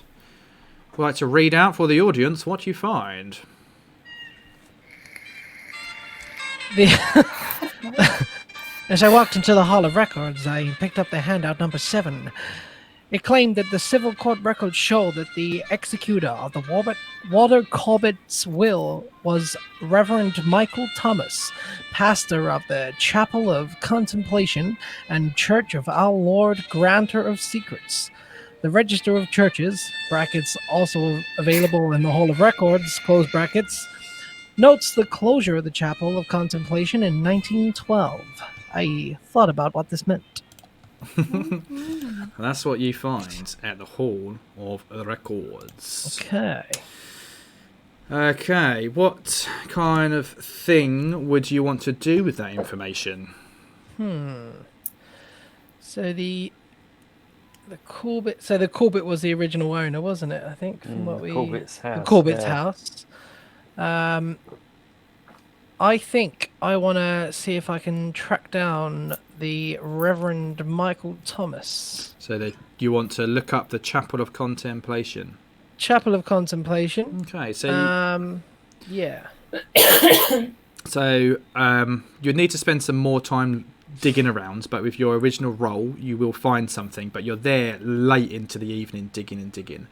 like to read out for the audience what you find.
As I walked into the Hall of Records, I picked up the handout number 7. It claimed that the civil court records show that the executor of the Walter Corbett's will was Reverend Michael Thomas, pastor of the Chapel of Contemplation and Church of Our Lord Granter of Secrets. The Register of Churches, brackets also available in the Hall of Records, close brackets, notes the closure of the Chapel of Contemplation in 1912. I thought about what this meant.
And that's what you find at the Hall of Records. Okay, what kind of thing would you want to do with that information?
So the Corbett. So the Corbett was the original owner, wasn't it? I think from what we.
Corbett's house.
The Corbett's house. I think I want to see if I can track down the Reverend Michael Thomas.
So that you want to look up the Chapel of Contemplation.
Chapel of Contemplation.
Okay, so
yeah.
So you'd need to spend some more time digging around, but with your original roll, you will find something. But you're there late into the evening, digging.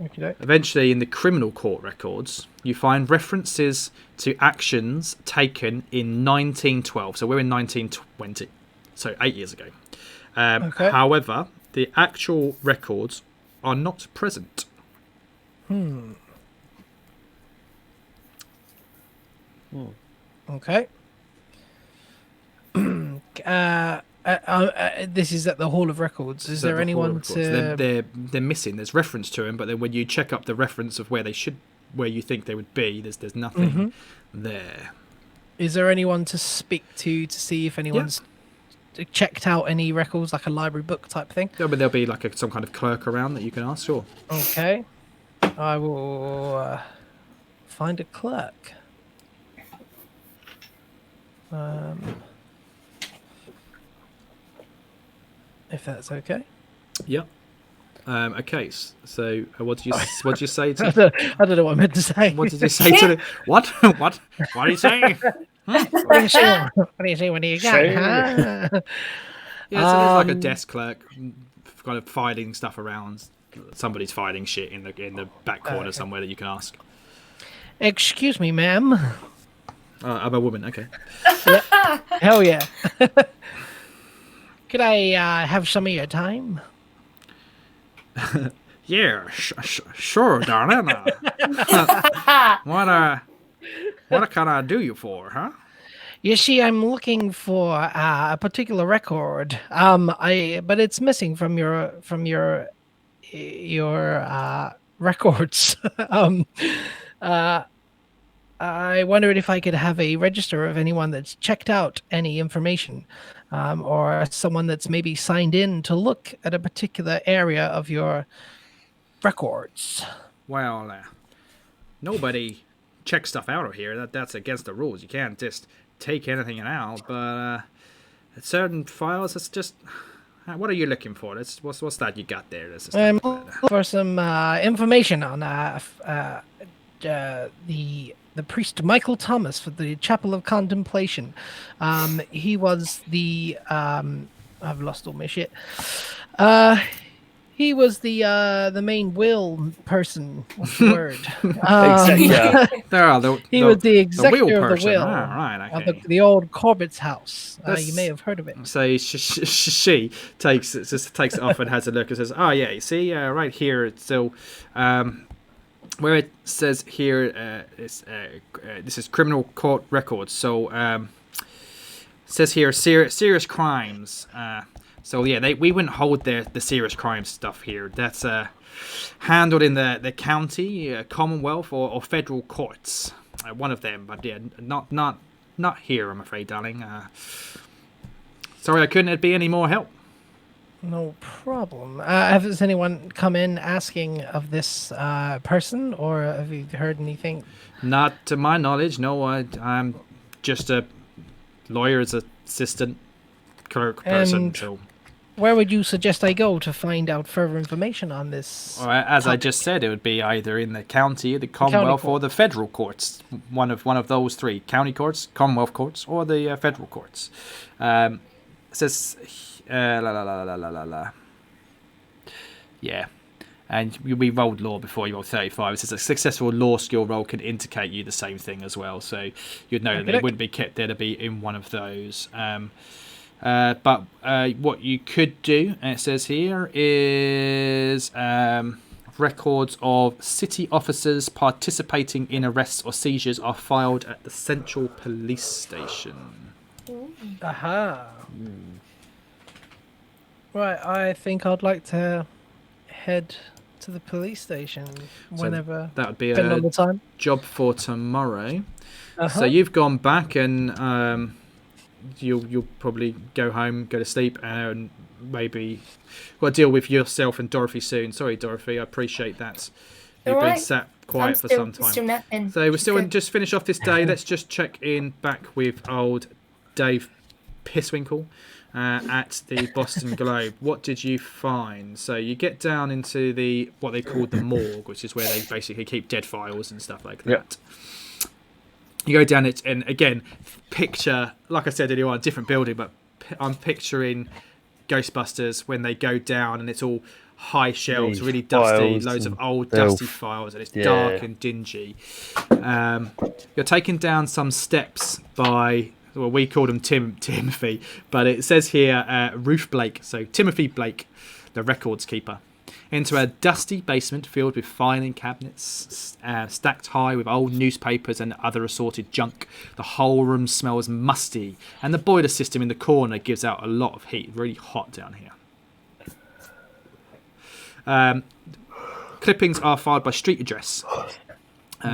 Okay.
Eventually, in the criminal court records, you find references to actions taken in 1912. So we're in 1920, so 8 years ago. However, the actual records are not present.
Okay. This is at the Hall of Records. Is there anyone to?
They're missing. There's reference to them, but then when you check up the reference of where you think they would be, there's nothing there.
Is there anyone to speak to see if anyone's checked out any records, like a library book type thing?
Yeah, but there'll be like some kind of clerk around that you can ask. Sure.
Okay. I will find a clerk. If that's okay.
Yep. Okay. So what did you say to?
I don't know what I meant to say.
What did you say to? What? What are you saying?
What do you say? What do you say? What do you got? Huh?
Yeah, so there's like a desk clerk, kind of filing stuff around. Somebody's filing shit in the back corner somewhere that you can ask.
Excuse me, ma'am.
I'm a woman. Okay.
Yep. Hell yeah. Could I have some of your time?
Yeah, sure, darling. What can I do you for, huh?
You see, I'm looking for a particular record. But it's missing from your records. I wondered if I could have a register of anyone that's checked out any information, or someone that's maybe signed in to look at a particular area of your records.
Well, nobody checks stuff out of here. That's against the rules. You can't just take anything out. But certain files, it's just. What are you looking for? What's that you got there?
For some information on the priest Michael Thomas for the Chapel of Contemplation. He was the I've lost all my shit. He He was the main will person. What's the word?
Executor.
He was the executor
wheel
of the
person.
will
Right,
of
okay.
the old Corbett's house. You
That's-
may have heard of it.
So she takes it off and has a look and says, "Oh yeah, you see, right here it's still where it says here this is criminal court records. So it says here serious crimes. So yeah, we wouldn't hold the serious crimes stuff here. That's handled in the county, Commonwealth, or federal courts. One of them, but yeah, not here, I'm afraid, darling. Sorry, I couldn't be any more help.
No problem. Has anyone come in asking of this person, or have you heard anything?
Not to my knowledge, no. I'm just a lawyer's assistant clerk person.
And
So,
where would you suggest I go to find out further information on this?
as I just said, it would be either in the county, the Commonwealth, or the federal courts. One of those three: county courts, Commonwealth courts, or the federal courts. It says, yeah. And we rolled law before. You rolled 35. It says a successful law skill roll can indicate you the same thing as well. So you'd know that they wouldn't be kept there to be in one of those. But what you could do, and it says here, is records of city officers participating in arrests or seizures are filed at the Central Police Station.
Aha. Right, I think I'd like to head to the police station whenever.
That would be
depending on
a
the time.
job for tomorrow.
Uh-huh.
So you've gone back and you'll probably go home, go to sleep, and maybe deal with yourself and Dorothy soon. Sorry, Dorothy, I appreciate that. You've been sat quiet for some time.
Still napping.
So we're still just finish off this day. Let's just check in back with old Dave Pisswinkle at the Boston Globe. What did you find? So you get down into what they call the morgue, which is where they basically keep dead files and stuff like that.
Yep.
You go down it, and again, picture, like I said earlier on, a different building, but I'm picturing Ghostbusters when they go down and it's all high shelves, really dusty, loads of old dusty files, and it's dark and dingy. You're taking down some steps by, well, we call them Timothy, but it says here Ruth Blake, so Timothy Blake, the records keeper, into a dusty basement filled with filing cabinets, stacked high with old newspapers and other assorted junk. The whole room smells musty, and the boiler system in the corner gives out a lot of heat. Really hot down here. Clippings are filed by street address.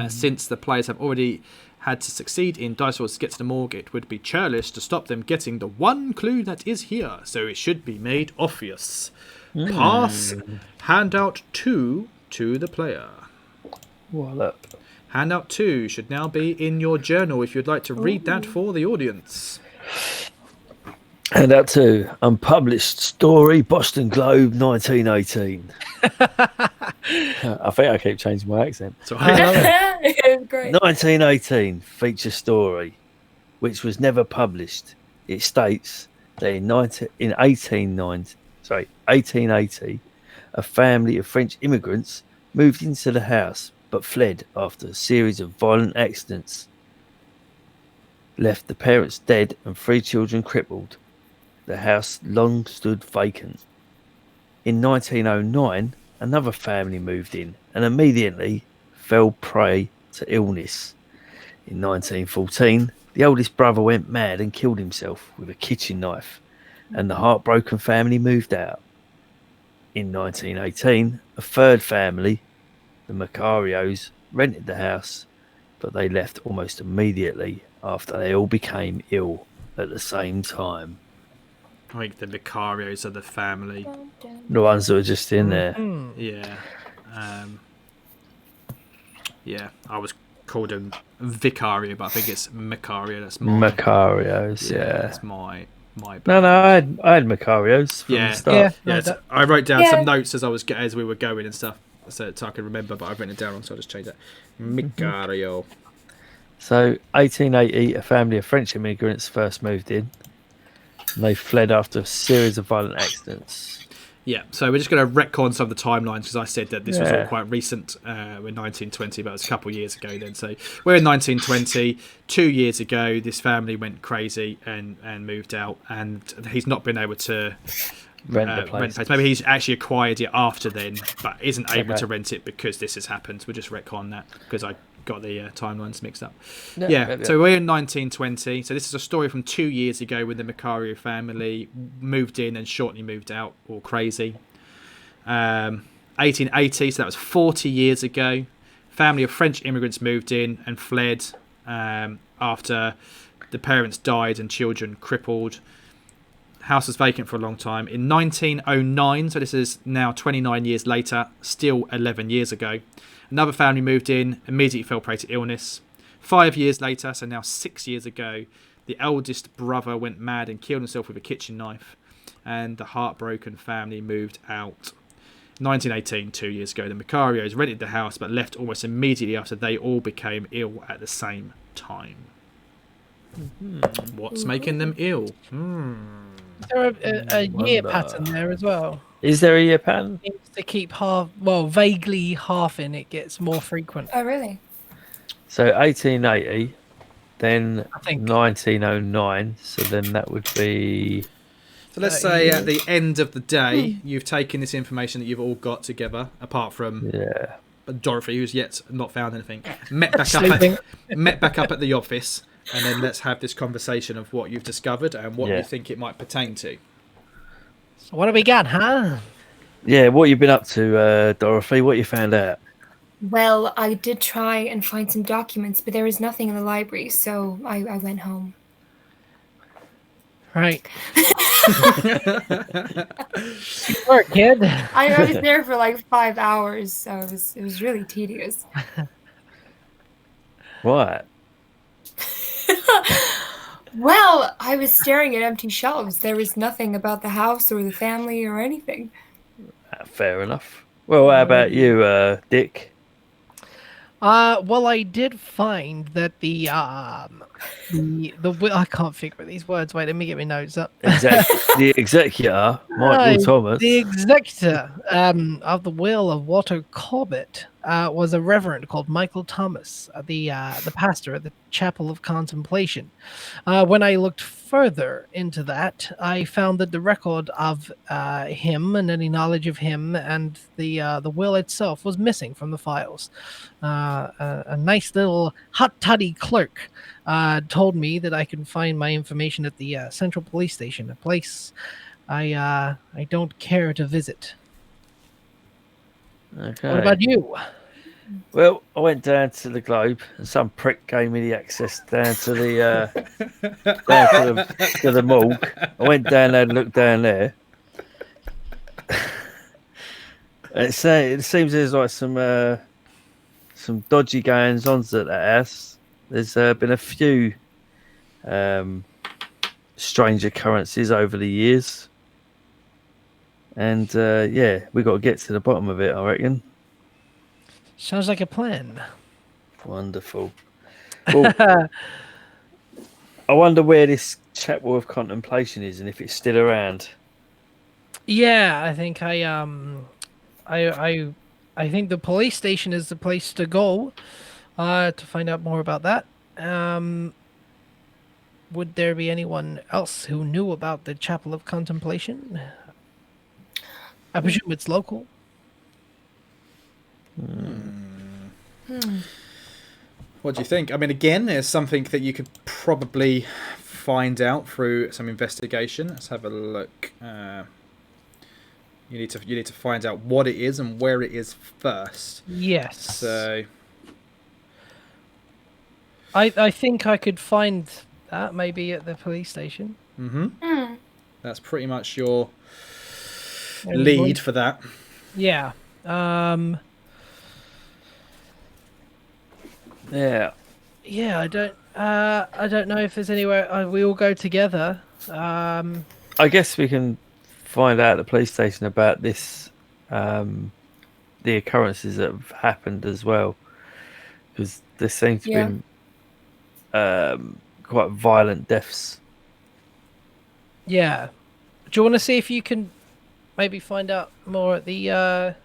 Since the players have already had to succeed in dice rolls to get to the morgue, it would be churlish to stop them getting the one clue that is here, so it should be made obvious. Pass handout 2 to the player.
Well,
Handout 2 should now be in your journal if you'd like to read that for the audience.
Handout 2, unpublished story, Boston Globe, 1918. I think I keep changing my accent.
Great.
1918 feature story, which was never published. It states that in 1880, a family of French immigrants moved into the house but fled after a series of violent accidents. Left the parents dead and 3 children crippled. The house long stood vacant. In 1909, another family moved in and immediately fell prey to illness. In 1914, the oldest brother went mad and killed himself with a kitchen knife, and the heartbroken family moved out. In 1918, a third family, the Macarios, rented the house, but they left almost immediately after they all became ill at the same time.
I think the Vicarios are the family.
The ones that were just in there.
Yeah. Yeah, I was called a Vicario, but I think it's Macario. That's my
Macarios, yeah.
That's my
No, I had Macarios from the start.
I wrote down some notes as we were going and stuff, so I can remember. But I've written it down, so I'll just change that. Macario.
So, 1880, a family of French immigrants first moved in. And they fled after a series of violent accidents.
Yeah, so we're just going to retcon some of the timelines because I said that this was all quite recent. We're 1920, but it was a couple of years ago then. So we're in 1920. 2 years ago, this family went crazy and moved out, and he's not been able to
Rent the place.
Maybe he's actually acquired it after then, but isn't able to rent it because this has happened. We'll just retcon that because I got the timelines mixed up. So we're in 1920. So this is a story from 2 years ago when the Macario family moved in and shortly moved out, all crazy. 1880, so that was 40 years ago. Family of French immigrants moved in and fled after the parents died and children crippled. House was vacant for a long time. In 1909, so this is now 29 years later, still 11 years ago, another family moved in, immediately fell prey to illness. 5 years later, so now 6 years ago, the eldest brother went mad and killed himself with a kitchen knife, and the heartbroken family moved out. 1918, 2 years ago, the Macarios rented the house but left almost immediately after they all became ill at the same time. What's making them ill?
Is there a year pattern there as well?
Is there a year pattern?
It seems to keep vaguely half in. It gets more frequent.
Oh, really?
So 1880, then
I think
1909. So then that would be.
So let's say at the end of the day, you've taken this information that you've all got together, apart from Dorothy, who's yet not found anything. Met back up at the office, and then let's have this conversation of what you've discovered and what you think it might pertain to.
So what have we got, huh?
Yeah, what you been up to, Dorothy? What you found out?
Well, I did try and find some documents, but there was nothing in the library, so I went home.
Right. Work, kid.
I was there for like 5 hours, so it was really tedious.
What?
Well, I was staring at empty shelves. There was nothing about the house or the family or anything.
Fair enough. Well, how about you, Dick?
Well, I did find that the I can't figure these words. Wait, let me get my notes up.
The executor, Michael Thomas.
The executor of the will of Walter Corbett was a reverend called Michael Thomas, the pastor at the Chapel of Contemplation. When I looked further into that, I found that the record of him and any knowledge of him and the will itself was missing from the files. A nice little hot-toddy clerk told me that I can find my information at the Central Police Station, a place I don't care to visit.
Okay.
What about you?
Well, I went down to the Globe, and some prick gave me the access down to the to the morgue. I went down there and looked down there. It seems there's like some dodgy goings on at the house. There's been a few strange occurrences over the years, and we got to get to the bottom of it, I reckon.
Sounds like a plan.
Wonderful. Well, I wonder where this Chapel of Contemplation is and if it's still around.
Yeah, I think I think the police station is the place to go to find out more about that. Would there be anyone else who knew about the Chapel of Contemplation? I presume it's local.
What do you think? I mean, again, there's something that you could probably find out through some investigation. Let's have a look. You need to find out what it is and where it is first.
Yes.
So
I think I could find that maybe at the police station.
Mm-hmm. That's pretty much your lead for that.
Yeah.
Yeah.
Yeah, I don't know if there's anywhere we all go together.
I guess we can find out at the police station about this, the occurrences that have happened as well, because there seem to be quite violent deaths.
Yeah. Do you want to see if you can maybe find out more at the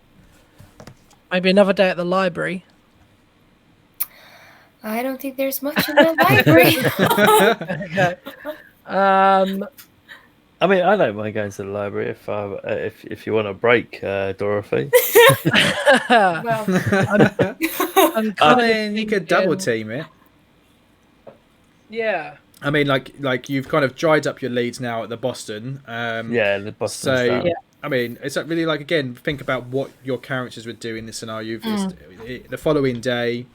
maybe another day at the library.
I don't think there's much in the library.
Okay.
I mean, I don't mind going to the library if you want a break, Dorothy.
Well,
I'm
I
kind of
mean, you could double
thinking-
team it.
Yeah.
I mean, like you've kind of dried up your leads now at the Boston.
Yeah, the Boston
So,
stuff.
Yeah.
I mean, it's not really like, again, think about what your characters would do in this scenario. The following day,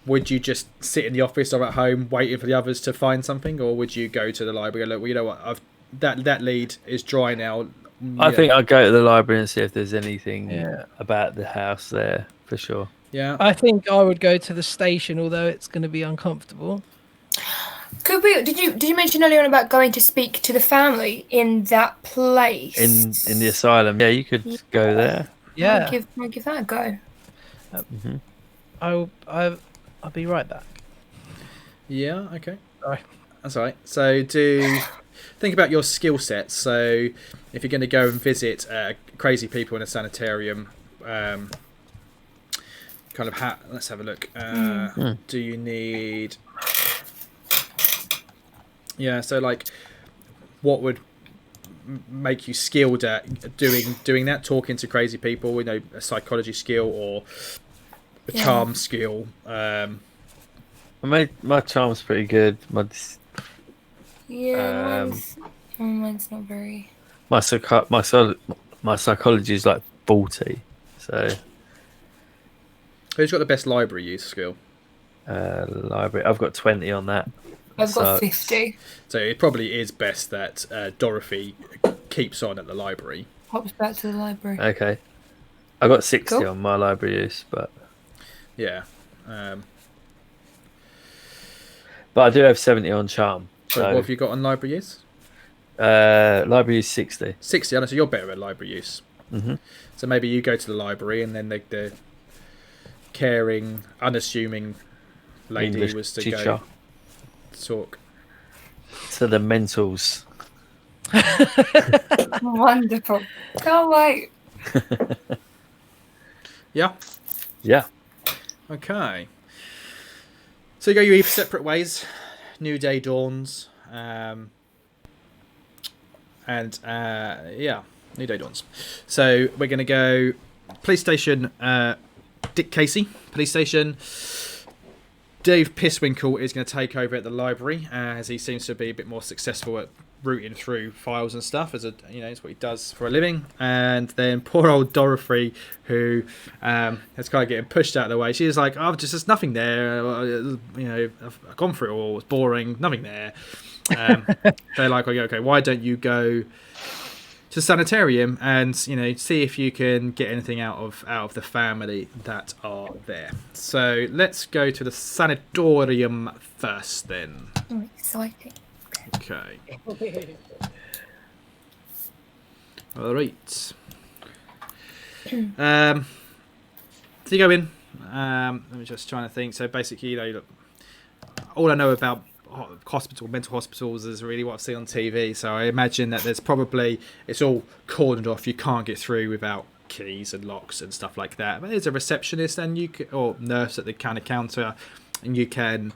would you just sit in the office or at home waiting for the others to find something, or would you go to the library and look, well, you know what, that lead is dry now.
I think I'd go to the library and see if there's anything
Yeah.
about the house there, for sure.
Yeah.
I think I would go to the station, although it's going to be uncomfortable.
could we? Did you mention earlier on about going to speak to the family in that place?
In the asylum. Yeah, you could go there.
Yeah.
Might give that a go.
I'll be right back.
Yeah, okay.
Sorry.
That's all right. So think about your skill sets. So if you're going to go and visit crazy people in a sanitarium, kind of let's have a look. Do you need... Yeah, so like what would make you skilled at doing that, talking to crazy people, you know, a psychology skill or a charm skill?
My charm's pretty good.
Mine's not very.
My psychology is like 40. So
Who's got the best library use skill?
library, I've got 20 on that.
I've got 50.
So it probably is best that Dorothy keeps on at the library.
Pops back to the library.
Okay. I got 60
Cool.
on my library use, but
Yeah.
I do have 70 on charm.
So
So
what have you got on library use?
library use 60.
60. I know, so you're better at library use.
Mm-hmm.
So maybe you go to the library and then the caring, unassuming lady
English
was to
teacher.
go talk.
To the mentals.
Wonderful. Can't wait.
Yeah.
Yeah.
Okay. So you go your separate ways. New day dawns. New day dawns. So we're going to go police station. Dick Casey, police station. Dave Pisswinkle is going to take over at the library, as he seems to be a bit more successful at rooting through files and stuff, it's what he does for a living. And then poor old Dorothy, who is kind of getting pushed out of the way. She's like, "Oh, there's nothing there. I've gone through it all. It's boring. Nothing there." They're like, "Okay, why don't you go to the sanitarium and see if you can get anything out of the family that are there." So let's go to the sanatorium first, then.
Oh, exciting.
Okay. All right. So you go in. Let me just trying to think. So basically, all I know about mental hospitals is really what I've seen on TV. So I imagine that it's all cordoned off. You can't get through without keys and locks and stuff like that. But there's a receptionist or nurse at the counter, and you can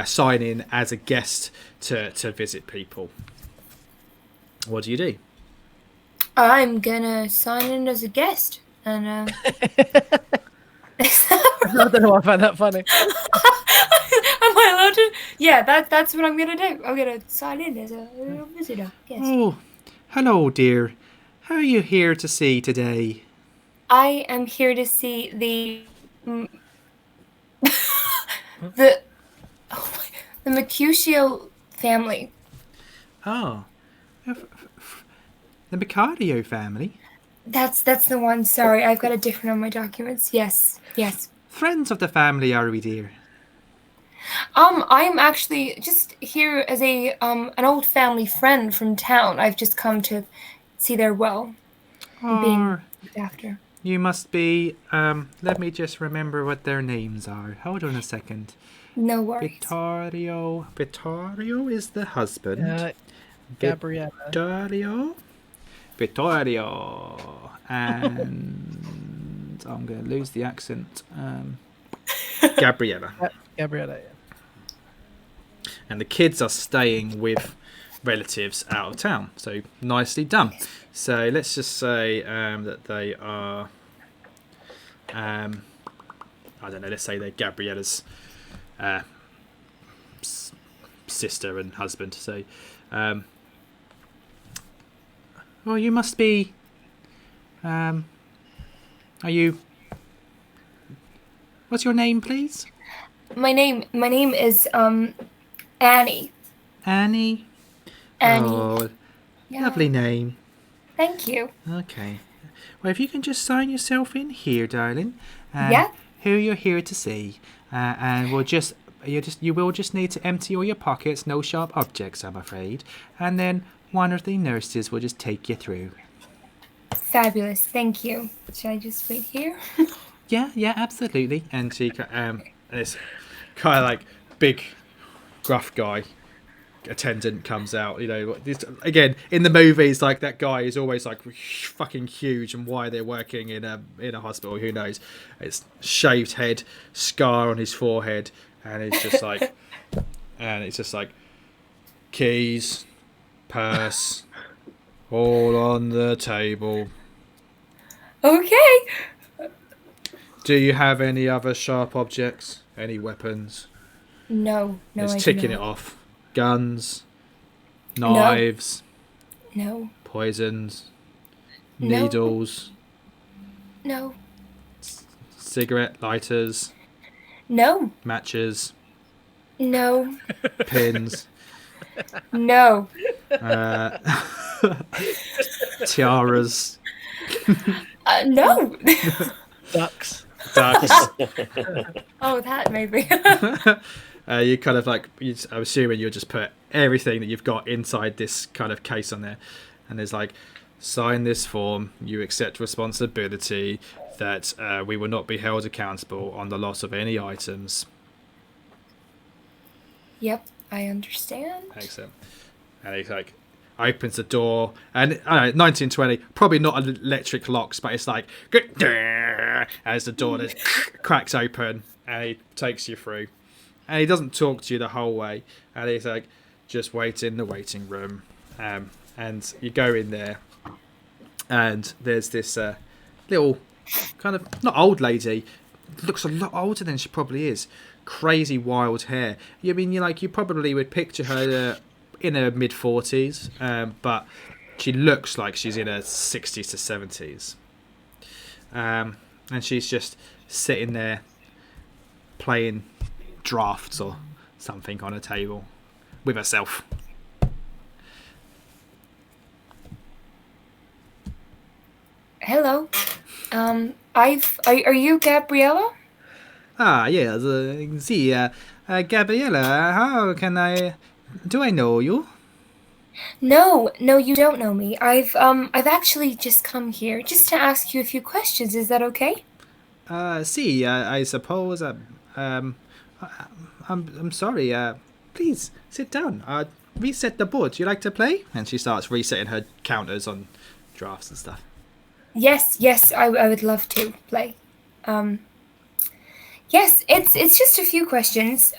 sign in as a guest to visit people. What do you do?
I'm gonna sign in as a guest, and
I don't know why I find that funny.
am I allowed to? Yeah, that's what I'm gonna do. I'm gonna sign in as a visitor guest.
Oh, hello, dear. Who are you here to see today?
I am here to see the Mercutio family.
Oh, the Mercadio family.
That's the one. Sorry, I've got a different on my documents. Yes.
Friends of the family, are we, dear?
I'm actually just here as an old family friend from town. I've just come to see their being looked after.
You must be. Let me just remember what their names are. Hold on a second.
No worries.
Vittorio is the husband.
Gabriella.
Vittorio. Vittorio, and I'm going to lose the accent. Gabriella.
Gabriella.
And the kids are staying with relatives out of town. So nicely done. So let's just say that they are, I don't know, let's say they're Gabriella's sister and husband. So, well, you must be, are you, what's your name, please?
My name is Annie.
Annie?
Annie.
Oh,
Yeah.
lovely name.
Thank you.
Okay. Well, if you can just sign yourself in here, darling.
Yeah.
Who you're here to see, and you will just need to empty all your pockets. No sharp objects, I'm afraid. And then one of the nurses will just take you through.
Fabulous. Thank you. Should I just wait here?
Yeah, absolutely. And she, this kind of like big, gruff guy attendant comes out. You know, this, again in the movies, like that guy is always like fucking huge, and why they're working in a hospital, who knows? It's shaved head, scar on his forehead, and it's just like, keys, purse, all on the table.
Okay.
Do you have any other sharp objects? Any weapons?
No,
It's
I do
ticking
not.
it off. Guns, knives,
No,
poisons,
No.
needles,
no,
cigarette lighters,
no,
matches,
no,
pins,
no.
tiaras,
No.
Ducks.
ducks.
Oh, that maybe.
You kind of like, I'm assuming you'll just put everything that you've got inside this kind of case on there. And there's like, sign this form, you accept responsibility that we will not be held accountable on the loss of any items.
Yep, I understand.
Excellent. And he like opens the door, and I don't know, 1920, probably not electric locks, but it's like as the door just cracks open, and he takes you through. And he doesn't talk to you the whole way, and he's like, just wait in the waiting room. And you go in there, and there's this little kind of, not old lady, looks a lot older than she probably is, crazy wild hair. You probably would picture her in her mid-40s, but she looks like she's in her 60s to 70s. And she's just sitting there playing drafts or something on a table with herself.
Hello. Are you Gabriella?
Ah, yes. See, Gabriella, how can I... Do I know you?
No, you don't know me. I've actually just come here just to ask you a few questions. Is that okay?
See, I suppose... I'm sorry. Please, sit down. Reset the board. Do you like to play? And she starts resetting her counters on drafts and stuff.
Yes, I would love to play. Yes, it's just a few questions.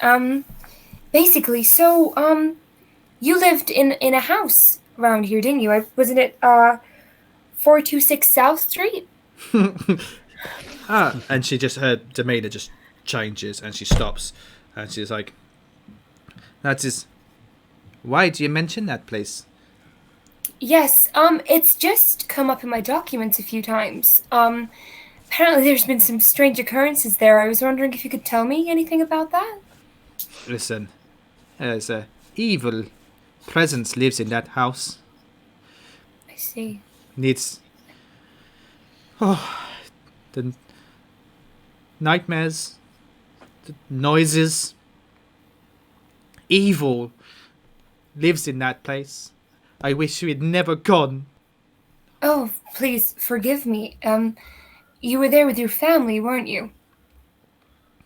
Basically, so, you lived in a house around here, didn't you? Wasn't it, 426 South Street?
And her demeanor just changes, and she stops, and she's like, that is... Why do you mention that place?
Yes, it's just come up in my documents a few times. Apparently there's been some strange occurrences there. I was wondering if you could tell me anything about that?
Listen, there's a evil presence lives in that house.
I see.
Needs... the nightmares, the noises. Evil lives in that place. I wish we had never gone.
Oh, please forgive me. You were there with your family, weren't you?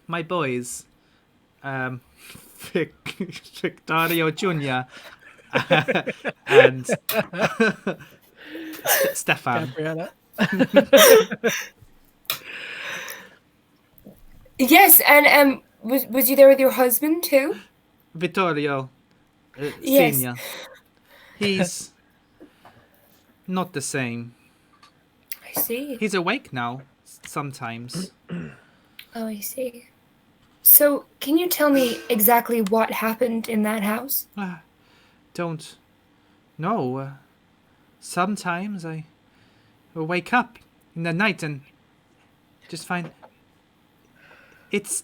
My boys, Victorio Jr. and Stefan.
Gabriella.
Yes, and was you there with your husband too?
Vittorio
Yes.
Senior. He's not the same.
I see.
He's awake now sometimes.
Oh, I see. So, can you tell me exactly what happened in that house?
Don't know. Sometimes I wake up in the night and just find it's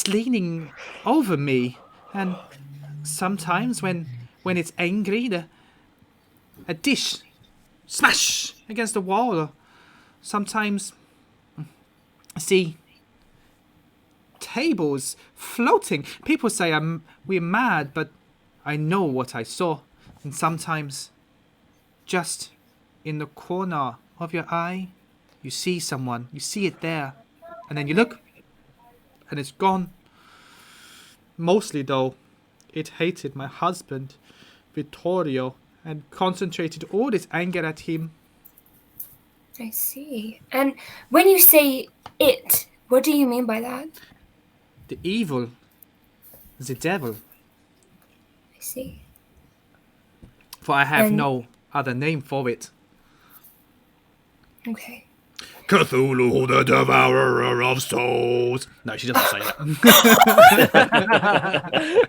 leaning over me, and sometimes when it's angry, a dish smash against the wall. Or sometimes I see tables floating. People say we're mad, but I know what I saw. And sometimes, just in the corner of your eye, you see someone. You see it there, and then you look, and it's gone. Mostly, though, it hated my husband, Vittorio, and concentrated all its anger at him.
I see. And when you say it, what do you mean by that?
The evil, the devil.
I see.
For I have
And-
no other name for it.
Okay.
Cthulhu, the devourer of souls. No, she doesn't say that.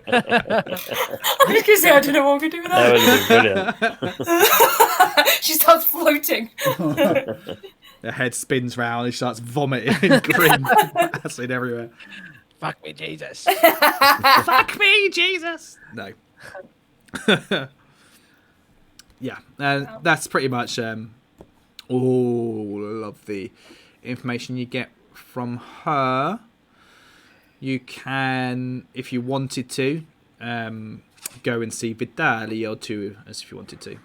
I was gonna say I don't know what we do with
That
that.
would have been brilliant.
She starts floating.
Her head spins round and she starts vomiting green acid everywhere.
Fuck me, Jesus.
Fuck me, Jesus. No. Yeah, that's pretty much all of the information you get from her. You can, if you wanted to, go and see Vidali too, as if you wanted to.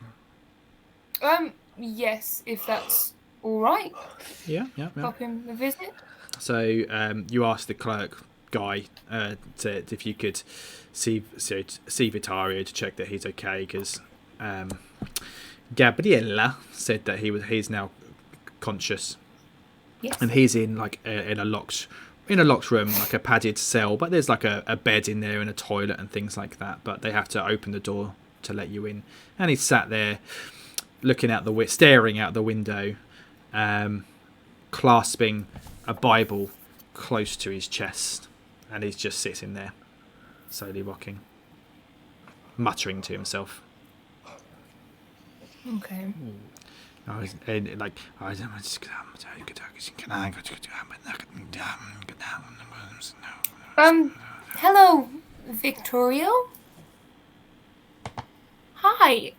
Yes, if that's all right.
Yeah.
Pop him a visit.
So you asked the clerk guy if you could see Vitario to check that he's okay, because Gabriella said that he's now conscious.
Yes.
And he's in like in a locked room, like a padded cell, but there's like a bed in there and a toilet and things like that, but they have to open the door to let you in. And he's sat there staring out the window, clasping a Bible close to his chest, and he's just sitting there, slowly rocking, muttering to himself.
Okay. Hello, Victorio. Hi.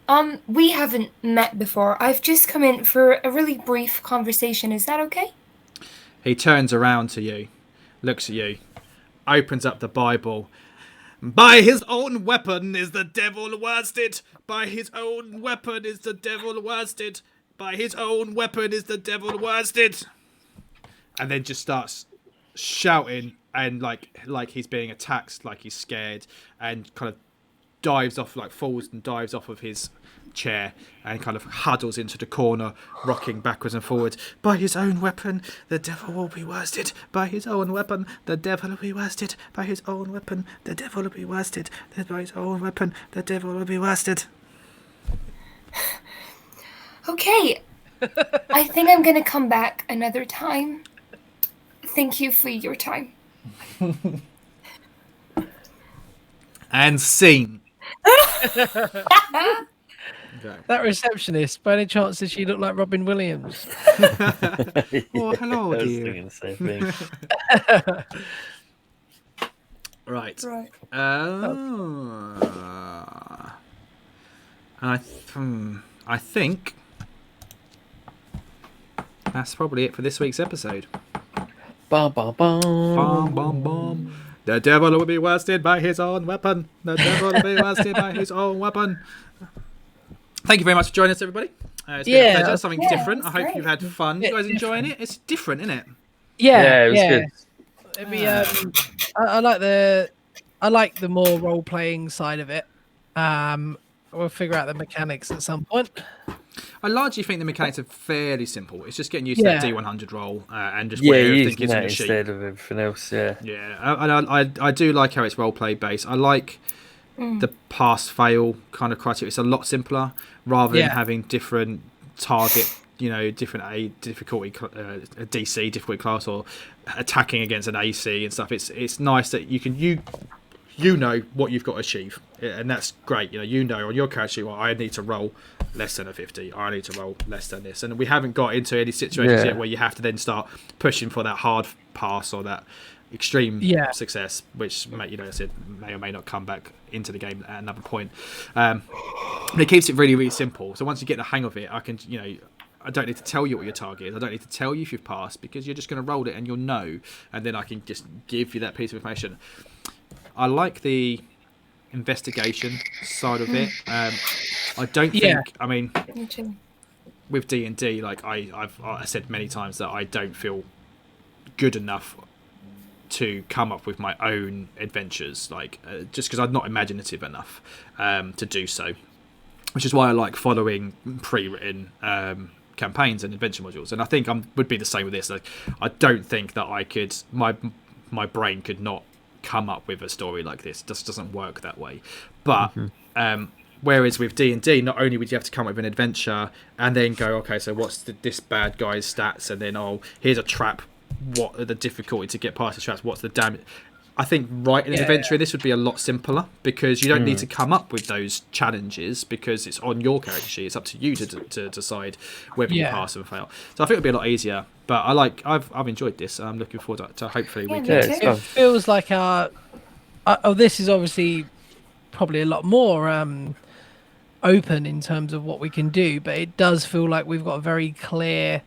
We haven't met before. I've just come in for a really brief conversation. Is that okay?
He turns around to you, looks at you, opens up the Bible. By his own weapon is the devil worsted. By his own weapon is the devil worsted. By his own weapon is the devil worsted. And then just starts shouting and like he's being attacked, like he's scared, and kind of falls and dives off of his chair and kind of huddles into the corner, rocking backwards and forwards. By his own weapon, the devil will be worsted. By his own weapon, the devil will be worsted. By his own weapon, the devil will be worsted. By his own weapon, the devil will be worsted.
Okay. I think I'm gonna come back another time. Thank you for your time.
And scene. Okay.
That receptionist, by any chance, did she look like Robin Williams?
Oh, hello,
I was
dear.
thinking the same thing.
Right.
Right.
I think that's probably it for this week's episode.
Bum, bum, bum.
Bum, bum, bum. The devil will be worsted by his own weapon. The devil will be worsted by his own weapon. Thank you very much for joining us, everybody. It's been a pleasure. Something different. I hope
great.
you've had fun. You guys enjoying it? It's different, isn't it?
Yeah, it was good.
It'd be, I like the more role playing side of it. We'll figure out the mechanics at some point.
I largely think the mechanics are fairly simple. It's just getting used to that D100 roll and just
Yeah,
where everything
using
is on
that
your sheet.
instead of everything else. Yeah.
Yeah, and I do like how it's role play based. I like the pass fail kind of criteria. It's a lot simpler rather than having different target, different difficulty, a DC difficulty class, or attacking against an AC and stuff. It's nice that you know what you've got to achieve, and that's great. You know on your character sheet, well, I need to roll less than a 50, I need to roll less than this, and we haven't got into any situations yet where you have to then start pushing for that hard pass or that extreme success, which I said may or may not come back into the game at another point. But it keeps it really, really simple. So once you get the hang of it, I can, I don't need to tell you what your target is. I don't need to tell you if you've passed, because you're just going to roll it and you'll know, and then I can just give you that piece of information. I like the investigation side of it. I don't think. I mean, with D&D, like I've said many times that I don't feel good enough to come up with my own adventures, just because I'm not imaginative enough to do so. Which is why I like following pre-written campaigns and adventure modules, and I think I would be the same with this. Like, I don't think that I could. My brain could not come up with a story like this. It just doesn't work that way. But whereas with D&D, not only would you have to come up with an adventure and then go, okay, so what's this bad guy's stats, and then here's a trap. What are the difficulty to get past the traps? What's the damage? I think writing an adventure in this would be a lot simpler, because you don't need to come up with those challenges, because it's on your character sheet. It's up to you to decide whether you pass and fail. So I think it'd be a lot easier. But I've enjoyed this. I'm looking forward to hopefully we can.
It feels like this is obviously probably a lot more open in terms of what we can do, but it does feel like we've got a very clear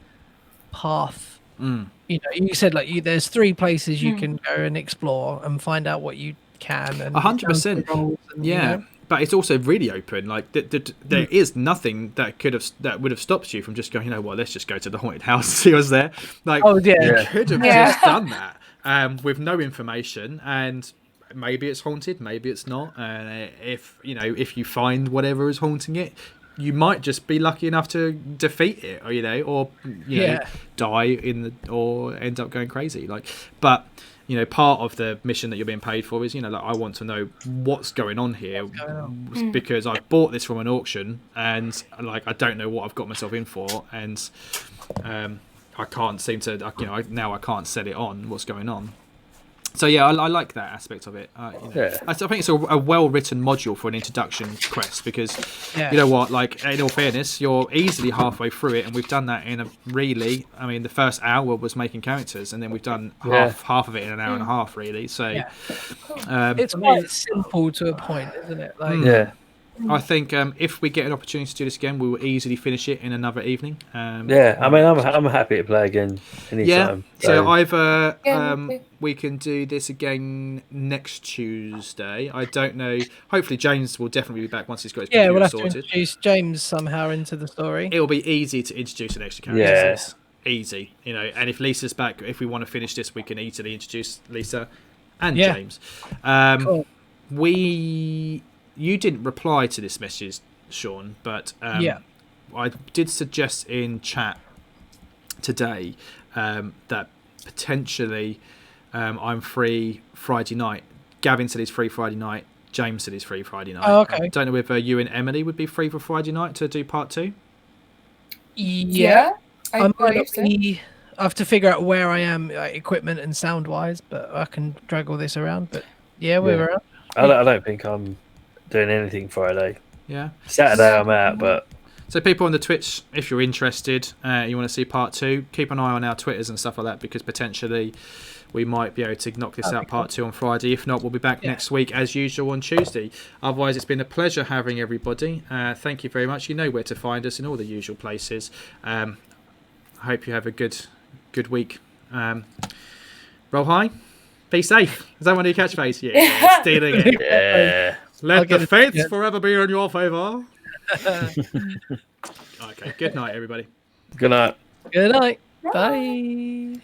path. You said there's 3 places you can go and explore and find out what you can.
100%. Yeah. But it's also really open. Like there is nothing that would have stopped you from just going, let's just go to the haunted house and see what's there. You could have just done that with no information, and maybe it's haunted, maybe it's not. And if you find whatever is haunting it, you might just be lucky enough to defeat it, or die or end up going crazy. But part of the mission that you're being paid for is, I want to know what's going on here, because I've bought this from an auction, and I don't know what I've got myself in for, and I can't seem to, now I can't set it on. What's going on? So I like that aspect of it. I think it's a well-written module for an introduction quest, because you know what, in all fairness, you're easily halfway through it, and we've done that in the first hour was making characters, and then we've done half of it in an hour and a half, really. So
it's quite simple to a point, isn't it?
I think if we get an opportunity to do this again, we will easily finish it in another evening.
I'm happy to play again anytime.
So either we can do this again next Tuesday. I don't know. Hopefully James will definitely be back once he's got his computer
we'll have
sorted.
to introduce James somehow into the story.
It'll be easy to introduce an extra character. Easy, and if Lisa's back, if we want to finish this, we can easily introduce Lisa and James. Cool. You didn't reply to this message, Sean, but I did suggest in chat today that potentially I'm free Friday night. Gavin said he's free Friday night. James said he's free Friday night.
Oh, okay.
I don't know if you and Emily would be free for Friday night to do part 2.
Yeah, I might
I have to figure out where I am, equipment and sound wise, but I can drag all this around. But we're around.
I don't think I'm doing anything Friday. Saturday I'm out, but
so people on the Twitch, if you're interested, you want to see part 2, keep an eye on our Twitters and stuff like that, because potentially we might be able to knock this out part 2 on Friday. If not, we'll be back next week as usual on Tuesday. Otherwise, it's been a pleasure having everybody. Thank you very much. You know where to find us in all the usual places. I hope you have a good week. Roll high, be safe. Is that one of your catchphrase? Yeah, stealing it.
Yeah.
Let the fates forever be in your favour. Okay, good night, everybody.
Good night.
Good night. Bye.